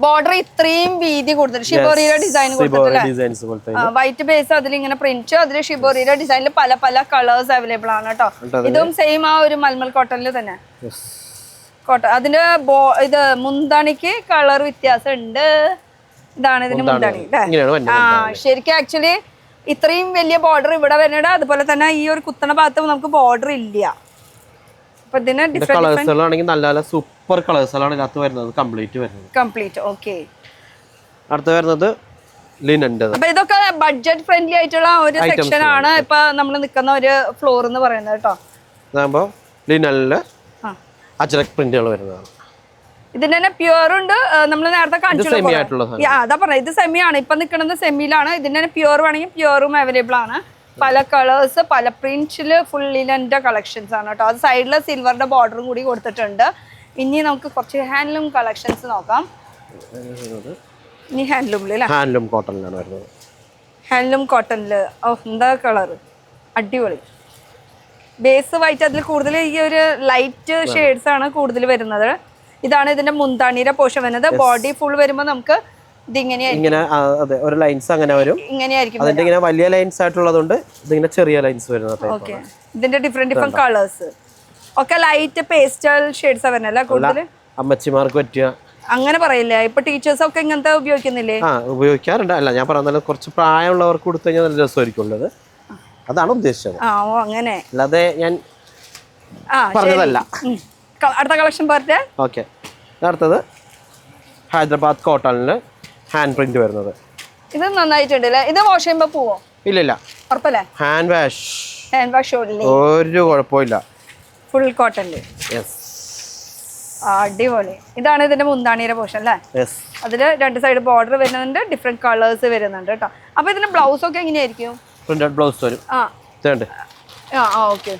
ബോർഡർ ഇത്രയും വീതി കൊടുത്തിട്ട് ഷിബോറിയുടെ ഡിസൈൻ കൊടുത്തിട്ടില്ലേ ഡിസൈൻസ് പോലത്തെ വൈറ്റ് ബേസ് അതിൽ ഇങ്ങനെ പ്രിന്റ് അതിൽ ഷിബോറിയുടെ ഡിസൈനിൽ പല പല കളേഴ്സ് അവൈലബിൾ ആണ് കേട്ടോ. ഇതും സെയിം ആ ഒരു മൽമൽ കോട്ടണിൽ തന്നെ കോട്ടൺ. അതിന്റെ ഇത് മുന്താണിക്ക് കളർ വ്യത്യാസം ഉണ്ട്. ഇതാണ് ഇതിന്റെ മുന്താണി ആ ശരിക്കും ആക്ച്വലി ഇത്രയും വലിയ ബോർഡർ ഇവിടെ വരുന്നുണ്ട്. അതുപോലെ തന്നെ ഈ ഒരു കുത്തണ ഭാഗത്ത് നമുക്ക് ബോർഡർ ഇല്ല. അപ്പൊ ഇതിന് കളേഴ്സുകളാണെങ്കിൽ നല്ല നല്ല സൂപ്പർ കളേഴ്സുകളാണ് ഇതിനകത്ത് വരുന്നത്. Complete okay. അടുത്ത വരുന്നത് ലിനന്റെ. അപ്പൊ ഇതൊക്കെ ബഡ്ജറ്റ് ഫ്രണ്ട്ലി ആയിട്ടുള്ള ഒരു സെക്ഷൻ ആണ് ഇപ്പൊ നമ്മൾ നിൽക്കുന്ന ഒരു ഫ്ലോർ എന്ന് പറയുന്നത് കേട്ടോ. ഇതാകുമ്പോ ലിനലില് അജ്രക് പ്രിന്റുകൾ വരുന്നതാണ്. ഇതിന്റെ തന്നെ പ്യുവർ ഉണ്ട്. നമ്മൾ നേരത്തെ കാണിച്ചു അതാ പറഞ്ഞത് ഇത് സെമി ആണ്. ഇപ്പൊ നിൽക്കുന്നത് സെമിയിലാണ്. ഇതിന്റെ തന്നെ പ്യുവർ വേണമെങ്കിൽ പ്യുവറും അവൈലബിൾ ആണ്. പല കളേഴ്സ് പല പ്രിന്റില് ഫുൾ ലിനന്റെ കളക്ഷൻസ് ആണ് കേട്ടോ. അത് സൈഡില് സിൽവറിന്റെ ബോർഡറും കൂടി കൊടുത്തിട്ടുണ്ട്. ഇനി നമുക്ക് കുറച്ച് ഹാൻഡ്ലൂം കളക്ഷൻസ് നോക്കാം. ഇനി ഹാൻഡ്ലൂം കോട്ടണിലാണ് വരുന്നത്. ഹാൻഡ്ലൂം കോട്ടണില് എന്താ കളർ അടിപൊളി. ബേസ് വൈറ്റ് അതിൽ കൂടുതൽ ഈ ഒരു ലൈറ്റ് ഷെയ്ഡ്സ് ആണ് കൂടുതൽ വരുന്നത്. ഇതാണ് ഇതിന്റെ മുന്താണിയുടെ പോർഷൻ വരുന്നത്. ബോഡി ഫുൾ വരുമ്പോൾ നമുക്ക് ഒരു ലൈൻസ് അങ്ങനെ വരും. ഇങ്ങനെയായിരിക്കും. അതിന്റെ ഇങ്ങനെ വലിയ ലൈൻസ് ആയിട്ടുള്ളതുകൊണ്ട് ഇതിങ്ങനെ ചെറിയ ലൈൻസ് വരുന്നത്. ഇതിന്റെ ഡിഫറെന്റ് കളേഴ്സ് ഒക്കെ ലൈറ്റ് പേസ്റ്റൽ ഷെയ്ഡ്സ് വരുന്നല്ലേ കൂടുതൽ. അമ്മച്ചിമാർക്ക് പറ്റിയ അങ്ങനെ പറയില്ലേ. ഇപ്പൊ ടീച്ചേഴ്സ് ഒക്കെ ഇങ്ങനത്തെ ഉപയോഗിക്കുന്നില്ലേ? ഉപയോഗിക്കാറുണ്ട്. അല്ല ഞാൻ പറഞ്ഞാൽ കുറച്ച് പ്രായമുള്ളവർക്ക് കൊടുത്തു കഴിഞ്ഞാൽ നല്ല രസമായിരിക്കും. അതാണ് ഉദ്ദേശിച്ചത്. അങ്ങനെ അല്ലാതെ ഞാൻ പറഞ്ഞതല്ല. അടുത്ത കളക്ഷൻ പറഞ്ഞേ. ഓക്കെ. അടുത്തത് ഹൈദരാബാദ് കോട്ടണില് ഹാൻഡ് പ്രിന്റ് വരുന്നത്. ഇത് നന്നായിട്ടുണ്ട് അല്ലേ? ഇത് വാഷ് ചെയ്യുമ്പോ പോവോ? ഇല്ല ഉറപ്പല്ലേ? ഹാൻഡ് വാഷ് ഒരു കുഴപ്പമില്ല. ഫുൾ കോട്ടണില്. അടിപൊളി. ഇതാണ് ഇതിന്റെ മുന്താണിയുടെ പോർഷൻ അല്ലേ? അതില് രണ്ട് സൈഡ് ബോർഡർ വരുന്നുണ്ട്. ഡിഫറെന്റ് കളേഴ്സ് വരുന്നുണ്ട് കേട്ടോ. അപ്പൊ ഇതിന്റെ ബ്ലൗസ് ഒക്കെ എങ്ങനെയായിരിക്കും? പ്രിന്റഡ് ബ്ലൗസ് വരും. ഓക്കെ.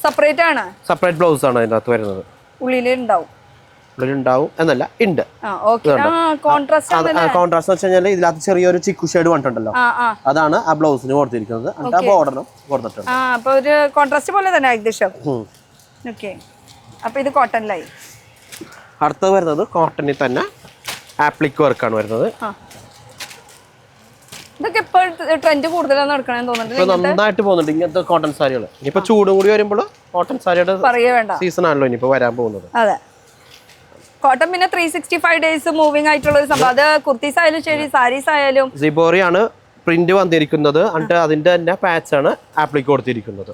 സെപ്പറേറ്റ് ബ്ലൗസ് ആണ് അതിനകത്ത് വരുന്നത്. ഉള്ളിലുണ്ടാവും എന്നല്ല ഉണ്ട്. കോൺട്രാസ്റ്റ് വെച്ച് കഴിഞ്ഞാൽ ഇതിനകത്ത് ചെറിയൊരു ചിക്കു ഷെയ്ഡ് വന്നിട്ടുണ്ടല്ലോ. അതാണ് ആ ബ്ലൗസിന് കൊടുത്തിരിക്കുന്നത്. ആ ബോർഡറും കൊടുത്തിട്ടുണ്ട്. അപ്പൊ ഒരു കോൺട്രാസ്റ്റ് പോലെ തന്നെ ഏകദേശം. ഓക്കെ. അപ്പൊ ഇത് കോട്ടണിലായി. അടുത്തത് വരുന്നത് കോട്ടണിൽ തന്നെ ആപ്ലിക് വർക്കാണ് വരുന്നത്. ഇതൊക്കെ ഇപ്പോൾ ട്രെൻഡ് കൂടുതലാണ് നടക്കണമെന്ന് തോന്നുന്നുണ്ട്. നന്നായിട്ട് പോകുന്നുണ്ട് ഇങ്ങനത്തെ കോട്ടൺ സാരികൾ. ഇനിയിപ്പോ ചൂടും കൂടി വരുമ്പോൾ കോട്ടൺ സാരിയുടെ സീസൺ ആണല്ലോ ഇനിയിപ്പോ വരാൻ പോകുന്നത്. അതെ. കോട്ടൺ പിന്നെ 365 ഡേയ്സ് മൂവിംഗ് ആയിട്ടുള്ള ഒരു സംഭവം. അത് കുർത്തീസ് ആയാലും ശരി സാരീസ് ആയാലും. സിബോറി ആണ് പ്രിന്റ് വന്നിരിക്കുന്നത്. എന്നിട്ട് അതിന്റെ തന്നെ പാച്ച് ആണ് ആപ്ലിക് കൊടുത്തിരിക്കുന്നത്.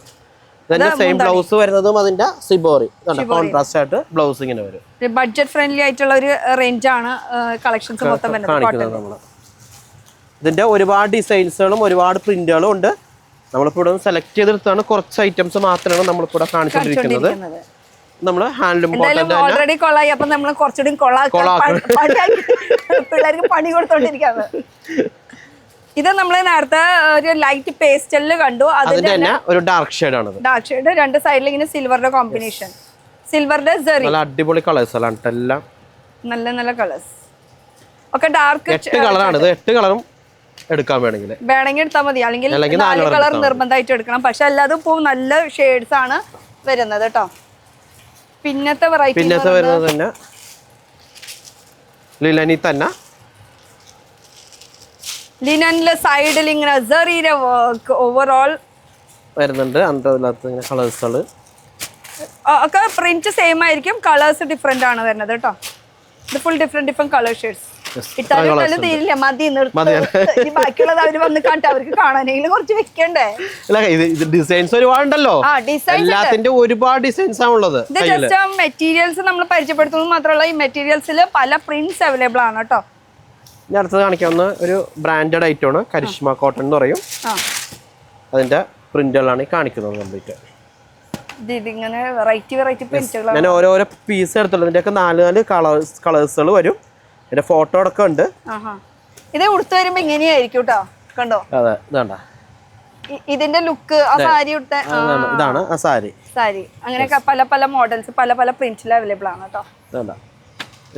സെയിം ബ്ലൗസ് വരുന്നതും അതിന്റെ സിബോറി കോൺട്രാസ്റ്റ് ആയിട്ട് ബ്ലൗസ് ഇങ്ങനെ വരും. ബഡ്ജറ്റ് ഫ്രണ്ട്ലി ആയിട്ടുള്ള ഒരു റേഞ്ച് ആണ് കളക്ഷൻസ് മൊത്തം വരുന്നത്. ഇതിന്റെ ഒരുപാട് ഡിസൈൻസുകളും ഒരുപാട് പ്രിന്റുകളും ഉണ്ട്. നമ്മളിപ്പോൾ ഇവിടെ സെലക്ട് ചെയ്തെടുത്താണ് കുറച്ച് ഐറ്റംസ് മാത്രമാണ് നമ്മളിപ്പോൾ ഇവിടെ കാണിച്ചുകൊണ്ടിരിക്കുന്നത്. നമ്മള് ഹാൻഡ്ലൂം ഓൾറെഡി കൊള്ളായി. അപ്പൊ നമ്മൾ കുറച്ചുകൂടി പിള്ളേർക്ക് പണി കൊടുത്തോണ്ടിരിക്കാണ്. ഇത് നമ്മൾ നേരത്തെ ഒരു ലൈറ്റ് പേസ്റ്റലില് കണ്ടു. അതിന്റെ തന്നെ ഒരു ഡാർക്ക് ഷെയ്ഡ് ആണ്. ഡാർക്ക് ഷെയ്ഡ് രണ്ട് സൈഡിൽ ഇങ്ങനെ സിൽവറിന്റെ കോമ്പിനേഷൻ. സിൽവറിന്റെ നല്ല അടിപൊളി കളേഴ്സ് എല്ലാം നല്ല നല്ല കളേഴ്സ് ഒക്കെ. ഡാർക്ക് 8 കളറാണ്. ഇത് 8 കളറും എടുക്കാൻ വേണമെങ്കിൽ എടുത്താൽ മതി. അല്ലെങ്കിൽ 4 കളർ നിർബന്ധമായിട്ട് എടുക്കണം. പക്ഷെ അല്ലാതെ ഇപ്പോൾ നല്ല ഷെയ്ഡ്സ് ആണ് വരുന്നത് കേട്ടോ. പിന്നത്തെ വരുന്നത് തന്നെ ലിനനിലെ സൈഡിൽ ഇങ്ങനെ സെറിയുടെ വർക്ക് ഓവറോൾ വരുന്നുണ്ട്. അതിനകത്ത് കളേഴ്സുകൾ ഒക്കെ പ്രിന്റ് സെയിം ആയിരിക്കും. കളേഴ്സ് ഡിഫറെന്റ് ആണ് വരുന്നത് കേട്ടോ. ഇത് ഫുൾ ഡിഫറെന്റ് കളർ ഷെയ്ഡ്സ്. ഇട്ടാലും തീരില്ല. മതി നിർത്തി. ബാക്കിയുള്ളത് അവര് വന്ന് കണ്ടിട്ട് അവർക്ക് കാണാനെങ്കിലും കുറച്ച് വെക്കണ്ടേ? ഡിസൈൻസ് ഒരുപാടുണ്ടല്ലോ. എല്ലാത്തിന്റെ ഒരുപാട് ഡിസൈൻസ് ആണുള്ളത്. ഇത് ജസ്റ്റ് മെറ്റീരിയൽസ് നമ്മൾ പരിചയപ്പെടുത്തുന്നത് മാത്രമല്ല ഈ മെറ്റീരിയൽസിൽ പല പ്രിന്റ്സ് അവൈലബിൾ ആണ് കേട്ടോ. ഞാൻ അടുത്തത് കാണിക്കാവുന്ന ഒരു ബ്രാൻഡഡ് ഐറ്റം ആണ്. കരിഷ്മ കോട്ടൺ എന്ന് പറയും. അതിന്റെ പ്രിന്റുകളാണ് കാണിക്കുന്നത് കംപ്ലീറ്റ്. ഇങ്ങനെ വെറൈറ്റി പ്രിന്റുകളാണ്. ഞാൻ ഓരോരോ പീസ് എടുത്തുള്ളൂ. ഇതിന്റെയൊക്കെ 4 കളേഴ്സുകൾ വരും. ഇതിന്റെ ഫോട്ടോ അടക്കം ഉണ്ട്. ഇത് ഉടുത്ത് വരുമ്പോ ഇങ്ങനെയായിരിക്കും കേട്ടോ. കണ്ടോ? അതെ. ഇതാണ്ട ഇതിന്റെ ലുക്ക്. ആ സാരി ഇതാണ് ആ സാരി. അങ്ങനെയൊക്കെ പല പല മോഡൽസ് പല പല പ്രിന്റിൽ അവൈലബിൾ ആണ് കേട്ടോ.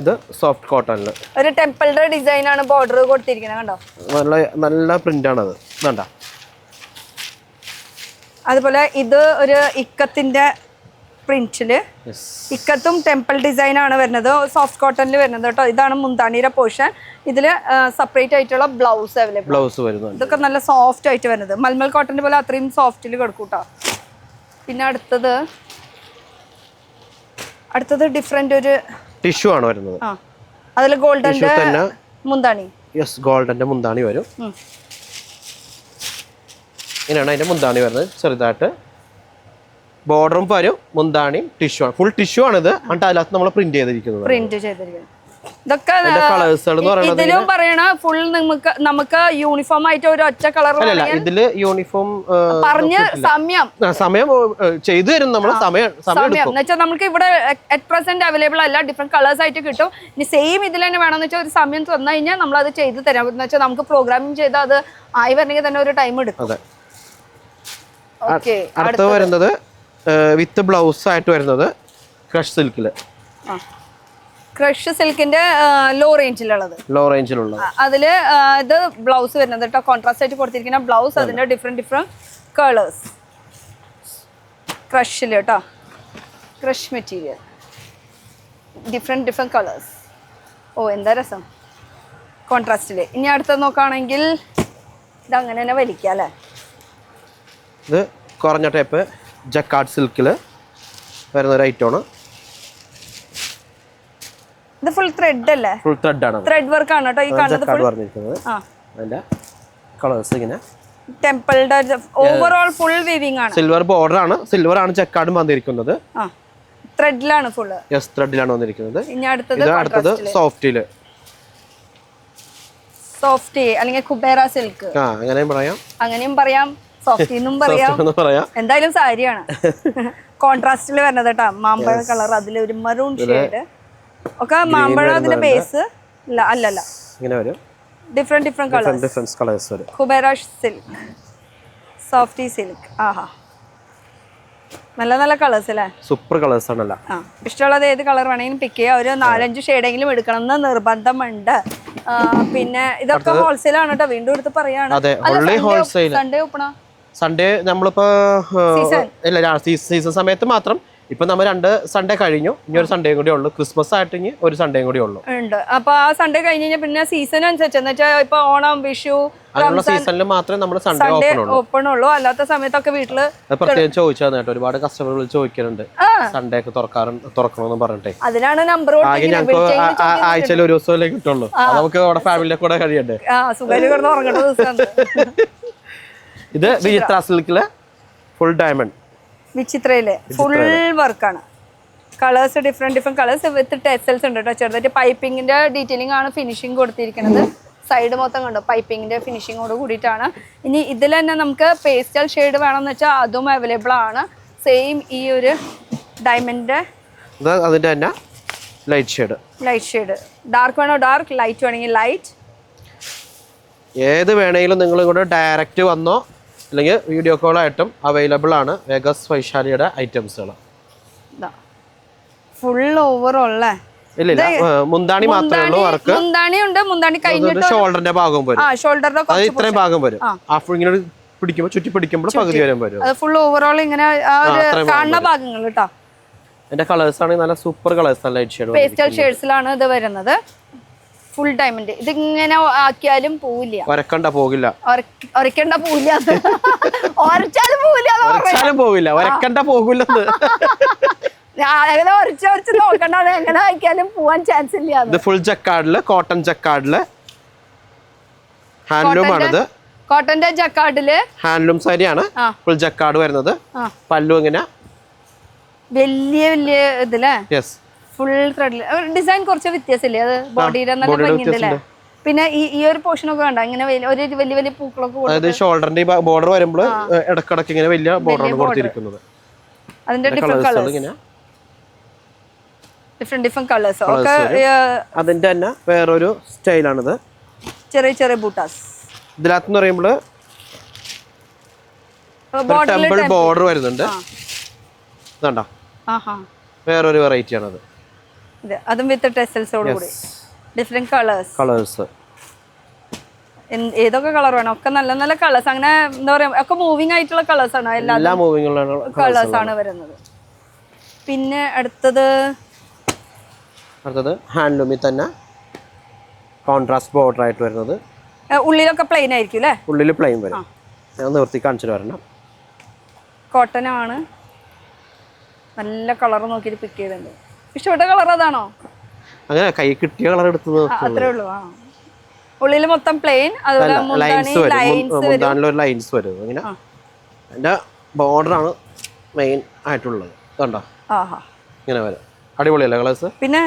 ഇത് സോഫ്റ്റ് കോട്ടണില് ഒരു ടെമ്പിളിന്റെ ഡിസൈൻ ആണ് ബോർഡർ കൊടുത്തിരിക്കുന്നത്. കണ്ടോ? നല്ല പ്രിന്റ് ആണത്. അതുപോലെ ഇത് ഒരു ഇക്കത്തിന്റെ പ്രിന്റില് ഇക്കത്തും ടെമ്പിൾ ഡിസൈൻ ആണ് വരുന്നത്, സോഫ്റ്റ് കോട്ടണിൽ വരുന്നത് കേട്ടോ. ഇതാണ് മുന്താണിയുടെ പോർഷൻ. ഇതില് സെപ്പറേറ്റ് ആയിട്ടുള്ള ബ്ലൗസ് അവൈലബിൾ. ബ്ലൗസ് വരുന്നുണ്ട്. ഇതൊക്കെ നല്ല സോഫ്റ്റ് ആയിട്ട് വരുന്നത്, മൽമൽ കോട്ടന്റെ പോലെ അത്രയും സോഫ്റ്റിൽ കിടക്കും കേട്ടോ. പിന്നെ അടുത്തത് ഡിഫറെന്റ് ഒരു ടിഷ്യൂ ആണ് വരുന്നത്. അതിൽ ഗോൾഡന്റെ മുന്താണി. യെസ്, ഗോൾഡന്റെ മുന്താണി വരും. ഇങ്ങനെയാണ് അതിന്റെ മുന്താണി വരുന്നത്. ചെറുതായിട്ട് ബോർഡറും വരും, മുന്താണിയും ടിഷ്യൂ ആണ്. ഫുൾ ടിഷ്യൂ ആണ് ഇത്. എന്നിട്ട് അതിനകത്ത് നമ്മൾ പ്രിന്റ് ചെയ്തിരിക്കുന്നത്. ഇതൊക്കെ ഇതിലും പറയണ ഫുൾ നമുക്ക് യൂണിഫോം ആയിട്ട് ഒരു ഒറ്റ കളർ ഇതില് യൂണിഫോം പറഞ്ഞ് സമയം ചെയ്തു തരും നമ്മൾ. സമയം എന്ന് വെച്ചാൽ നമുക്ക് ഇവിടെ അറ്റ് പ്രസന്റ് അവൈലബിൾ അല്ല, ഡിഫറെന്റ് കളേഴ്സ് ആയിട്ട് കിട്ടും. ഇനി സെയിം ഇതിൽ തന്നെ വേണമെന്ന് വെച്ചാൽ ഒരു സമയം തന്നു കഴിഞ്ഞാൽ നമ്മൾ അത് ചെയ്ത് തരാം. എന്ന് വെച്ചാൽ നമുക്ക് പ്രോഗ്രാമിംഗ് ചെയ്ത് അത് ആയി വരണമെങ്കിൽ തന്നെ ഒരു ടൈം എടുക്കും. അടുത്ത വരുന്നത് വിത്ത് ബ്ലൗസ് ആയിട്ട് വരുന്നത് ക്രഷ് സിൽക്കില്. ക്രഷ് സിൽക്കിന്റെ ലോ റേഞ്ചിലുള്ളത് അതില് ഇത് ബ്ലൗസ് വരുന്നത് കേട്ടോ. കോൺട്രാസ്റ്റ് ആയിട്ട് കൊടുത്തിരിക്കുന്ന ബ്ലൗസ്, അതിന്റെ ഡിഫറെന്റ് കളേഴ്സ് ക്രഷില് കേട്ടോ. Crush material, different colours. ഓ എന്താ രസം കോൺട്രാസ്റ്റില്. ഇനി അടുത്തത് നോക്കുകയാണെങ്കിൽ ഇത് അങ്ങനെ തന്നെ വലിക്കാം അല്ലേ. ഇത് കുറഞ്ഞ ടൈപ്പ് ജക്കാർഡ് സിൽക്കില് വരുന്ന ഒരു ഐറ്റമാണ്. ഇത് ഫുൾ ത്രെഡ് അല്ലേ? ഫുൾ ത്രെഡ് ആണ്. ത്രെഡ് വർക്ക് ആണ് കേട്ടോ ഈ കാണുന്നത്. ഫുൾ പറഞ്ഞിരിക്കുന്നത്. അതിന്റെ കളേഴ്സ് ഇങ്ങനെ ടെമ്പിൾഡ് ഓവറോൾ ഫുൾ വീവിംഗ് ആണ്. സിൽവർ ബോർഡർ ആണ്. സിൽവർ ആണ് ജക്കാർഡും വന്നിരിക്കുന്നത്. ത്രെഡിലാണ് ഫുൾ. യെസ്, ത്രെഡിലാണ് വന്നിരിക്കുന്നത്. ഇനി അടുത്തത് സോഫ്റ്റില്. സോഫ്റ്റ് അല്ലെങ്കിൽ കുബേറ സിൽക്ക്. അങ്ങനെയും പറയാം, സോഫ്റ്റ് എന്നും പറയാം. എന്തായാലും സാരിയാണ്. കോൺട്രാസ്റ്റിൽ വരുന്നത് കേട്ടോ. മാമ്പഴ കളർ, അതിൽ ഒരു മറൂൺ ഷെയ്ഡ് ഒക്കെ. മാമ്പഴ അതിന്റെ ബേസ് അല്ലല്ല, ഇങ്ങനെ വരും. ഡിഫറെന്റ് കളേഴ്സ് വരും. കുബേറ സിൽക്ക്, സോഫ്റ്റി സിൽക്ക്. ആഹാ, നല്ല കളേഴ്സ് അല്ലേ? സൂപ്പർ കളേഴ്സ് ആണല്ലോ. ഇഷ്ടമുള്ളത് ഏത് കളർ വേണമെങ്കിലും പിക്ക് ചെയ്യാം. ഒരു 4-5 ഷെയ്ഡെങ്കിലും എടുക്കണം എന്ന് നിർബന്ധമുണ്ട്. പിന്നെ ഇതൊക്കെ ഹോൾസെയിൽ ആണ് കേട്ടോ. വീണ്ടും എടുത്ത് പറയാണ്. സൺഡേ ഓപ്പണാ? സൺഡേ നമ്മളിപ്പോ സീസൺ സമയത്ത് മാത്രം. ഇപ്പൊ നമ്മൾ 2 സൺഡേ കഴിഞ്ഞു. ഇനി ഒരു സൺഡേയും കൂടി ഉള്ളു. ക്രിസ്മസ് ആയിട്ട് ഇനി ഒരു സൺഡേയും കൂടി ഉള്ളു. ഉണ്ട്. അപ്പൊ ആ സൺഡേ കഴിഞ്ഞ് കഴിഞ്ഞാൽ പിന്നെ സീസൺ അനുസരിച്ച് എന്ന് വെച്ചാൽ ഇപ്പൊ ഓണം, വിഷു, സീസണിൽ മാത്രമേ നമ്മൾ സൺഡേ ഓപ്പൺ ഉള്ളൂ. അല്ലാത്ത സമയത്തൊക്കെ വീട്ടില് പ്രത്യേകം ചോദിച്ചാൽ കേട്ടോ. ഒരുപാട് കസ്റ്റമറുകൾ ചോദിക്കുന്നുണ്ട് സൺഡേ ഒക്കെ തുറക്കണമെന്ന് പറഞ്ഞിട്ടേ. അതിനാണ് നമ്പർ ആഴ്ചയിൽ ഒരു ദിവസമല്ലേ കിട്ടുള്ളൂ. നമുക്ക് അവിടെ ഫാമിലിയെ കൂടെ കഴിയണ്ടേ. ഇത് വിചിത്ര സിൽക്കില് ഫുൾ ഡയമണ്ട്. വിചിത്രയില് ഫുൾ വർക്കാണ്. കളേഴ്സ് ഡിഫറെന്റ് കളേഴ്സ് വിത്ത് ടെസൽസ് ഉണ്ട് കേട്ടോ. ചെറുതായിട്ട് പൈപ്പിങ്ങിന്റെ ഡീറ്റെയിലിംഗ് ആണ് ഫിനിഷിംഗ് കൊടുത്തിരിക്കുന്നത്. സൈഡ് മൊത്തം കണ്ടോ പൈപ്പിങ്ങിന്റെ ഫിനിഷിങ്ങോട് കൂടിയിട്ടാണ്. ഇനി ഇതിൽ തന്നെ നമുക്ക് പേസ്റ്റൽ ഷെയ്ഡ് വേണമെന്ന് വെച്ചാൽ അതും അവൈലബിൾ ആണ്. സെയിം ഈ ഒരു ഡയമണ്ട് അതിന്റെ തന്നെ ലൈറ്റ് ഷെയ്ഡ്. ഡാർക്ക് വേണോ ഡാർക്ക്, ലൈറ്റ് വേണമെങ്കിൽ ലൈറ്റ്, ഏത് വേണമെങ്കിലും നിങ്ങൾ ഇങ്ങോട്ട് ഡയറക്റ്റ് വന്നോ അല്ലെങ്കിൽ വീഡിയോ കോൾ ആയിട്ടും അവൈലബിൾ ആണ്. വെഗസ് വൈശാലിയുടെ ഐറ്റംസുകൾ ഫുൾ ഓവറോൾ അല്ലേ? ഇല്ല, മുന്താണി മാത്രമേ ഉള്ളൂ വർക്ക്. മുന്താണി ഉണ്ട്. മുന്താണി കഴിഞ്ഞിട്ട് ഷോൾഡറിന്റെ ഭാഗം വരും. ഷോൾഡറിന്റെ അത് ഇത്രയും ഭാഗം വരും. ഇങ്ങനെ പിടിക്കുമ്പോൾ ചുറ്റി പിടിക്കുമ്പോൾ പകുതി വരെ വരും. അത് ഫുൾ ഓവറോൾ ഇങ്ങനെ കാണുന്ന ഭാഗങ്ങൾ കേട്ടോ. എന്റെ കളേഴ്സ് ആണെങ്കിൽ നല്ല super colours, light shade pastel ഷെയ്ഡ്സിലാണ് ഇത് വരുന്നത്. Full diamond. ഇതിങ്ങനെ ആക്കിയാലും പോവില്ല, ഒരക്കണ്ട പോകില്ല, ഒരക്കണ്ട പോവില്ല, ഒരച്ചാലും പോവില്ല, ഒരക്കണ്ട പോകില്ല. അങ്ങനെ ഒരച്ച് നോക്കണ്ട, എങ്ങനെ ആക്കിയാലും പോവാൻ ചാൻസ് ഇല്ല. ഇത് ഫുൾ ജക്കാർഡില്, കോട്ടൺ ജക്കാർഡില് ഹാൻഡ്ലൂം ആണിത്. കോട്ടന്റെ ജക്കാർഡില് ഹാൻഡ്ലൂം സാരിയാണ്. ഫുൾ ജക്കാർഡ് വരുന്നത്. പല്ലു ഇങ്ങനെ വലിയ ഇതില്ലേ. ഫുൾ ത്രെഡില് ഡിസൈൻ കുറച്ച് വ്യത്യാസമില്ലേ? അത് ബോഡിയുടെ നല്ല ഭംഗിയുണ്ടല്ലേ? പിന്നെ ഈ ഒരു പോർഷൻ ഒക്കെ കണ്ട ഇങ്ങനെ ഒരു വലിയ പൂക്കളൊക്കെ ഷോൾഡറിന്റെ ബോർഡർ വരുമ്പോൾ ഇടക്കിടക്ക് ഇങ്ങനെ വലിയ ബോർഡറാണ് കൊടുത്തിരിക്കുന്നത്. അതിന്റെ ഡിഫറെന്റ് കളേഴ്സ് ഒക്കെ. അതിന്റെ തന്നെ വേറൊരു സ്റ്റൈലാണിത്. ചെറിയ ബൂട്ടാസ്. ഇതിനകത്ത് പറയുമ്പോൾ ടെമ്പിൾ ബോർഡർ വരുന്നുണ്ട്. ഇതാണ്ടോ വേറൊരു വെറൈറ്റി ആണത്. അതും വിത്ത് ടെസൽസോട് കൂടി ഡിഫറെന്റ് കളേഴ്സ്. ഏതൊക്കെ കളർ വേണം? ഒക്കെ നല്ല കളേഴ്സ്. അങ്ങനെ എന്താ പറയാ, ഒക്കെ മൂവിങ് ആയിട്ടുള്ള കളേഴ്സ് ആണ്. എല്ലാ മൂവിങ് കളേഴ്സ് ആണ് വരുന്നത്. പിന്നെ അടുത്തത് ഹാൻഡ്ലൂമിൽ തന്നെ കോൺട്രാസ്റ്റ് ബോർഡർ ആയിട്ട് വരുന്നത്. ഉള്ളിലൊക്കെ പ്ലെയിൻ ആയിരിക്കും അല്ലേ? ഉള്ളിൽ പ്ലെയിൻ വരും. ഞാൻ നിർത്തി കാണിച്ചിട്ട് വരണം. കോട്ടൺ ആണ്. നല്ല കളർ നോക്കിയിട്ട് പിക്ക് ചെയ്തിട്ടുണ്ട്. ഇഷ്ടപ്പെട്ട കളർ അതാണോ? അങ്ങനെ കൈ കിട്ടിയ കളർ എടുത്ത് അത്രേ ഉള്ളൂ. ഉള്ളിൽ മൊത്തം പ്ലെയിൻ, അതുപോലെ ലൈൻസ് വരും. ലൈൻസ് വരും. അങ്ങനെ അതിന്റെ ബോർഡർ ആണ് മെയിൻ ആയിട്ടുള്ളത്. കണ്ടോ? ഇങ്ങനെ വരും. അടിപൊളിയല്ലേ കളേഴ്സ്? പിന്നെ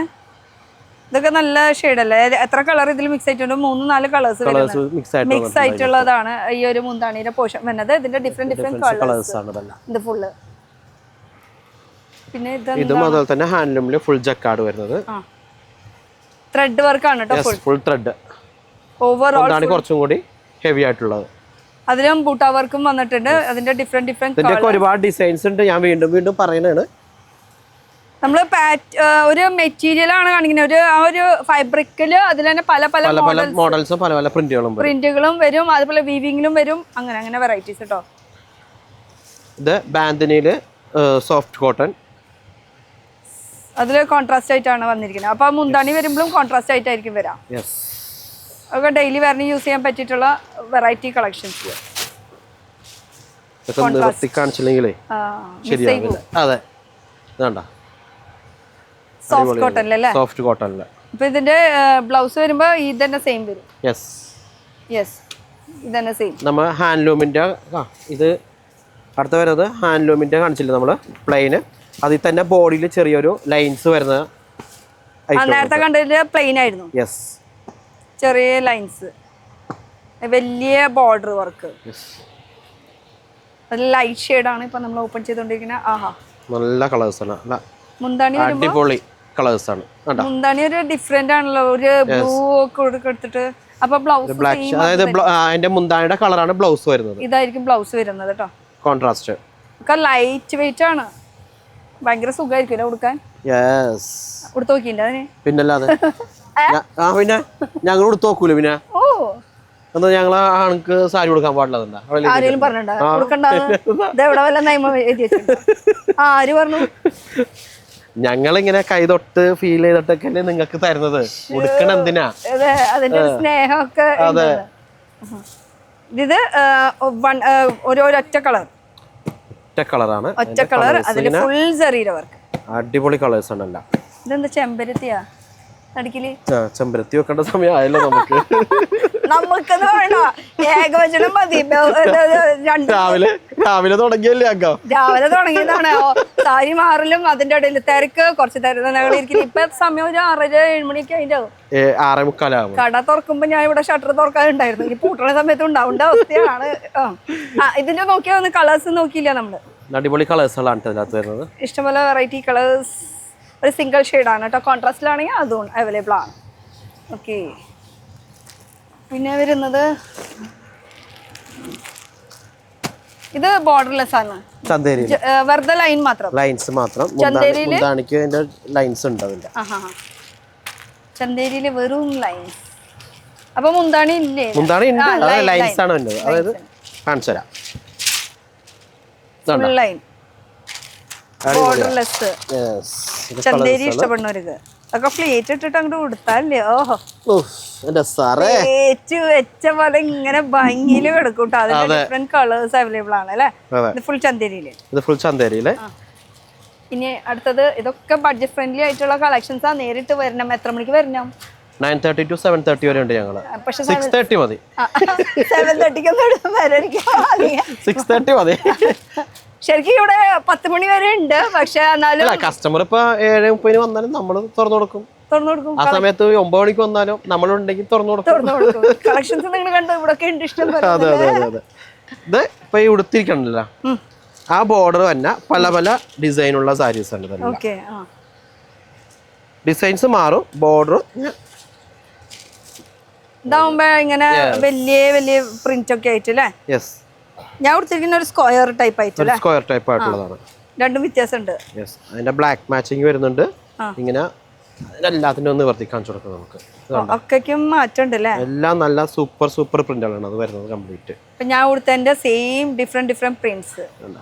ഇതൊക്കെ നല്ല ഷെയ്ഡല്ലേ? എത്ര കളർ ഇതിൽ മിക്സ് ആയിട്ടുണ്ട്? 3-4 കളേഴ്സ് മിക്സ് ആയിട്ടുള്ളതാണ് ഈ ഒരു മുന്താണിയുടെ പോർഷൻ വരുന്നത്. ഇതിന്റെ ഡിഫറെന്റ് കളേഴ്സ് ആണ് ഇത് ഫുള്ള്. പിന്നെ ഇതും അതുപോലെ തന്നെ ഹാൻഡ്ലൂമിൽ ഫുൾ ജക്കാർഡ് വരുന്നത്. ത്രെഡ് വർക്ക് ആണ് കേട്ടോ. Full thread. ഓവറോൾ കുറച്ചും കൂടി ഹെവി ആയിട്ടുള്ളത്. അതിലും ബൂട്ട വർക്കും വന്നിട്ടുണ്ട്. അതിന്റെ ഡിഫറെന്റ് ഒരുപാട് ഡിസൈൻസ് ഉണ്ട്. ഞാൻ വീണ്ടും പറയുന്നതാണ്. നമ്മള് ഒരു മെറ്റീരിയൽ ആണ് കാണിക്കുന്നത്. ഒരു ഫാബ്രിക്കില് അതിൽ തന്നെ പല മോഡൽസും പല പ്രിന്റുകളും വരും. അതുപോലെ വീവിങ്ങിലും വരും. അങ്ങനെ വെറൈറ്റീസ് കേട്ടോ. ഇത് ബാന്തിനിയില് സോഫ്റ്റ് കോട്ടൺ. അതില് കോൺട്രാസ്റ്റ് ആയിട്ടാണ് വന്നിരിക്കുന്നത്. അപ്പൊ മുന്താണി വരുമ്പോഴും കോൺട്രാസ്റ്റ് ആയിട്ടായിരിക്കും വരാം. ഒക്കെ ഡെയിലി വെയറിന് യൂസ് ചെയ്യാൻ പറ്റിയിട്ടുള്ള വെറൈറ്റി കളക്ഷൻസ്. അതെ, സോഫ്റ്റ് കോട്ടണിലല്ലേ? സോഫ്റ്റ് കോട്ടണില്. അപ്പൊ ഇതിന്റെ ബ്ലൗസ് വരുമ്പോ ഇതന്നെ സെയിം വരും. ഇതന്നെ സെയിം. നമ്മ ഹാൻഡ്ലൂമിന്റെ ഇത് അടുത്ത വരുന്നത് ഹാൻഡ്ലൂമിന്റെ കാണിച്ചില്ല നമ്മള് പ്ലെയിന്. അതിൽ തന്നെ ബോഡിയിൽ ചെറിയൊരു ലൈൻസ് വരുന്ന. നേരത്തെ കണ്ടതിന്റെ പ്ലെയിൻ ആയിരുന്നു. ചെറിയ ലൈൻസ്, വലിയ ബോർഡർ വർക്ക്. ലൈറ്റ് ഷെയ്ഡ് ആണ് ഇപ്പൊ നമ്മൾ ഓപ്പൺ ചെയ്തോണ്ടിരിക്കുന്നത്. നല്ല കളേഴ്സ് ആണ്. മുന്താണി അടിപൊളി കളേഴ്സ് ആണ്. മുന്താണി ഒരു ഡിഫറെന്റ് ആണല്ലോ. ഒരു ബ്ലൂ ഒക്കെ എടുത്തിട്ട്. അപ്പൊ ബ്ലൗസ് അതായത് അതിന്റെ മുന്താണിയുടെ കളറാണ് ബ്ലൗസ് വരുന്നത്. ഇതായിരിക്കും ബ്ലൗസ് വരുന്നത് കേട്ടോ. കോൺട്രാസ്റ്റ് ഒക്കെ ലൈറ്റ് വെയിറ്റ് ആണ്. ഭയങ്കര സുഖമായിരിക്കും ഉടുക്കാൻ. ഉടുത്ത് നോക്കിയില്ല അതിന്? പിന്നല്ലാതെ പിന്നെ ഞങ്ങൾ ഉടുത്ത് നോക്കൂല. പിന്നെ എന്താ ഞങ്ങള് ആൾക്ക് സാരി കൊടുക്കാൻ പാടില്ല. ആരെങ്കിലും ആര് പറഞ്ഞു? ഞങ്ങളിങ്ങനെ കൈ തൊട്ട് ഫീൽ ചെയ്തിട്ടൊക്കെ നിങ്ങൾക്ക് തരുന്നത്. ഉടുക്കണം എന്തിനാ? അതിന്റെ സ്നേഹമൊക്കെ. ഇത് ഒരൊറ്റ കളറാണ്. ഒറ്റ കളർ. അതിൽ ഫുൾ സരീര വർക്ക്. അടിപൊളി കളേഴ്സ് ആണല്ല. ഇതെന്താ ചെമ്പരത്തിയാ? നടുക്കില് ചെമ്പരത്തി വെക്കേണ്ട സമയമായല്ലോ നമുക്ക്. നമുക്കത് വേണ്ട, ഏകവചനം മതി. രാവിലെ തുടങ്ങിയല്ലേ അങ്ക? രാവിലെ തുടങ്ങിയതാണ്. സാരി മാറലും അതിന്റെ ഇടയിൽ തിരക്ക്, കുറച്ച് തിരക്കിൽ. ഇപ്പൊ സമയം ഒരു 6:30-7 മണിയൊക്കെ അതിന്റെ 6:45. കട തുറക്കുമ്പോ ഞാൻ ഇവിടെ ഷട്ടർ തുറക്കാറുണ്ടായിരുന്നു. ഈ പൂട്ടുള്ള സമയത്ത് ഉണ്ടാവേണ്ട അവസ്ഥയാണ്. ഇതിന്റെ നോക്കിയാ ഒന്ന് കളേഴ്സ് നോക്കിയില്ല നമ്മള്. അടിപൊളി കളേഴ്സുകളാണ് ഇതിനകത്ത് വരുന്നത്. ഇഷ്ടംപോലെ വെറൈറ്റി കളേഴ്സ്. ഒരു സിംഗിൾ ഷെയ്ഡാണ് കേട്ടോ. കോൺട്രാസ്റ്റിലാണെങ്കിൽ അതും അവൈലബിൾ ആണ്. ഓക്കെ. പിന്നെ വരുന്നത് ഇത് ബോർഡർലെസ് ആണ്. വെറുതെ ലൈൻ മാത്രം. ലൈൻസ് മാത്രം. ലൈൻസ് ഉണ്ട് അതിന്റെ. ചന്തേരിയില് വെറും ലൈൻസ്. അപ്പൊ മുന്താണി ഇല്ലേ? മുന്താണി ഉണ്ട്. ലൈൻസ് ആണ് വരുന്നത്. അതായത് കാണിച്ചു തരാം. Line borderless. ചന്തേരി ഇഷ്ടപ്പെടുന്നവർക്ക് ഒക്കെ പ്ലേറ്റ് ഇട്ടിട്ട് അങ്ങോട്ട് കൊടുത്താലേ. ഓഹോ, പ്ലേറ്റ് വെച്ച പോലെ ഇങ്ങനെ ഭംഗിയില് കിടക്കും. അതിന്റെ ഡിഫറെന്റ് കളേഴ്സ് അവൈലബിൾ ആണ് അല്ലേ? ഇത് ഫുൾ ചന്തേരിയില്. ഇനി അടുത്തത് ഇതൊക്കെ ബഡ്ജറ്റ് ഫ്രണ്ട്ലി ആയിട്ടുള്ള കളക്ഷൻസാ. നേരിട്ട് വരണം. എത്ര മണിക്ക് വരണം? 9:30 to 7:30 വരെ ഉണ്ട് ഞങ്ങള്. 6:30 മതി. 6:30 മതി. ശരിക്കും ഇവിടെ 10 മണി വരെ ഉണ്ട്. പക്ഷെ എന്നാലും കസ്റ്റമർ ഇപ്പൊ 7:30 വന്നാലും നമ്മൾ തുറന്നു കൊടുക്കും. ആ സമയത്ത് 9 മണിക്ക് വന്നാലും നമ്മളുണ്ടെങ്കിൽ തുറന്നു കൊടുക്കും. കളക്ഷൻസ് നിങ്ങൾ കണ്ടു ഇവിടെ ഇഷ്ടം. അതെ അതെ അതെ. ഇത് ഇപ്പൊ ഈ ഉടുത്തിരിക്കണല്ലോ, ആ ബോർഡർ തന്നെ പല ഡിസൈനുള്ള സാരീസ് ഉണ്ട്. ഡിസൈൻസ് മാറും. ബോർഡർ ഇതാവുമ്പോ ഇങ്ങനെ വലിയ പ്രിന്റ് ഒക്കെ ആയിട്ടല്ലേ? ഞാൻ കൊടുത്തിരിക്കുന്ന ഒരു സ്ക്വയർ ടൈപ്പ് ആയിട്ടല്ലേ? സ്ക്വയർ ടൈപ്പ് ആയിട്ടുള്ളതാണ്. രണ്ടും വ്യത്യാസമുണ്ട്. അതിന്റെ ബ്ലാക്ക് മാച്ചിങ് വരുന്നുണ്ട്. ഇങ്ങനെ എല്ലാത്തിനും ഒന്ന് നിവർത്തി കാണിച്ചു കൊടുക്കാം നമുക്ക്. ഒക്കെക്കും മാറ്റമുണ്ടല്ലേ? എല്ലാം നല്ല സൂപ്പർ പ്രിന്റുകളാണ് അത് വരുന്നത് കംപ്ലീറ്റ്. ഞാൻ കൊടുത്തതിന്റെ സെയിം ഡിഫറെന്റ് പ്രിന്റ്സ്.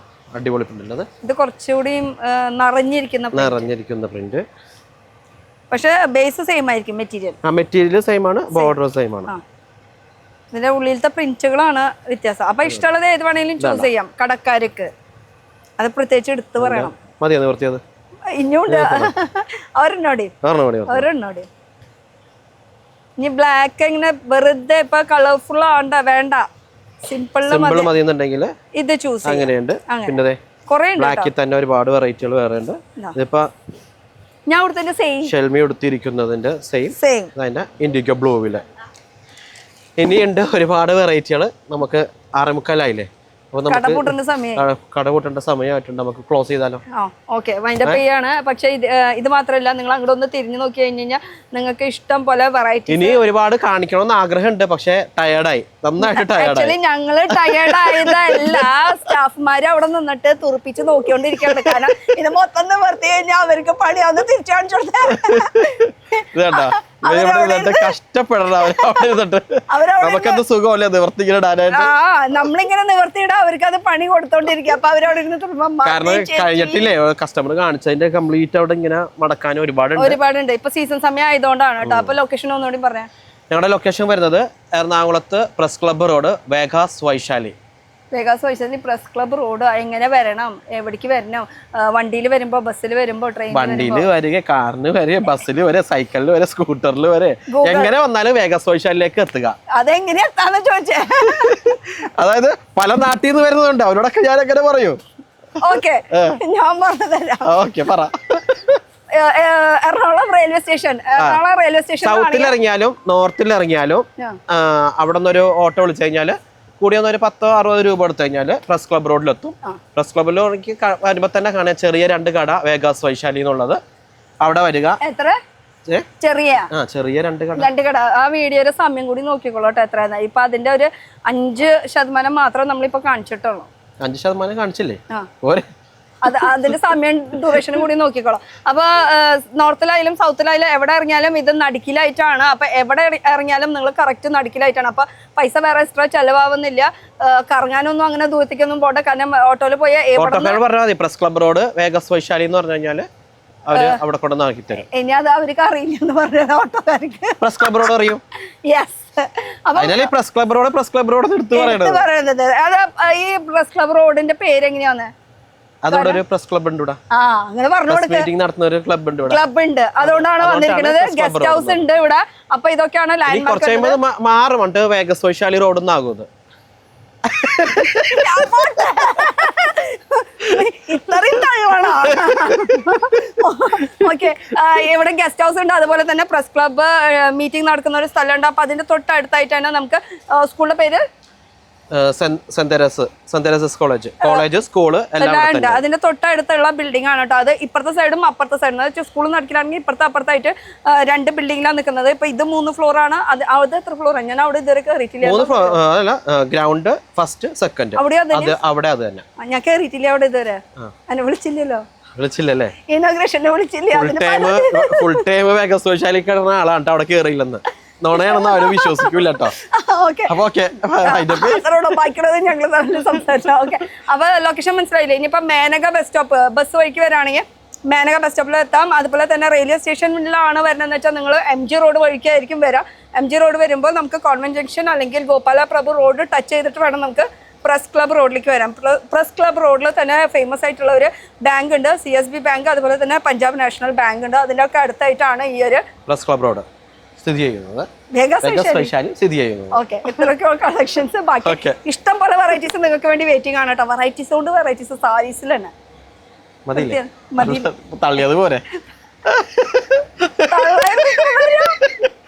അടിപൊളി പ്രിന്റ് അത്. ഇത് കുറച്ചുകൂടി നിറഞ്ഞിരിക്കുന്ന പ്രിന്റ്. പക്ഷെ ബേസ് സെയിം ആയിരിക്കും മെറ്റീരിയൽ. മെറ്റീരിയൽ സെയിം ആണ്, ബോർഡർ സെയിം ആണ്. ഇതിന്റെ ഉള്ളിലത്തെ പ്രിന്റുകളാണ് വ്യത്യാസം. അപ്പൊ ഇഷ്ടമുള്ളത് ഏത് വേണമെങ്കിലും ചൂസ് ചെയ്യാം കടക്കാർക്ക്. അത് പ്രത്യേകിച്ച് എടുത്ത് പറയണം. മതിയോ നിവർത്തിയത്? ഇനിയുണ്ട് ഒരെണ്ണോടി. ഇനി ബ്ലാക്ക് ഇങ്ങനെ വെറുതെ ഇപ്പൊ കളർഫുൾ ആവണ്ട, വേണ്ട, സിമ്പിൾ മതി ഇത് ചൂസ് അങ്ങനെയുണ്ട്. പിന്നെ ബ്ലാക്കിൽ തന്നെ ഒരുപാട് വെറൈറ്റികൾ വേറെ ഉണ്ട്. ഇതിപ്പോ ഞാൻ കൊടുത്തതിന്റെ സെയിം ഷെൽമി കൊടുത്തിരിക്കുന്നതിന്റെ സെയിം അതിന്റെ ഇൻഡിഗോ ബ്ലൂവില്. ഇനിയുണ്ട് ഒരുപാട് വെറൈറ്റികൾ. നമുക്ക് 6:45 അപ്പൊ കട പൂട്ടേണ്ട സമയമായിട്ടുണ്ട്. നമുക്ക് ക്ലോസ് ചെയ്താലോ? ഓക്കെ, വൈൻഡപ്പ് ചെയ്യാണ്. പക്ഷെ ഇത് മാത്രമല്ല, നിങ്ങൾ അങ്ങോട്ട് ഒന്ന് തിരിഞ്ഞു നോക്കി കഴിഞ്ഞാൽ നിങ്ങൾക്ക് ഇഷ്ടം പോലെ വെറൈറ്റി. ഇനി ഒരുപാട് കാണിക്കണമെന്ന് ആഗ്രഹമുണ്ട്, പക്ഷെ ടയർഡായി, നന്നായിട്ട് ടയർഡായി. ഞങ്ങള് ടയർഡ് ആയതല്ല, സ്റ്റാഫ്മാര് അവിടെ നിന്നിട്ട് തുറപ്പിച്ച് നോക്കിക്കൊണ്ടിരിക്കുകയാണ്. കാരണം ഇത് മൊത്തം നിവർത്തി കഴിഞ്ഞാൽ അവർക്ക് പണിയാവുന്ന തിരിച്ചു കാണിച്ചു നമുക്കെന്ത് സുഖമല്ലേ നിവർത്തിക്കിടാനായിട്ട്. നമ്മളിങ്ങനെ നിവർത്തിയിടാ, അവർക്ക് അത് പണി കൊടുത്തോണ്ടിരിക്കുക. അപ്പൊ അവരവിടെ കാരണം കഴിഞ്ഞിട്ടില്ലേ കസ്റ്റമർ കാണിച്ചതിന്റെ കംപ്ലീറ്റ് അവിടെ ഇങ്ങനെ മടക്കാൻ ഒരുപാടുണ്ട്. ഇപ്പൊ സീസൺ സമയം ആയതുകൊണ്ടാണ് കേട്ടോ. അപ്പൊ ലൊക്കേഷൻ ഒന്നുകൂടി പറയാം. ഞങ്ങളുടെ ലൊക്കേഷൻ വരുന്നത് എറണാകുളത്ത് press club road, Vegas Vaishali. Press club road. എങ്ങനെ വരണം, എവിടേക്ക് വരണം? വണ്ടിയിൽ വരുമ്പോ, ബസ്സിൽ വരുമ്പോ, ട്രെയിൻ വണ്ടിയിൽ വരിക, കാറിന് വരെ, ബസ്സിൽ വരെ, സൈക്കിളിൽ വരെ, സ്കൂട്ടറിൽ വരെ, എങ്ങനെ വന്നാലും വേഗാസ് വൈശാലിലേക്ക് എത്തുക. അതെങ്ങനെയാ എത്താന്ന് ചോദിച്ചേ? അതായത് പല നാട്ടിൽ നിന്ന് വരുന്നുണ്ട്, അവരോടൊക്കെ ഞാൻ എങ്ങനെ പറയൂ? ഓക്കെ, ഞാൻ പറഞ്ഞു തരാം. ഓക്കെ, പറ. Ernakulam railway station. സൗത്തിൽ ഇറങ്ങിയാലും നോർത്തിൽ ഇറങ്ങിയാലും അവിടെ നിന്നൊരു ഓട്ടോ വിളിച്ചു കഴിഞ്ഞാല് കൂടി വന്നൊരു 10-60 രൂപ എടുത്തു കഴിഞ്ഞാല് പ്രസ് ക്ലബ് റോഡിലെത്തും. പ്രസ് ക്ലബിൽ വരുമ്പോ തന്നെ കാണാൻ ചെറിയ 2 കട, വേഗാസ് വൈശാലി എന്നുള്ളത്. അവിടെ വരിക. ചെറിയ 2 കട. ആ വീഡിയോയുടെ സമയം കൂടി നോക്കിക്കോളൂട്ടോ എത്രയാണ്. ഇപ്പൊ അതിന്റെ ഒരു 5% മാത്രം നമ്മളിപ്പോ കാണിച്ചിട്ടുള്ളൂ. 5% കാണിച്ചില്ലേ? അതിന്റെ സമയം ഡ്യൂറേഷനും കൂടി നോക്കിക്കോളാം. അപ്പൊ നോർത്തിലായാലും സൗത്തിലായാലും എവിടെ ഇറങ്ങിയാലും ഇത് നടുക്കിലായിട്ടാണ്. അപ്പൊ എവിടെ ഇറങ്ങിയാലും നിങ്ങൾ കറക്റ്റ് നടുക്കിലായിട്ടാണ്. അപ്പൊ പൈസ വേറെ എക്സ്ട്രാ ചെലവാകുന്നില്ല. കറങ്ങാനൊന്നും അങ്ങനെ ദൂരത്തേക്കൊന്നും പോട്ടെ. കാരണം ഓട്ടോയിൽ പോയ press club road, Vegas Vaishali എന്ന് പറഞ്ഞു കഴിഞ്ഞാല് അവര് അവിടെ കൊണ്ടുവന്ന് ആക്കി തരും. ഇനി അത് അവർക്ക് അറിയില്ലെന്ന് പറഞ്ഞത് ഓട്ടോക്കാർക്ക്. പ്രസ് ക്ലബ് റോഡ് അറിയും. യെസ്. പ്രസ് ക്ലബ് റോഡ് എടുത്ത് പറയുന്നത്. അത് ഈ പ്രസ് ക്ലബ് റോഡിന്റെ പേര് എങ്ങനെയാന്ന്? അതോടെ ഒരു പ്രസ് ക്ലബ് ഉണ്ട്, അങ്ങനെ പറഞ്ഞു നടത്തുന്ന ഒരു ക്ലബ് ഉണ്ട്. അതുകൊണ്ടാണ് വന്നിരിക്കുന്നത്. ഗസ്റ്റ് ഹൗസ് ഉണ്ട് ഇവിടെ. അപ്പൊ ഇതൊക്കെയാണ് ലാൻഡ് മാർക്ക്. മാറും വേഗാസ് വൈശാലി റോഡ് ഒന്നാകുന്നത്. ഇത്രയും കഴിവാണോ? ഓക്കെ, ഇവിടെ ഗസ്റ്റ് ഹൗസ് ഉണ്ട്. അതുപോലെ തന്നെ പ്രസ് ക്ലബ്ബ് മീറ്റിംഗ് നടക്കുന്ന ഒരു സ്ഥലമുണ്ട്. അപ്പൊ അതിന്റെ തൊട്ടടുത്തായിട്ടാണ് നമുക്ക് സ്കൂളിന്റെ പേര് സെന്റ് തെരേസസ് കോളേജ്, സ്കൂള് എല്ലാം ഉണ്ട്. അതിന്റെ തൊട്ടടുത്തുള്ള ബിൽഡിംഗ് ആണ് കേട്ടോ. അത് ഇപ്പുറത്തെ സൈഡും അപ്പുറത്തെ സൈഡും. സ്കൂളിൽ നടക്കിലാണെങ്കിൽ ഇപ്പുറത്തെ അപ്പുറത്തായിട്ട് 2 ബിൽഡിംഗിലാണ് നിൽക്കുന്നത്. ഇപ്പൊ ഇത് 3 ഫ്ലോർ ആണ്. അത് എത്ര ഫ്ലോറാണ്? ഞാൻ അവിടെ ഇതുവരെ കയറിയിട്ടില്ല. Ground, first, second. അവിടെ അത് തന്നെ. ഞാൻ കയറിയിട്ടില്ല അവിടെ ഇതുവരെ. എന്നെ വിളിച്ചില്ലല്ലോ. വിളിച്ചില്ലല്ലേ? ഇനോഗ്രേഷന് വിളിച്ചില്ല. ഫുൾ ടൈം വേഗാസ് വൈശാലി കിടന്ന ആളാണ് അവിടെ കയറിയില്ലെന്ന്. നോണയാണെന്ന് അവര് വിശ്വസിക്കൂല കേട്ടോ. അപ്പൊ ലൊക്കേഷൻ മനസ്സിലായില്ലേ? ഇനിയിപ്പോ മേനക ബസ് സ്റ്റോപ്പ്, ബസ് വഴിക്ക് വരാണെങ്കിൽ മേനക ബസ് സ്റ്റോപ്പിൽ എത്താം. അതുപോലെ തന്നെ റെയിൽവേ സ്റ്റേഷനിലാണ് വരുന്നതെന്ന് വെച്ചാൽ നിങ്ങൾ MG റോഡ് വഴിക്കായിരിക്കും വരാം. MG റോഡ് വരുമ്പോൾ നമുക്ക് കോൺവെന്റ് ജംഗ്ഷൻ അല്ലെങ്കിൽ ഗോപാല പ്രഭു റോഡ് ടച്ച് ചെയ്തിട്ട് വേണം നമുക്ക് പ്രസ് ക്ലബ് റോഡിലേക്ക് വരാം. പ്രസ് ക്ലബ് റോഡിൽ തന്നെ ഫേമസ് ആയിട്ടുള്ള ഒരു ബാങ്ക് ഉണ്ട്, CSB ബാങ്ക്. അതുപോലെ തന്നെ പഞ്ചാബ് നാഷണൽ ബാങ്ക് ഉണ്ട്. അതിന്റെ ഒക്കെ അടുത്തായിട്ടാണ് ഈ ഒരു പ്രസ് ക്ലബ് റോഡ് സ്ഥിതി ചെയ്യുന്നത്. കളക്ഷൻസ് ബാക്കി ഇഷ്ടം പോലെ വെറൈറ്റീസ് നിങ്ങൾക്ക് വേണ്ടി വെയിറ്റിംഗ് ആണ് കേട്ടോ. വെറൈറ്റീസ് കൊണ്ട് വെറൈറ്റീസ് സാരീസിൽ തന്നെ തള്ളിയത് പോലെ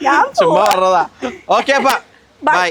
ഞാൻ ചുമ്മാ പറഞ്ഞതാ. Okay, by.